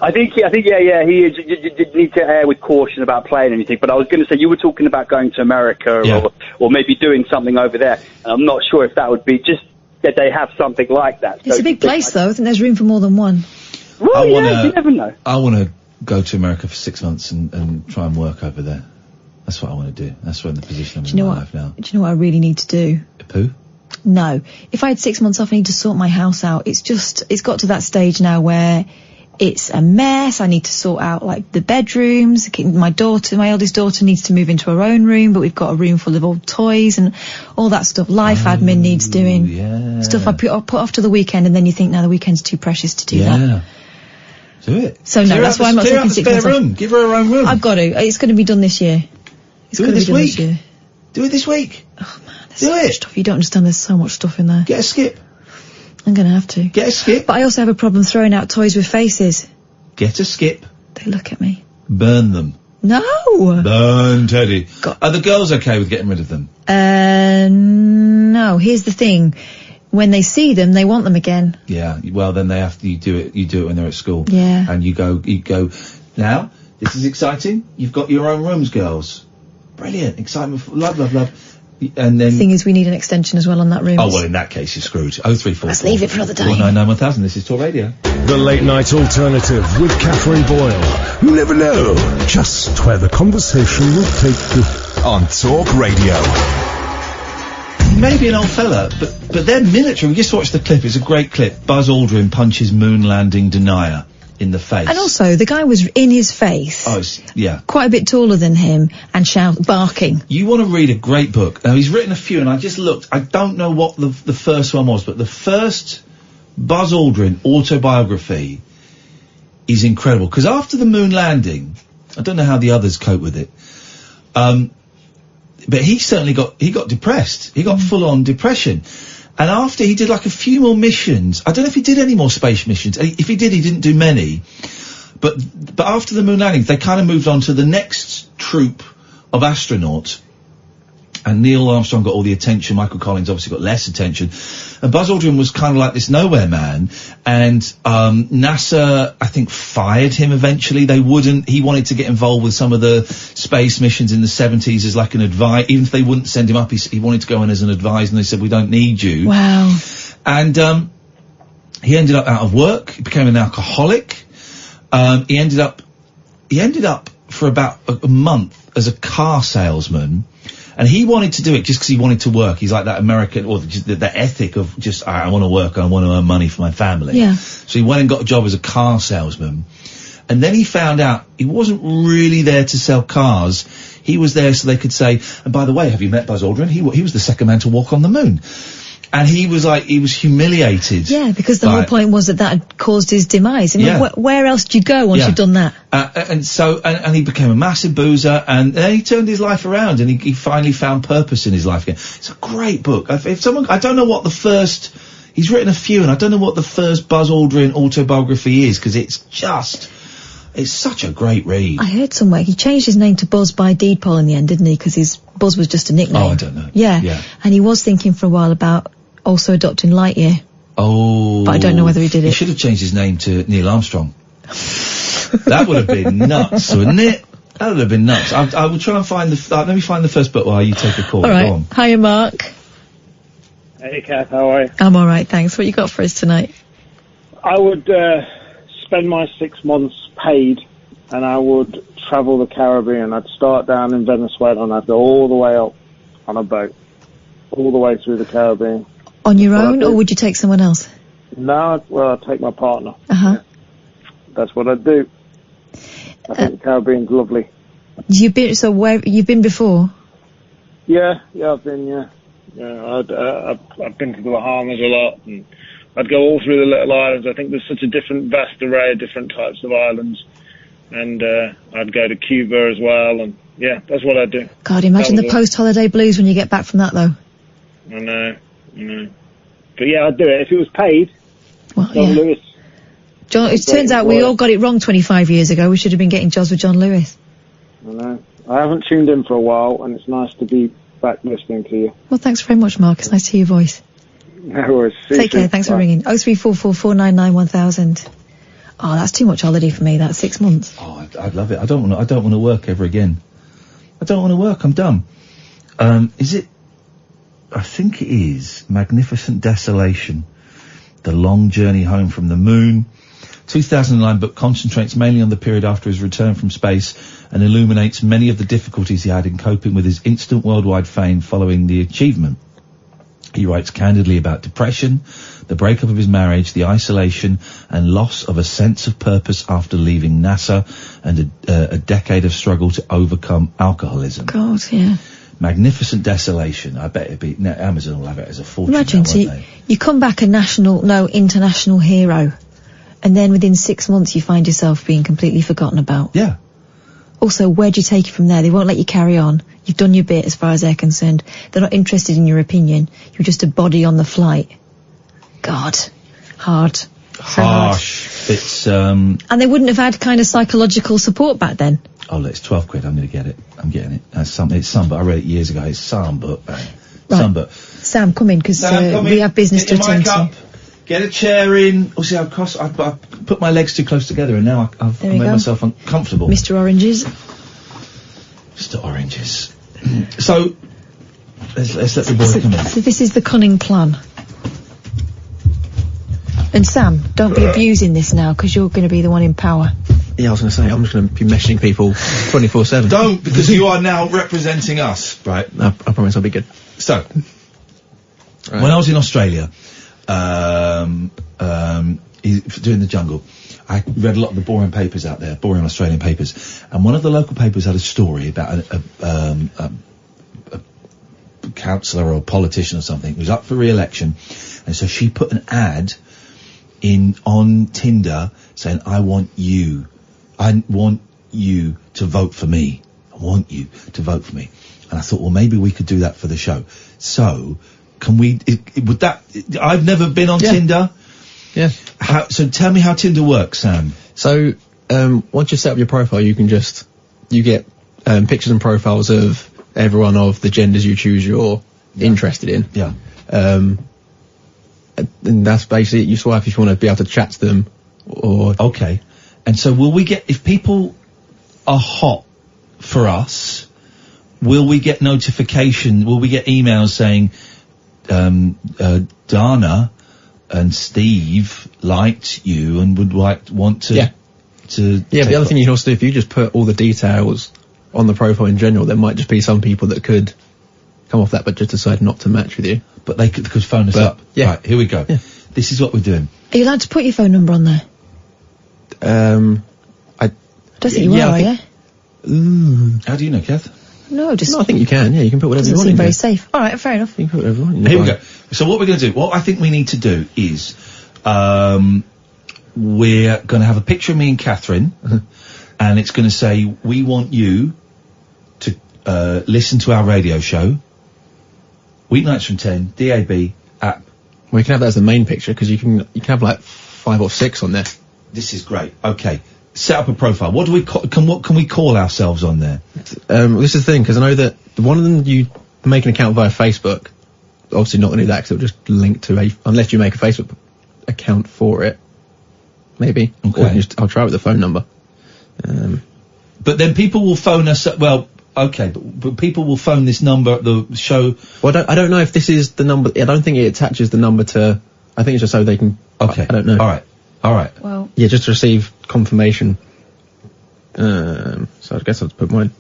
I think, yeah, he is. You need to err with caution about playing anything, but I was going to say, you were talking about going to America or maybe doing something over there, and I'm not sure if that would be just that they have something like that. It's a big place, though. I think there's room for more than one. Well, you never know. I want to go to America for 6 months and try and work over there. That's what I want to do. That's what the position I'm in my life now. Do you know what I really need to do? A poo? No. If I had 6 months off, I need to sort my house out. It's got to that stage now where it's a mess. I need to sort out, like, the bedrooms. My eldest daughter needs to move into her own room, but we've got a room full of old toys and all that stuff. Life admin needs doing. Yeah. Stuff I put off to the weekend, and then you think, now the weekend's too precious to do that. Do it. So no, that's why I'm not taking 6 months off. Give her her own room. I've got to. It's going to be done this year. Do it this week. Do it this week. Oh man, there's so much stuff. You don't understand. There's so much stuff in there. Get a skip. I'm going to have to. Get a skip. But I also have a problem throwing out toys with faces. Get a skip. They look at me. Burn them. No. Burn Teddy. Are the girls okay with getting rid of them? No. Here's the thing. When they see them, they want them again. Yeah. Well, then they have to. You do it when they're at school. Yeah. And you go. Now, this is exciting. You've got your own rooms, girls. Brilliant. Excitement. Love. And then. The thing is, we need an extension as well on that room. Oh, well, in that case, you're screwed. 0344. Let's leave it for another day. 499 1000. This is Talk Radio. The Late Night Alternative with Katherine Boyle. You never know just where the conversation will take you. On Talk Radio. Maybe an old fella, but they're military. We just watched the clip. It's a great clip. Buzz Aldrin punches moon landing denier in the face. And also, the guy was in his face. Oh, yeah. Quite a bit taller than him and barking. You want to read a great book. Now, he's written a few, and I just looked. I don't know what the first one was, but the first Buzz Aldrin autobiography is incredible. Because after the moon landing, I don't know how the others cope with it, but he certainly got depressed. He got full-on depression. And after he did like a few more missions, I don't know if he did any more space missions. If he did, he didn't do many. But after the moon landing, they kind of moved on to the next troop of astronauts. And Neil Armstrong got all the attention. Michael Collins obviously got less attention. And Buzz Aldrin was kind of like this nowhere man. And NASA, I think, fired him eventually. He wanted to get involved with some of the space missions in the 70s as like an advisor. Even if they wouldn't send him up, he wanted to go in as an advisor, and they said, we don't need you. Wow. And he ended up out of work. He became an alcoholic. He ended up for about a month as a car salesman. And he wanted to do it just because he wanted to work. He's like that American, or just the ethic of just, I want to work, I want to earn money for my family. Yeah. So he went and got a job as a car salesman. And then he found out he wasn't really there to sell cars. He was there so they could say, and by the way, have you met Buzz Aldrin? He was the second man to walk on the moon. And he was humiliated. Yeah, because the whole point was that had caused his demise. I mean, where else do you go once you've done that? And he became a massive boozer, and then he turned his life around, and he finally found purpose in his life again. It's a great book. I don't know what the first, he's written a few, and I don't know what the first Buzz Aldrin autobiography is, because it's such a great read. I heard somewhere he changed his name to Buzz by Deedpole in the end, didn't he? Because Buzz was just a nickname. Oh, I don't know. Yeah. And he was thinking for a while about also adopting Lightyear. Oh. But I don't know whether he did it. He should have changed his name to Neil Armstrong. That would have been nuts, wouldn't it? That would have been nuts. I will try and find let me find the first book while you take a call. All right. Go on. Hiya, Mark. Hey, Kath, how are you? I'm all right, thanks. What you got for us tonight? I would spend my 6 months paid, and I would travel the Caribbean. I'd start down in Venezuela, and I'd go all the way up on a boat, all the way through the Caribbean. On your own, or would you take someone else? No, I'd take my partner. Uh-huh. That's what I'd do. I think the Caribbean's lovely. You've been before? Yeah, I've been, yeah. I've been to the Bahamas a lot, and I'd go all through the little islands. I think there's such a vast array of different types of islands. And I'd go to Cuba as well, and yeah, that's what I'd do. God, imagine the post-holiday blues when you get back from that, though. I know. But yeah, I'd do it. If it was paid, John Lewis. It turns out we all got it wrong 25 years ago. We should have been getting jobs with John Lewis. I know. I haven't tuned in for a while, and it's nice to be back listening to you. Well, thanks very much, Mark. It's nice to hear your voice. No worries. Take care. Thanks for ringing. 0344 499 1000. Oh, that's too much holiday for me. That's 6 months. Oh, I'd love it. I don't want to work ever again. I don't want to work. I'm done. Is it? I think it is Magnificent Desolation, The Long Journey Home from the Moon. 2009 book concentrates mainly on the period after his return from space and illuminates many of the difficulties he had in coping with his instant worldwide fame following the achievement. He writes candidly about depression, the breakup of his marriage, the isolation and loss of a sense of purpose after leaving NASA, and a decade of struggle to overcome alcoholism. God, yeah. Magnificent Desolation. I bet it'd be, Amazon will have it as a fortune. Imagine, now, you come back international hero, and then within 6 months you find yourself being completely forgotten about. Yeah. Also, where do you take it from there? They won't let you carry on. You've done your bit as far as they're concerned. They're not interested in your opinion. You're just a body on the flight. God. Hard. harsh. It's And they wouldn't have had kind of psychological support back then. Oh, it's 12 quid. I'm going to get it. I'm getting it. It's some, but I read it years ago. It's some, but Right. some, but Sam, come in, because Sam, come we in. have business to Get your attend mic to. up. Get a chair in. Oh, see, I put my legs too close together, and now I've There we made go. myself uncomfortable. Mr. Oranges. Mr. Oranges. So, let's let the boy come in. So this is the cunning plan. And Sam, don't be abusing this now, because you're going to be the one in power. Yeah, I was going to say, I'm just going to be messaging people 24/7. Don't, because you are now representing us. Right. I promise I'll be good. So, when I was in Australia, doing the jungle, I read a lot of the boring papers out there, boring Australian papers, and one of the local papers had a story about a councillor or politician or something who was up for re-election, and so she put an ad on Tinder saying, I want you to vote for me. I want you to vote for me. And I thought, well, maybe we could do that for the show. So, can we, would that, I've never been on Tinder. Yeah. So tell me how Tinder works, Sam. So, once you set up your profile, you get pictures and profiles of everyone of the genders you choose you're interested in. Yeah. And that's basically it. You swipe if you want to be able to chat to them, or... Okay. And so will we get, if people are hot for us, will we get notification, will we get emails saying, Dana and Steve liked you and would want to... Yeah, the other thing you can also do, if you just put all the details on the profile in general, there might just be some people that could come off that but just decide not to match with you. But they could phone us up. Yeah. Right, here we go. Yeah. This is what we're doing. Are you allowed to put your phone number on there? I don't think you are you? How do you know, Kath? No, I think you can. Yeah, you can put whatever you want seem in very there. safe. All right, fair enough. You can put whatever you want. Here we go. So what we're going to do, what I think we need to do is, we're going to have a picture of me and Katherine, and it's going to say, we want you to listen to our radio show, weeknights from 10, DAB, app. Well, you can have that as the main picture, because you can have like 5 or 6 on there. This is great. Okay. Set up a profile. What do we what can we call ourselves on there? This is the thing, because I know that one of them you make an account via Facebook. Obviously not going to do that, because it'll just link to unless you make a Facebook account for it. Maybe. Okay. Or I'll try with the phone number. But then people will phone us, well, okay, but people will phone this number at the show. Well, I don't know if this is the number. I don't think it attaches the number to, I think it's just so they can, okay. I don't know. Alright. Well. Yeah, just to receive confirmation. So I guess I'll put mine.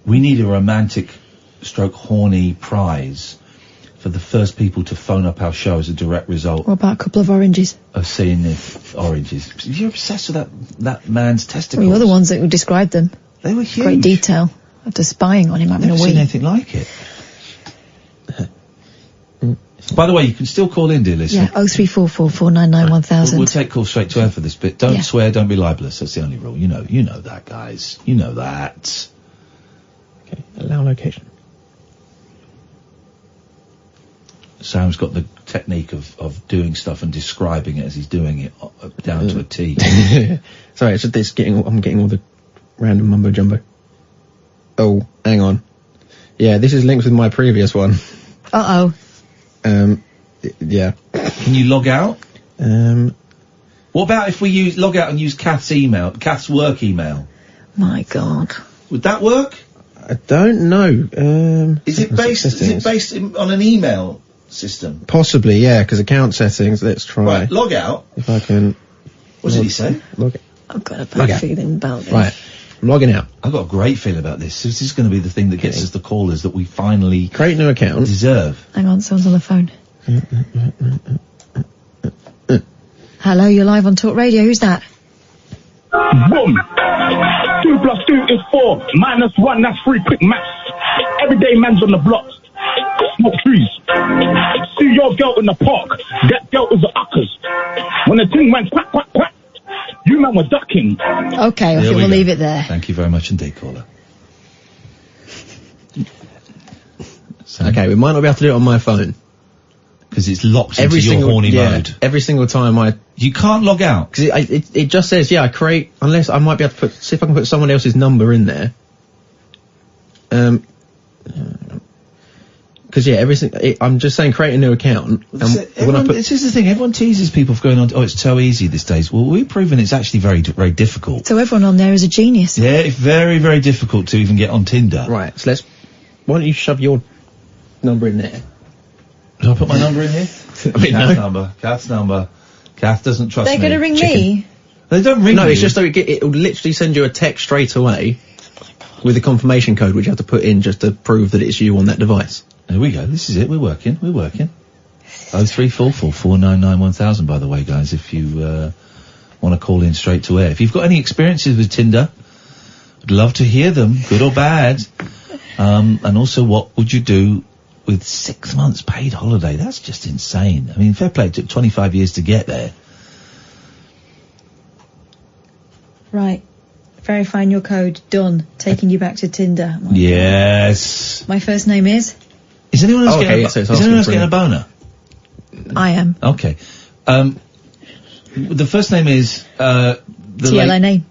We need a romantic stroke horny prize for the first people to phone up our show as a direct result What about a couple of oranges? of seeing the oranges. You're obsessed with that man's testicles. Well, you're the ones that described them. They were huge. Great detail. After spying on him having Never a seen wee. anything like it. By the way, you can still call in, dear listener. Yeah, 0344 499 1000. We'll take calls straight to air for this bit. Don't Yeah. swear, don't be libelous. That's the only rule. You know that, guys. You know that. Okay, allow location. Sam's got the technique of doing stuff and describing it as he's doing it down to a T. Sorry, it's just I'm getting all the random mumbo jumbo. Oh, hang on. Yeah, this is linked with my previous one. Uh-oh. Yeah. Can you log out? What about if we log out and use Kath's work email? My God. Would that work? I don't know. Is it based on an email system? Possibly, yeah, because account settings, let's try. Right, log out. If I can... What did he say? Log it. I've got a Log bad out. feeling about this. Right, I'm logging out. I've got a great feeling about this. This is going to be the thing that gets us the callers that we finally create new account. Deserve. Hang on, someone's on the phone. Hello, you're live on Talk Radio. Who's that? Boom! 2 + 2 is 4. -1, that's 3. Quick maths. Everyday man's on the block. Smoke trees. See your girl in the park. That girl was the uckers. When the thing went quack, quack, quack, you man were ducking. Okay, I think we'll leave it there. Thank you very much indeed, caller. Okay, we might not be able to do it on my phone. Because it's locked into your horny mode. Every single time I You can't log out. Because it just says, yeah, I create, unless I might be able to see if I can put someone else's number in there. Because, yeah, everything, I'm just saying create a new account. This is the thing, everyone teases people for going on, it's so easy these days. Well, we've proven it's actually very, very difficult. So everyone on there is a genius. Yeah, it's very, very difficult to even get on Tinder. Right, so why don't you shove your number in there? Do I put my number in here? Kath's number. Kath doesn't trust me. They're going to ring me? They don't ring No, you. it's just it'll literally send you a text straight away with a confirmation code which you have to put in just to prove that it's you on that device. There we go. This is it. We're working. 0344 499 1000, by the way, guys, if you want to call in straight to air. If you've got any experiences with Tinder, I'd love to hear them, good or bad. And also, what would you do with 6 months paid holiday? That's just insane. I mean, fair play, it took 25 years to get there. Right. Verifying your code. Done. Taking you back to Tinder. Yes. My first name is? Is anyone else getting a boner? I am. Okay. The first name is, TLNA.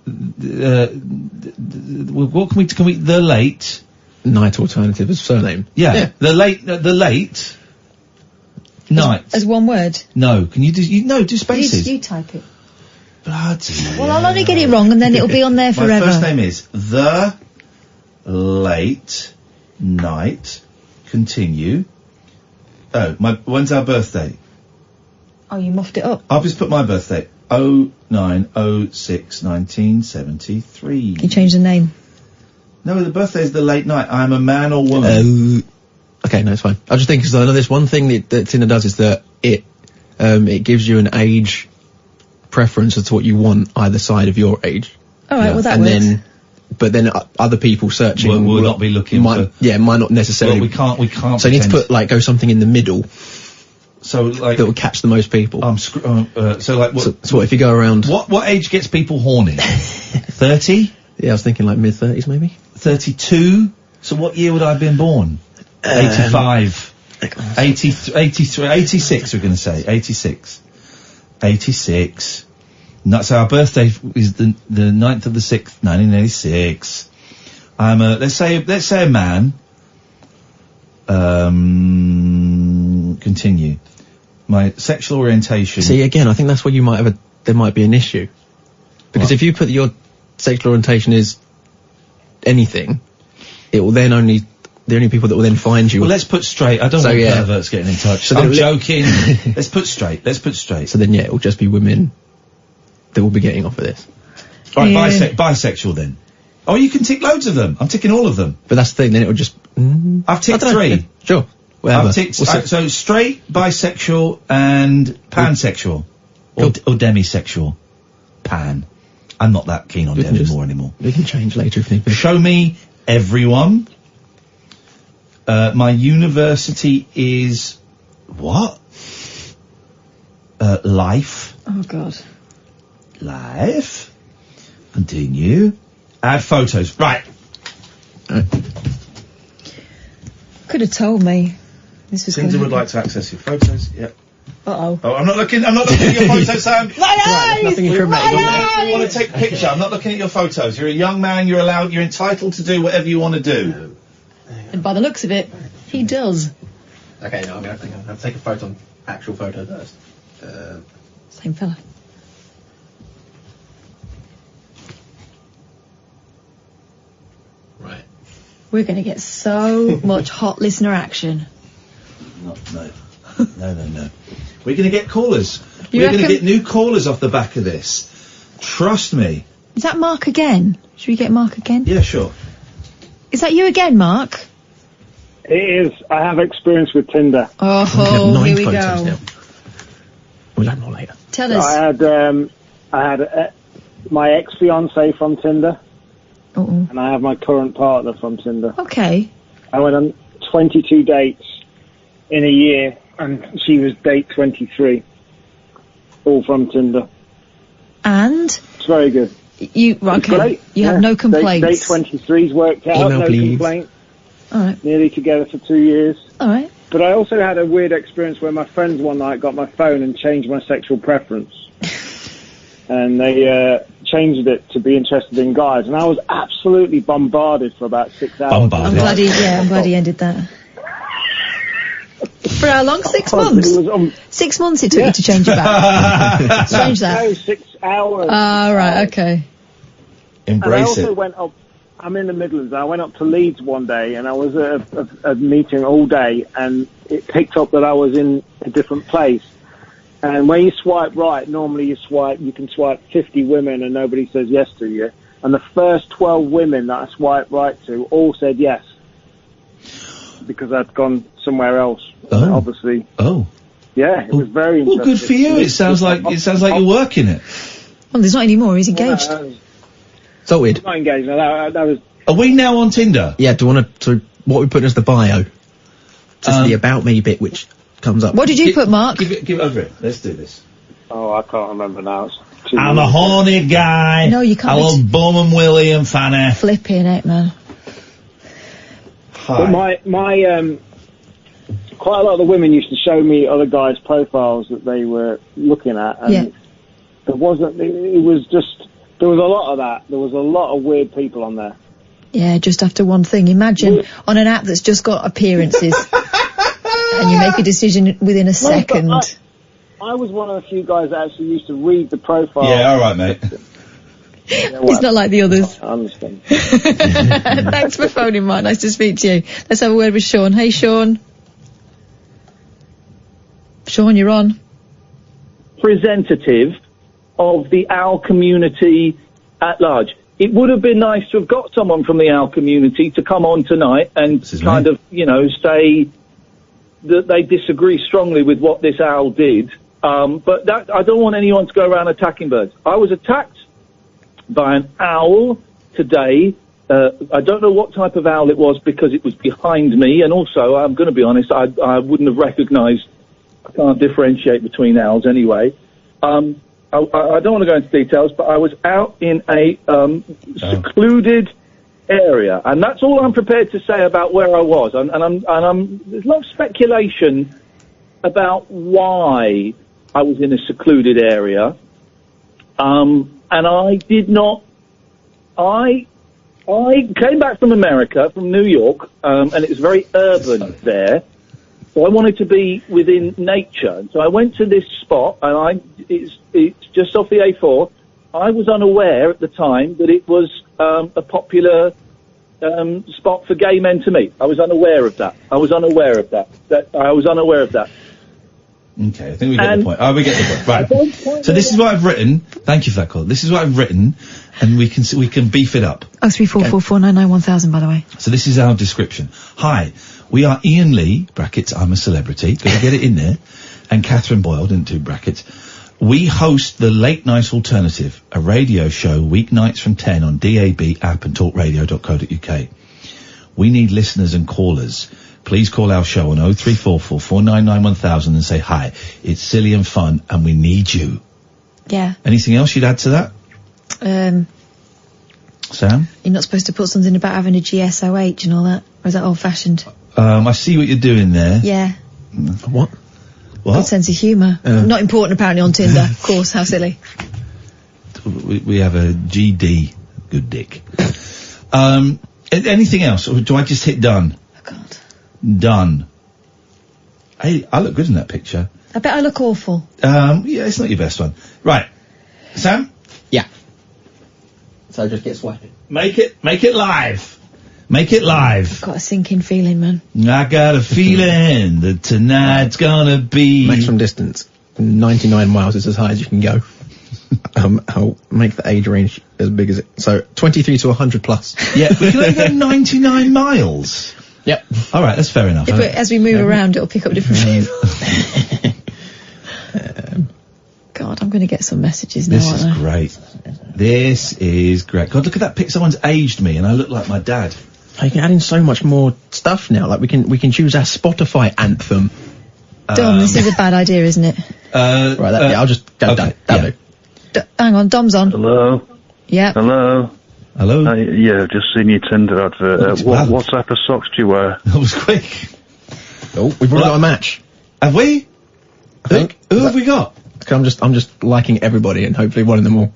What can we, the late? Night alternative as surname. Yeah. The late night. As one word? No. Can you do spaces? You type it. Bloody Well, I'll only get it wrong and then it'll be on there forever. My first name is the late night. Continue. Oh, when's our birthday? Oh, you muffed it up. I'll just put my birthday. 09/06/1973. Can you change the name? No, the birthday is the late night. I'm a man or woman. Okay, no, it's fine. I just think, because I know there's one thing that Tinder does is that it gives you an age preference as to what you want either side of your age. All right, well that and works. But then other people searching will not be looking might not necessarily. Well, we can't. So you need to put go something in the middle. So that will catch the most people. So what if you go around? What age gets people horny? 30? Yeah, I was thinking mid-30s maybe. 32? So what year would I have been born? 85. 83, 86 we're going to say. 86. 86. So our birthday is the 9th of the 6th, 1986. I'm let's say a man. Continue. My sexual orientation. See, again, I think that's where you might have there might be an issue. Because if you put your sexual orientation is anything, it will then the only people that will then find you. Well, let's put straight. I don't want perverts getting in touch. So I'm joking. Let's put straight. So then, yeah, it will just be women that will be getting off of this. All right, bisexual then. Oh, you can tick loads of them. I'm ticking all of them. But that's the thing, then it will just... I've ticked 3. Sure. Whatever. I've ticked... so straight, bisexual, and pansexual. Or demisexual. Pan. I'm not that keen on them anymore. We can change later if need be. Show me everyone. My university is... What? Life. Oh, God. Life. Continue. Add photos. Right. Could have told me. This was Tinder would like to access your photos. Yep. Uh-oh. Oh, I'm not looking at your photos, Sam. My eyes! Nothing incriminating. If you want to take a picture, I'm not looking at your photos. You're a young man, you're entitled to do whatever you want to do. And by the looks of it, he does. Okay, no, I'm going to have to take a actual photo first. Same fella. Right. We're going to get so much hot listener action. No. We're going to get callers. We're going to get new callers off the back of this. Trust me. Is that Mark again? Should we get Mark again? Yeah, sure. Is that you again, Mark? It is. I have experience with Tinder. Oh, here we go. We'll have more later. Tell us. I had my ex-fiancée from Tinder. And I have my current partner from Tinder. Okay. I went on 22 dates in a year, and she was date 23. All from Tinder. And? It's very good. You have no complaints. Date 23's worked out, no complaints. All right. Nearly together for 2 years. All right. But I also had a weird experience where my friends one night got my phone and changed my sexual preference. and they changed it to be interested in guys, and I was absolutely bombarded for about 6 hours. I'm glad he ended that. For how long? 6 months? 6 months it took you to change your back. Strange that. No, 6 hours. Ah, right, okay. And I also went up, I'm in the Midlands, I went up to Leeds one day, and I was at a meeting all day, and it picked up that I was in a different place. And when you swipe right, normally you can swipe 50 women and nobody says yes to you. And the first 12 women that I swiped right to all said yes. Because I'd gone somewhere else. Oh. Obviously. Oh. Yeah, it was very interesting. Well, good for you. It sounds like you're working it. Well, there's not any more. He's engaged. Sorted. I'm not engaged. No, that was... Are we now on Tinder? Yeah, do you want to... What we put as the bio? Just the about me bit, which comes up. What did you put, Mark? Give it over it. Let's do this. Oh, I can't remember now. I'm a horny guy. No, you can't. I love Bum and Willie and Fanny. Flipping it, man. But my quite a lot of the women used to show me other guys' profiles that they were looking at, and there was a lot of that. There was a lot of weird people on there. Yeah, just after one thing. Imagine on an app that's just got appearances, and you make a decision within a second. I was one of the few guys that actually used to read the profile. Yeah, all right, mate. He's not like the others. I understand. Thanks for phoning, Mark. Nice to speak to you. Let's have a word with Sean. Hey, Sean. Sean, you're on. Representative of the OWL community at large. It would have been nice to have got someone from the OWL community to come on tonight and kind of, say that they disagree strongly with what this owl did. But I don't want anyone to go around attacking birds. I was attacked by an owl today. I don't know what type of owl it was because it was behind me, and also, I'm going to be honest, I wouldn't have recognised. I can't differentiate between owls anyway. I don't want to go into details, but I was out in a secluded area, and that's all I'm prepared to say about where I was. And there's a lot of speculation about why I was in a secluded area. And I did not. I came back from America, from New York, and it was very urban there. So I wanted to be within nature. So I went to this spot, and it's just off the A4. I was unaware at the time that it was a popular spot for gay men to meet. I was unaware of that. I was unaware of that. Okay, I think we get the point. Oh, we get the point. Right. So this is what I've written. Thank you for that call. This is what I've written, and we can beef it up. 03444991000, by the way. So this is our description. Hi, we are Iain Lee, brackets, I'm a celebrity, gotta get it in there, and Katherine Boyle, didn't do brackets. We host the Late Night Alternative, a radio show weeknights from 10 on DAB, app and talkradio.co.uk. We need listeners and callers. Please call our show on 03444991000 and say, hi, it's silly and fun, and we need you. Yeah. Anything else you'd add to that? Sam? You're not supposed to put something about having a GSOH and all that? Or is that old-fashioned? I see what you're doing there. Yeah. What? Good sense of humour. Not important, apparently, on Tinder. Of course, how silly. We have a GD. Good dick. Anything else? Or do I just hit done? Oh, God. Done. Hey, I look good in that picture. I bet I look awful. Yeah, it's not your best one. Right. Sam? Yeah. So just get swiping. Make it live. Make it live. I've got a sinking feeling, man. I got a feeling that tonight's gonna be... Maximum distance. 99 miles is as high as you can go. I'll make the age range as big as it... So, 23 to 100 plus. Yeah, we can only go 99 miles. Yep. All right, that's fair enough. As we move around, it'll pick up different people. God, I'm going to get some messages now, This is great. This is great. God, look at that pic. Someone's aged me and I look like my dad. You can add in so much more stuff now. Like we can choose our Spotify anthem. Dom, this is a bad idea, isn't it? Right, I'll just go down. Hang on, Dom's on. Hello? Yeah. Hello? Hello? Yeah, I've just seen your Tinder advert. What type of socks do you wear? That was quick. Oh, we've already got a match. Have we? I think. Who have we got? 'Cause I'm just liking everybody and hopefully one of them will.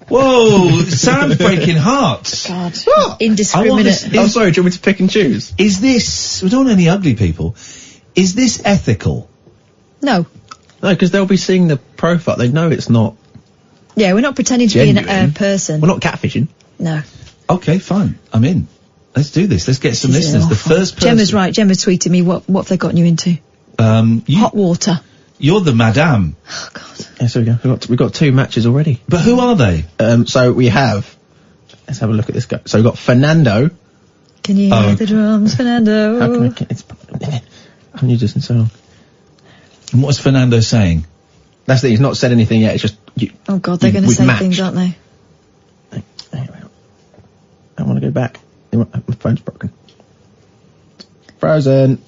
Whoa, Sam's breaking hearts. God. What? Indiscriminate. Oh, sorry, do you want me to pick and choose? Is this, we don't want any ugly people, is this ethical? No. No, because they'll be seeing the profile. They know it's not. Yeah, we're not pretending to be a Genuine. person. We're not catfishing. No. Okay, fine. I'm in. Let's do this. Let's get some listeners. The first person. Gemma's right. Gemma tweeted me, what have they gotten you into? Hot water. You're the madame. Oh, God. Yeah, so we've got 2 matches already. But who are they? So we have, let's have a look at this guy. So we've got Fernando. Can you hear the drums, Fernando? How can I get, I haven't used this in so long. And what's Fernando saying? That's it, he's not said anything yet, it's just... Oh, God, they're going to say things, aren't they? I want to go back. My phone's broken. Frozen.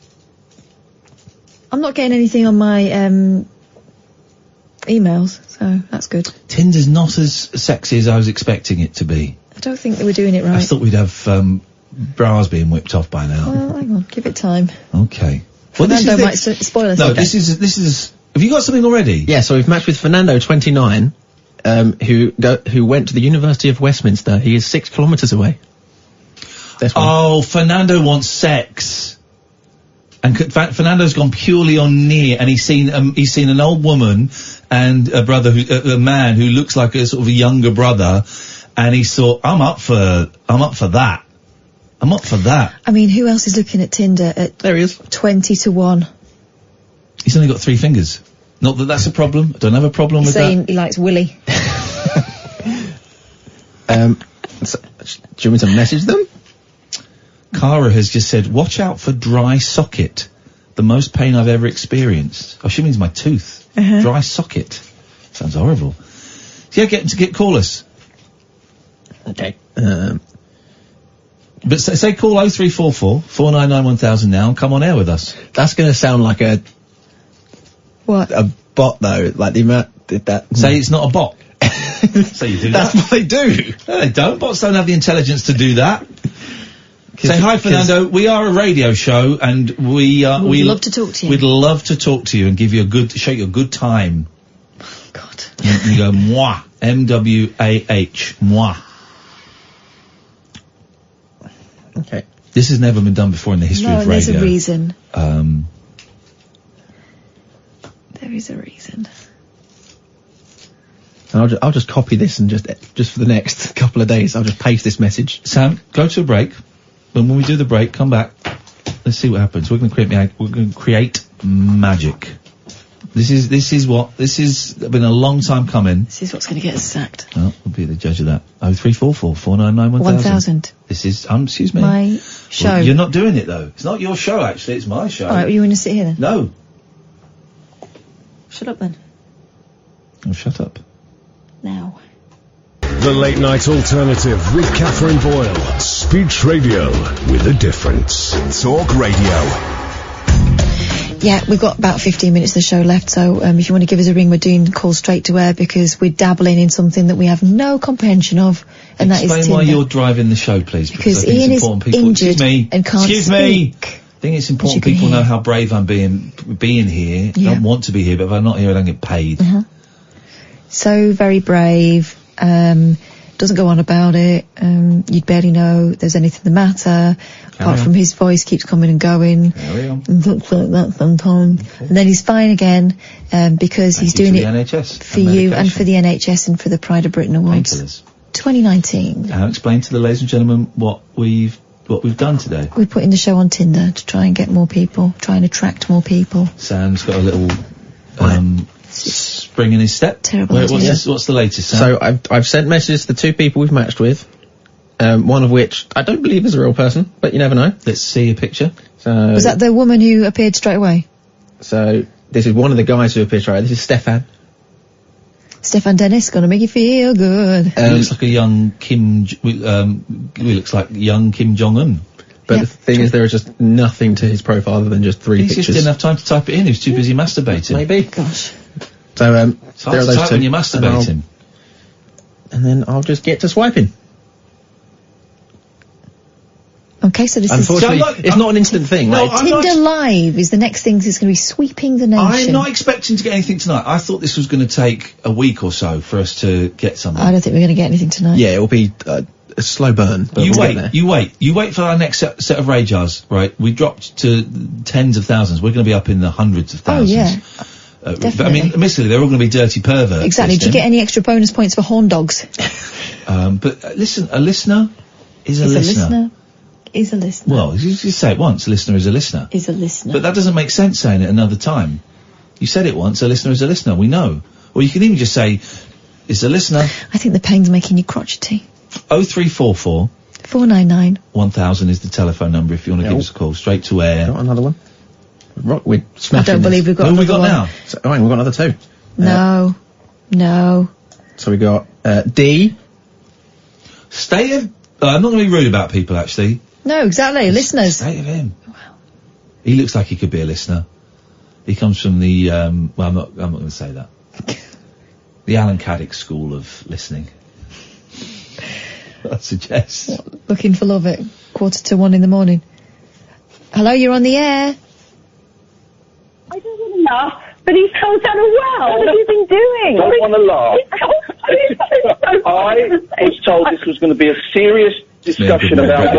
I'm not getting anything on my emails, so that's good. Tinder's not as sexy as I was expecting it to be. I don't think they were doing it right. I thought we'd have bras being whipped off by now. Well, hang on, give it time. Okay. Fernando might spoil us. No, this is. Have you got something already? Yeah, so we've matched with Fernando, 29, who went to the University of Westminster. He is 6 kilometres away. Oh, Fernando wants sex. And Fernando's gone purely on near, and he's seen an old woman and a brother, a man who looks like a sort of a younger brother, and he thought, I'm up for that. I'm up for that. I mean, who else is looking at Tinder at there he is. 20-1? He's only got 3 fingers. Not that that's a problem. I don't have a problem with saying that. He likes Willy. So, do you want me to message them? Cara has just said, watch out for dry socket. The most pain I've ever experienced. Oh, she means my tooth. Dry socket. Sounds horrible. Yeah, call us. Okay. But say call 0344 499 1000 now and come on air with us. That's going to sound like a... What? A bot, though. Like the amount... that. Say it's not a bot. Say you do That's what they do. No, they don't. Bots don't have the intelligence to do that. Say hi, Fernando. We are a radio show, and we'd love to talk to you. We'd love to talk to you and give you show you a good time. God. You go moi, M-W-A-H, moi. Okay. This has never been done before in the history of radio. No, there's a reason. There is a reason. And I'll just copy this and just for the next couple of days, I'll just paste this message. Sam, go to a break. And when we do the break, come back. Let's see what happens. We're going to create magic. This has been a long time coming. This is what's going to get us sacked. Oh, we'll be the judge of that. 0344 499 1000. This is, excuse me. My show. Well, you're not doing it though. It's not your show actually, it's my show. Alright, you want to sit here then? No. Shut up then. Oh, shut up. Now. The Late Night Alternative with Katherine Boyle. Speech radio with a difference. Talk Radio. Yeah, we've got about 15 minutes of the show left, so if you want to give us a ring, we're doing call straight to air because we're dabbling in something that we have no comprehension of, and that is Tinder. Explain why you're driving the show, please, because I think Iain it's important is people. injured and can't Excuse me. speak. I think it's important people know how brave I'm being here. Yeah. I don't want to be here, but if I'm not here, I don't get paid. So very brave. Doesn't go on about it. You'd barely know there's anything the matter. Apart from his voice keeps coming and going. Carry on. And looks like that sometimes. And then he's fine again, because he's doing it NHS for you and for the NHS and for the Pride of Britain Awards. Painkillers. 2019. Now explain to the ladies and gentlemen what we've done today. We're putting the show on Tinder to try and get more people, try and attract more people. Sam's got a little spring in his step. Terrible. What's the latest, Sam? So I've sent messages to 2 people we've matched with, one of which I don't believe is a real person, but you never know. Let's see a picture. So was that the woman who appeared straight away? So this is one of the guys who appeared straight away. This is Stefan. Stefan Dennis, gonna make you feel good. He looks like a young Kim. He looks like young Kim Jong-un. But the thing is, there is just nothing to his profile other than just 3 he pictures. He just didn't have time to type it in. He was too busy masturbating. Maybe. Gosh. So it's hard to type when you're masturbating. And then I'll just get to swiping. Okay, so this is... Unfortunately, it's not an instant thing. No, like, I'm not Tinder Live is the next thing that's going to be sweeping the nation. I'm not expecting to get anything tonight. I thought this was going to take a week or so for us to get something. I don't think we're going to get anything tonight. yeah, it will be a slow burn. But You we'll wait, get there. you wait for our next set of radars, right? We dropped to tens of thousands. We're going to be up in the hundreds of Oh, thousands. yeah. But, I Definitely. mean, admittedly, they're all going to be dirty perverts. Exactly. Did you get any extra bonus points for horn dogs? But listen, a listener is a Is listener. Is a listener. Well, you say it once, a listener is a listener. Is a listener. But that doesn't make sense saying it another time. You said it once, a listener is a listener, we know. Or you can even just say, it's a listener. I think the pain's making you crotchety. 0344 499. 1000 is the telephone number if you want to give us a call. Straight to air. Got another one? We're smashing I don't believe we've got Who have we another got one. now? So, we've got another two. No. No. So we got D. Stay in. I'm not going to be rude about people, actually. No, exactly. Listeners. State of him. He looks like he could be a listener. He comes from the, well, I'm not going to say that. The Alan Caddick School of Listening. I suggest. Looking for love at 1:45 in the morning. Hello, you're on the air. I don't want to laugh, but he comes out well. What have you been doing? Don't want to laugh. I was told this was going to be a serious discussion about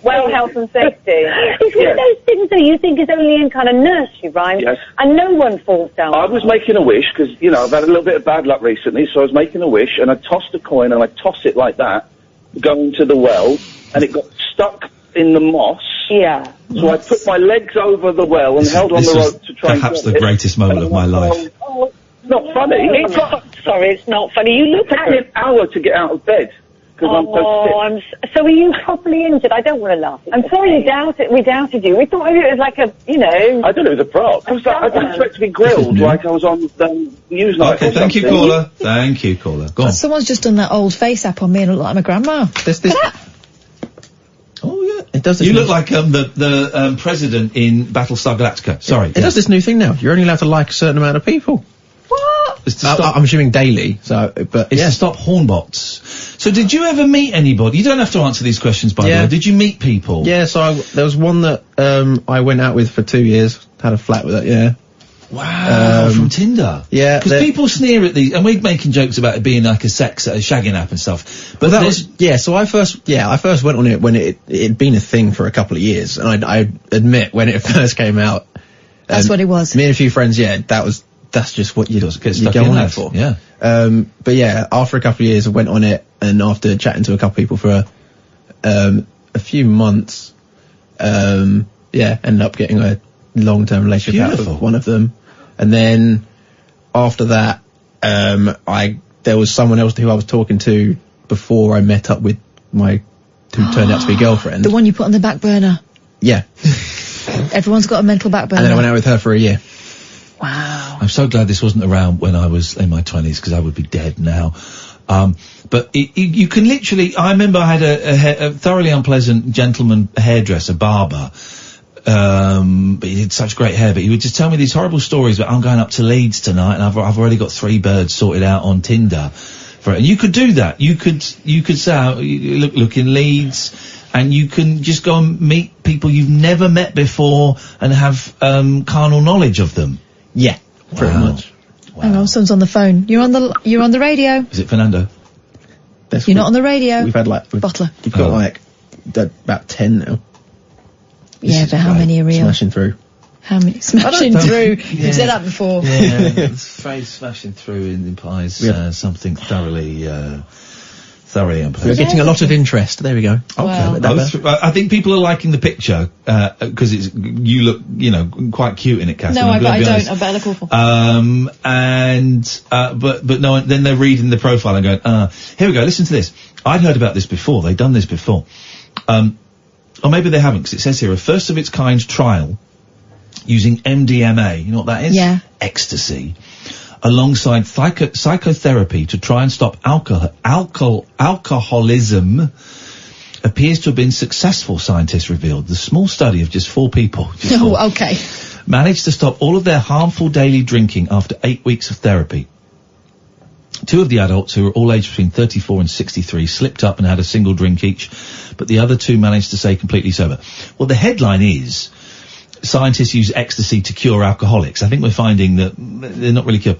well health and safety. It's one of those things that you think is only in kind of nursery rhymes, Yes. and no one falls down. I was making a wish because, you know, I've had a little bit of bad luck recently, so I was making a wish and I tossed a coin and I toss it like that, going to the well, and it got stuck in the moss. Yeah. So I put my legs over the well and held on the rope to try and perhaps get the greatest moment of my life. Oh, it's not funny. It's not, sorry, it's not funny. You look It took at me it. an hour to get out of bed because I'm so sick. So are you properly injured? I don't want to laugh. I'm sorry we doubted you. We thought maybe it was like a, you know... I don't know, it was a prop. I didn't expect to be grilled like I was on Newsnight. Okay, thank you, caller. Thank you, caller. Go on. Someone's just done that old face app on me and I look like my grandma. It does this You new- look like the president in Battlestar Galactica. Sorry. It does this new thing now. You're only allowed to like a certain amount of people. What? It's to stop, I'm assuming daily, so, but it's yeah. to stop hornbots. So did you ever meet anybody? You don't have to answer these questions, by the way. Did you meet people? Yeah, so there was one that, I went out with for 2 years, had a flat with it, yeah. Wow, from Tinder. Yeah. Because people sneer at these, and we're making jokes about it being like a shagging app and stuff. But that was, yeah, so I first went on it when it'd been a thing for a couple of years, and I admit, when it first came out. That's what it was. Me and a few friends, that's just what you go on it for. Yeah. But yeah, after a couple of years I went on it, and after chatting to a couple of people for a few months, ended up getting a long-term relationship out of one of them. And then after that, there was someone else who I was talking to before I met up with who turned out to be girlfriend. The one you put on the back burner. Yeah. Everyone's got a mental back burner. And then I went out with her for a year. Wow. I'm so glad this wasn't around when I was in my 20s, because I would be dead now. But you can literally, I remember I had a thoroughly unpleasant gentleman hairdresser, barber, but he had such great hair, but he would just tell me these horrible stories about, I'm going up to Leeds tonight and I've already got 3 birds sorted out on Tinder for it. And you could do that. You could say, look in Leeds, and you can just go and meet people you've never met before and have carnal knowledge of them. Yeah, pretty much. Hang on, someone's on the phone. You're on the radio. Is it Fernando? You're not on the radio. We've had Butler. We've got about 10 now. Yeah, but how many are real? Smashing through. How many? Smashing through. You've said that before. Yeah, the phrase smashing through implies something thoroughly unpleasant. We're getting a lot of interest. There we go. Wow. I think people are liking the picture, because you look, quite cute in it, Katherine. No, I don't. honest. I better look awful. But no, then they're reading the profile and going, here we go, listen to this. I'd heard about this before, they've done this before. Or maybe they haven't, because it says here, a first of its kind trial using MDMA, you know what that is? Yeah. Ecstasy. Alongside psychotherapy to try and stop alcoholism appears to have been successful, scientists revealed. The small study of just 4 people Okay. managed to stop all of their harmful daily drinking after 8 weeks of therapy. Two of the adults, who were all aged between 34 and 63, slipped up and had a single drink each, but the other two managed to stay completely sober. Well, the headline is, scientists use ecstasy to cure alcoholics. I think we're finding that they're not really cured.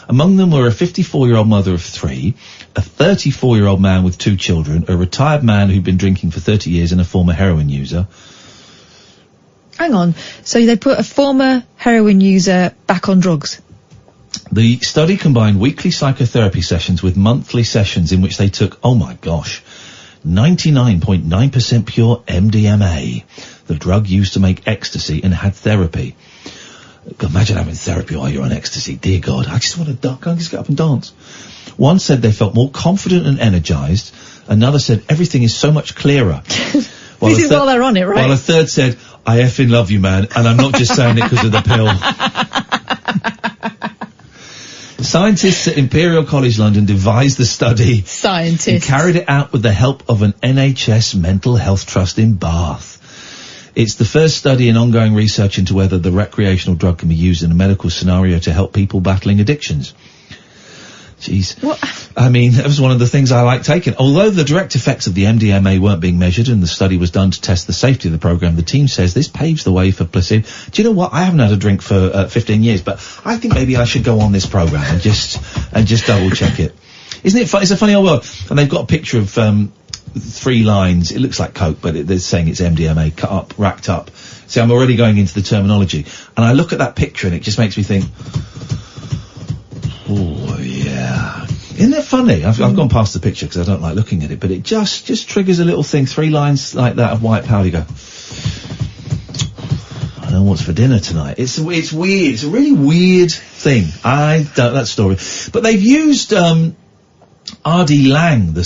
Among them were a 54-year-old mother of 3, a 34-year-old man with 2 children, a retired man who'd been drinking for 30 years, and a former heroin user. Hang on. So they put a former heroin user back on drugs? The study combined weekly psychotherapy sessions with monthly sessions in which they took, 99.9% pure MDMA, the drug used to make ecstasy, and had therapy. God, imagine having therapy while you're on ecstasy. Dear God, I just want to just get up and dance. One said they felt more confident and energised. Another said everything is so much clearer. This is while they're on it, right? While a third said, I effing love you, man, and I'm not just saying it because of the pill. Scientists at Imperial College London devised the study. Scientists. And carried it out with the help of an NHS mental health trust in Bath. It's the first study in ongoing research into whether the recreational drug can be used in a medical scenario to help people battling addictions. Jeez. What? I mean, that was one of the things I like taking. Although the direct effects of the MDMA weren't being measured and the study was done to test the safety of the program, the team says this paves the way for placebo. Do you know what? I haven't had a drink for 15 years, but I think maybe I should go on this program and just double check it. Isn't it it's a funny old world. And they've got a picture of 3 lines. It looks like coke, but they're saying it's MDMA, cut up, racked up. See, I'm already going into the terminology. And I look at that picture and it just makes me think, oh, yeah. Isn't it funny? I've gone past the picture because I don't like looking at it, but it just triggers a little thing. 3 lines like that of white powder. You go, I know what's for dinner tonight. It's weird. It's a really weird thing. I don't, that story. But they've used, R.D. Lang, the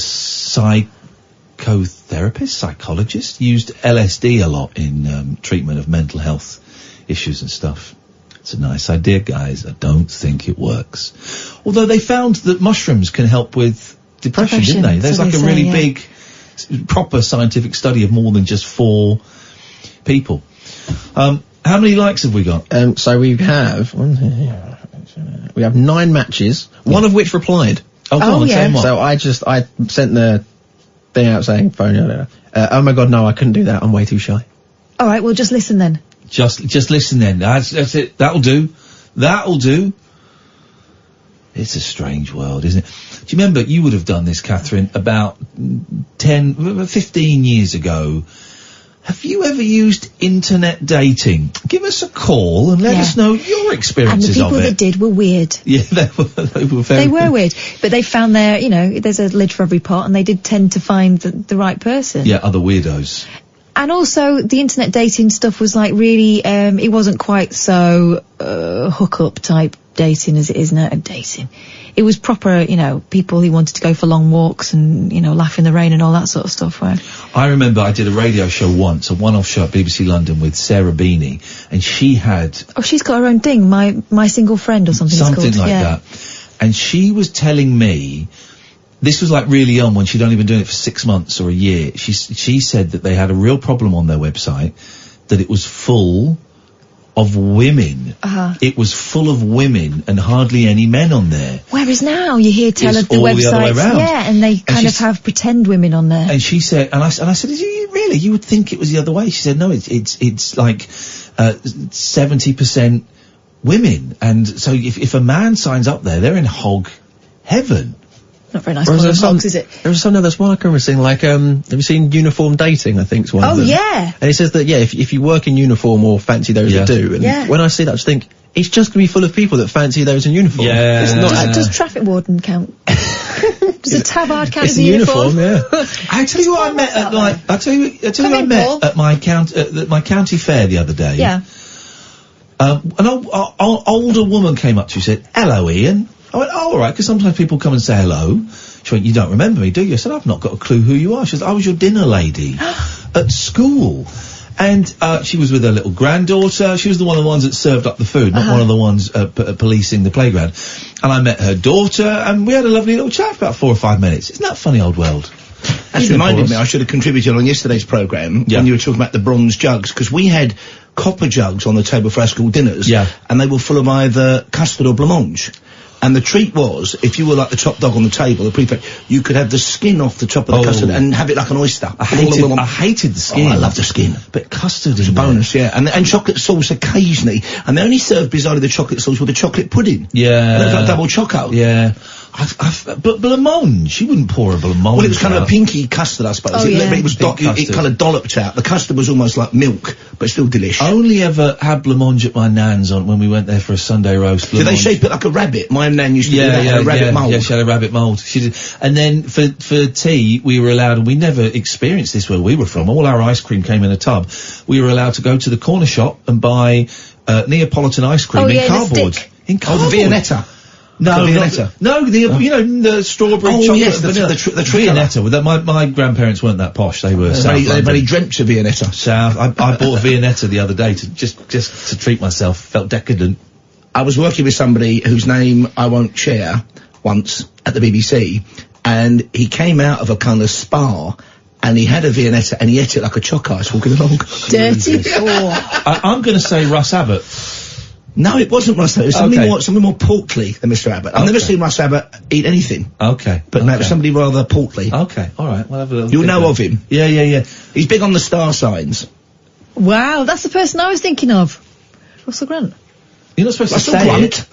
psychologist, used LSD a lot in, treatment of mental health issues and stuff. It's a nice idea, guys. I don't think it works. Although they found that mushrooms can help with depression, didn't they? There's like a really big, proper scientific study of more than just 4 people. How many likes have we got? So we have 9 matches, one of which replied. Oh, go on, say what? So I sent the thing out saying, phone, oh my God, no, I couldn't do that. I'm way too shy. All right, well, just listen then. Just listen then. That's it. That'll do. It's a strange world, isn't it? Do you remember, you would have done this, Catherine, about 15 years ago. Have you ever used internet dating? Give us a call and let us know your experiences of it. And the people that did were weird. Yeah, they were very weird. But they found there's a lid for every pot, and they did tend to find the right person. Yeah, other weirdos. And also, the internet dating stuff was like really, it wasn't quite so, hookup type dating as it is now. Dating. It was proper, people who wanted to go for long walks and, laugh in the rain and all that sort of stuff. Right? I remember I did a radio show once, a one-off show at BBC London with Sarah Beanie, and she had... Oh, she's got her own thing, my single friend or something it's called. Something like that. And she was telling me... This was like really young, when she'd only been doing it for 6 months or a year. She said that they had a real problem on their website, that it was full of women. It was full of women and hardly any men on there. Whereas now you hear tell of the websites, and they kind of have pretend women on there. And she said, and I said, really? You would think it was the other way. She said, no, it's like 70% women, and so if a man signs up there, they're in hog heaven. Not very nice calling them hogs, is it? There's another one I can remember seeing, like, have you seen Uniform Dating, I think, is one of them. Oh, yeah! And it says that, if you work in uniform or fancy those that do, and when I see that, I just think, it's just going to be full of people that fancy those in uniform. Yeah. Does traffic warden count? Does a tabard count as a uniform? I tell you what I met at, at my county fair the other day. Yeah. An older woman came up to me and said, hello, Iain. I went, oh, all right, because sometimes people come and say hello. She went, you don't remember me, do you? I said, I've not got a clue who you are. She said, I was your dinner lady at school. And she was with her little granddaughter. She was one of the ones that served up the food, not one of the ones policing the playground. And I met her daughter, and we had a lovely little chat for about 4 or 5 minutes. Isn't that a funny old world? That's reminded me, I should have contributed on yesterday's programme when you were talking about the bronze jugs, because we had copper jugs on the table for our school dinners, and they were full of either custard or blancmange. And the treat was, if you were like the top dog on the table, the prefect, you could have the skin off the top of the custard and have it like an oyster. I hated the skin. Oh, I love the skin. But custard is a bonus, yeah. And chocolate sauce occasionally. And they only serve bizarrely the chocolate sauce with a chocolate pudding. Yeah. And it's like double choco. Yeah. But blancmange, you wouldn't pour a blancmange. Well, it was kind of a pinky custard, I suppose. Oh, yeah. It was it kind of dolloped out. The custard was almost like milk, but still delicious. Only ever had blancmange at my nan's when we went there for a Sunday roast. Did they shape it like a rabbit? My nan used to do that, a rabbit mould. Yeah, she had a rabbit mould. She did. And then for tea, we were allowed, and we never experienced this where we were from. All our ice cream came in a tub. We were allowed to go to the corner shop and buy Neapolitan ice cream in cardboard. In cardboard. The Viennetta. No, the strawberry chocolate. Yes, the Viennetta. My grandparents weren't that posh. They were they very dreamt of Viennetta. South. I bought a Viennetta the other day to just to treat myself. Felt decadent. I was working with somebody whose name I won't share once at the BBC, and he came out of a kind of spa. And he had a Viennetta and he ate it like a choc ice walking along. Dirty I'm going to say Russ Abbott. No, it wasn't Russ Abbott. It was something more portly than Mr. Abbott. I've never seen Russ Abbott eat anything. Okay. But no, it was somebody rather portly. Okay, alright. We'll have a little You'll know of him. Yeah. He's big on the star signs. Wow, that's the person I was thinking of. Russell Grant. You're not supposed to say it.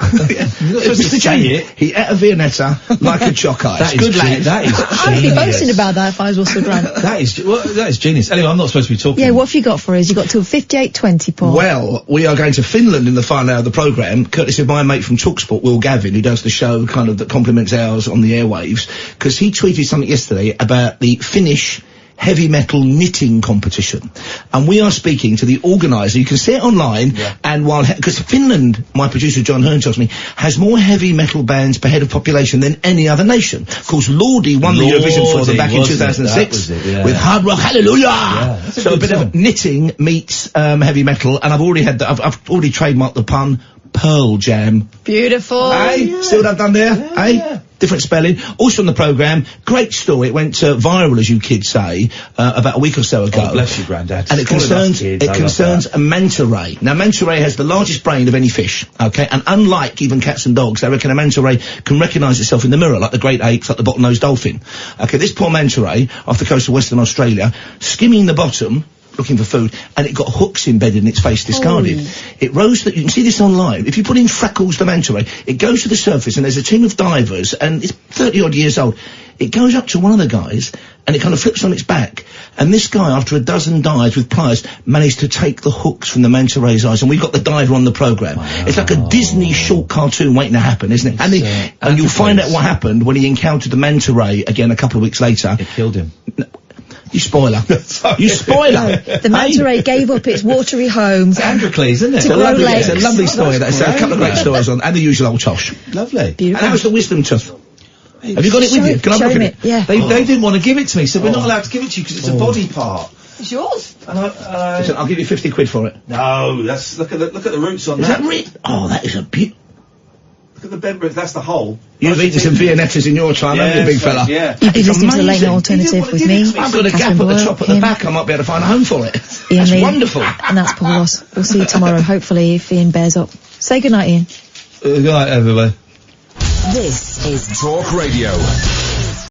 You're not supposed to say it. He ate a Viennetta like a choc ice. That is good, lad. That is I'd be boasting about that if I was Russell Grant. that is genius. Anyway, I'm not supposed to be talking. Yeah, what have you got for us? You got till 58:20, Paul. Well, we are going to Finland in the final hour of the programme, courtesy of my mate from TalkSport, Will Gavin, who does the show kind of that complements ours on the airwaves, because he tweeted something yesterday about the Finnish heavy metal knitting competition, and we are speaking to the organiser. You can see it online, and because Finland, my producer John Hearn tells me, has more heavy metal bands per head of population than any other nation. Of course, Lordi won the Eurovision for them back in 2006 with Hard Rock Hallelujah. So a bit of knitting meets heavy metal, and I've already trademarked the pun. Pearl Jam. Beautiful. Hey, still done there? Hey? Different spelling. Also on the programme, great story. It went viral, as you kids say, about a week or so ago. Oh, bless you, Grandad. And it concerns a manta ray. Now, manta ray has the largest brain of any fish, okay? And unlike even cats and dogs, they reckon a manta ray can recognise itself in the mirror, like the great apes, like the bottlenose dolphin. Okay, this poor manta ray, off the coast of Western Australia, skimming the bottom, looking for food, and it got hooks embedded in its face, discarded. It rose you can see this online. If you put in Freckles the manta ray, it goes to the surface, and there's a team of divers, and it's 30 odd years old. It goes up to one of the guys, and it kind of flips on its back. And this guy, after a dozen dives with pliers, managed to take the hooks from the manta ray's eyes, and we've got the diver on the programme. Wow. It's like a Disney short cartoon waiting to happen, isn't it? And you'll find out what happened when he encountered the manta ray again a couple of weeks later. It killed him. You spoiler. You spoiler. The manta ray gave up its watery homes. Androcles, isn't it? To grow legs. It's a lovely story. That's a couple of great stories on, and the usual old tosh. Lovely. Beautiful. And that was the wisdom tooth. Have you got it with you? Can I look at it? Yeah. They didn't want to give it to me, so we're not allowed to give it to you because it's a body part. It's yours. Listen, I'll give you 50 quid for it. No, that's look at the roots on that. Is that real? Oh, that is a bit. Look at the bed roof. That's the hole. You've eaten some Viennettas in your time, haven't you, big fella? Yeah. You've been listening to the Late Night Alternative with me. I've got a gap at the top at the back. I might be able to find a home for it. Iain That's Lee. wonderful. And that's Paul Ross. We'll see you tomorrow, hopefully, if Iain bears up. Say goodnight, Iain. Good night, everybody. This is Talk Radio.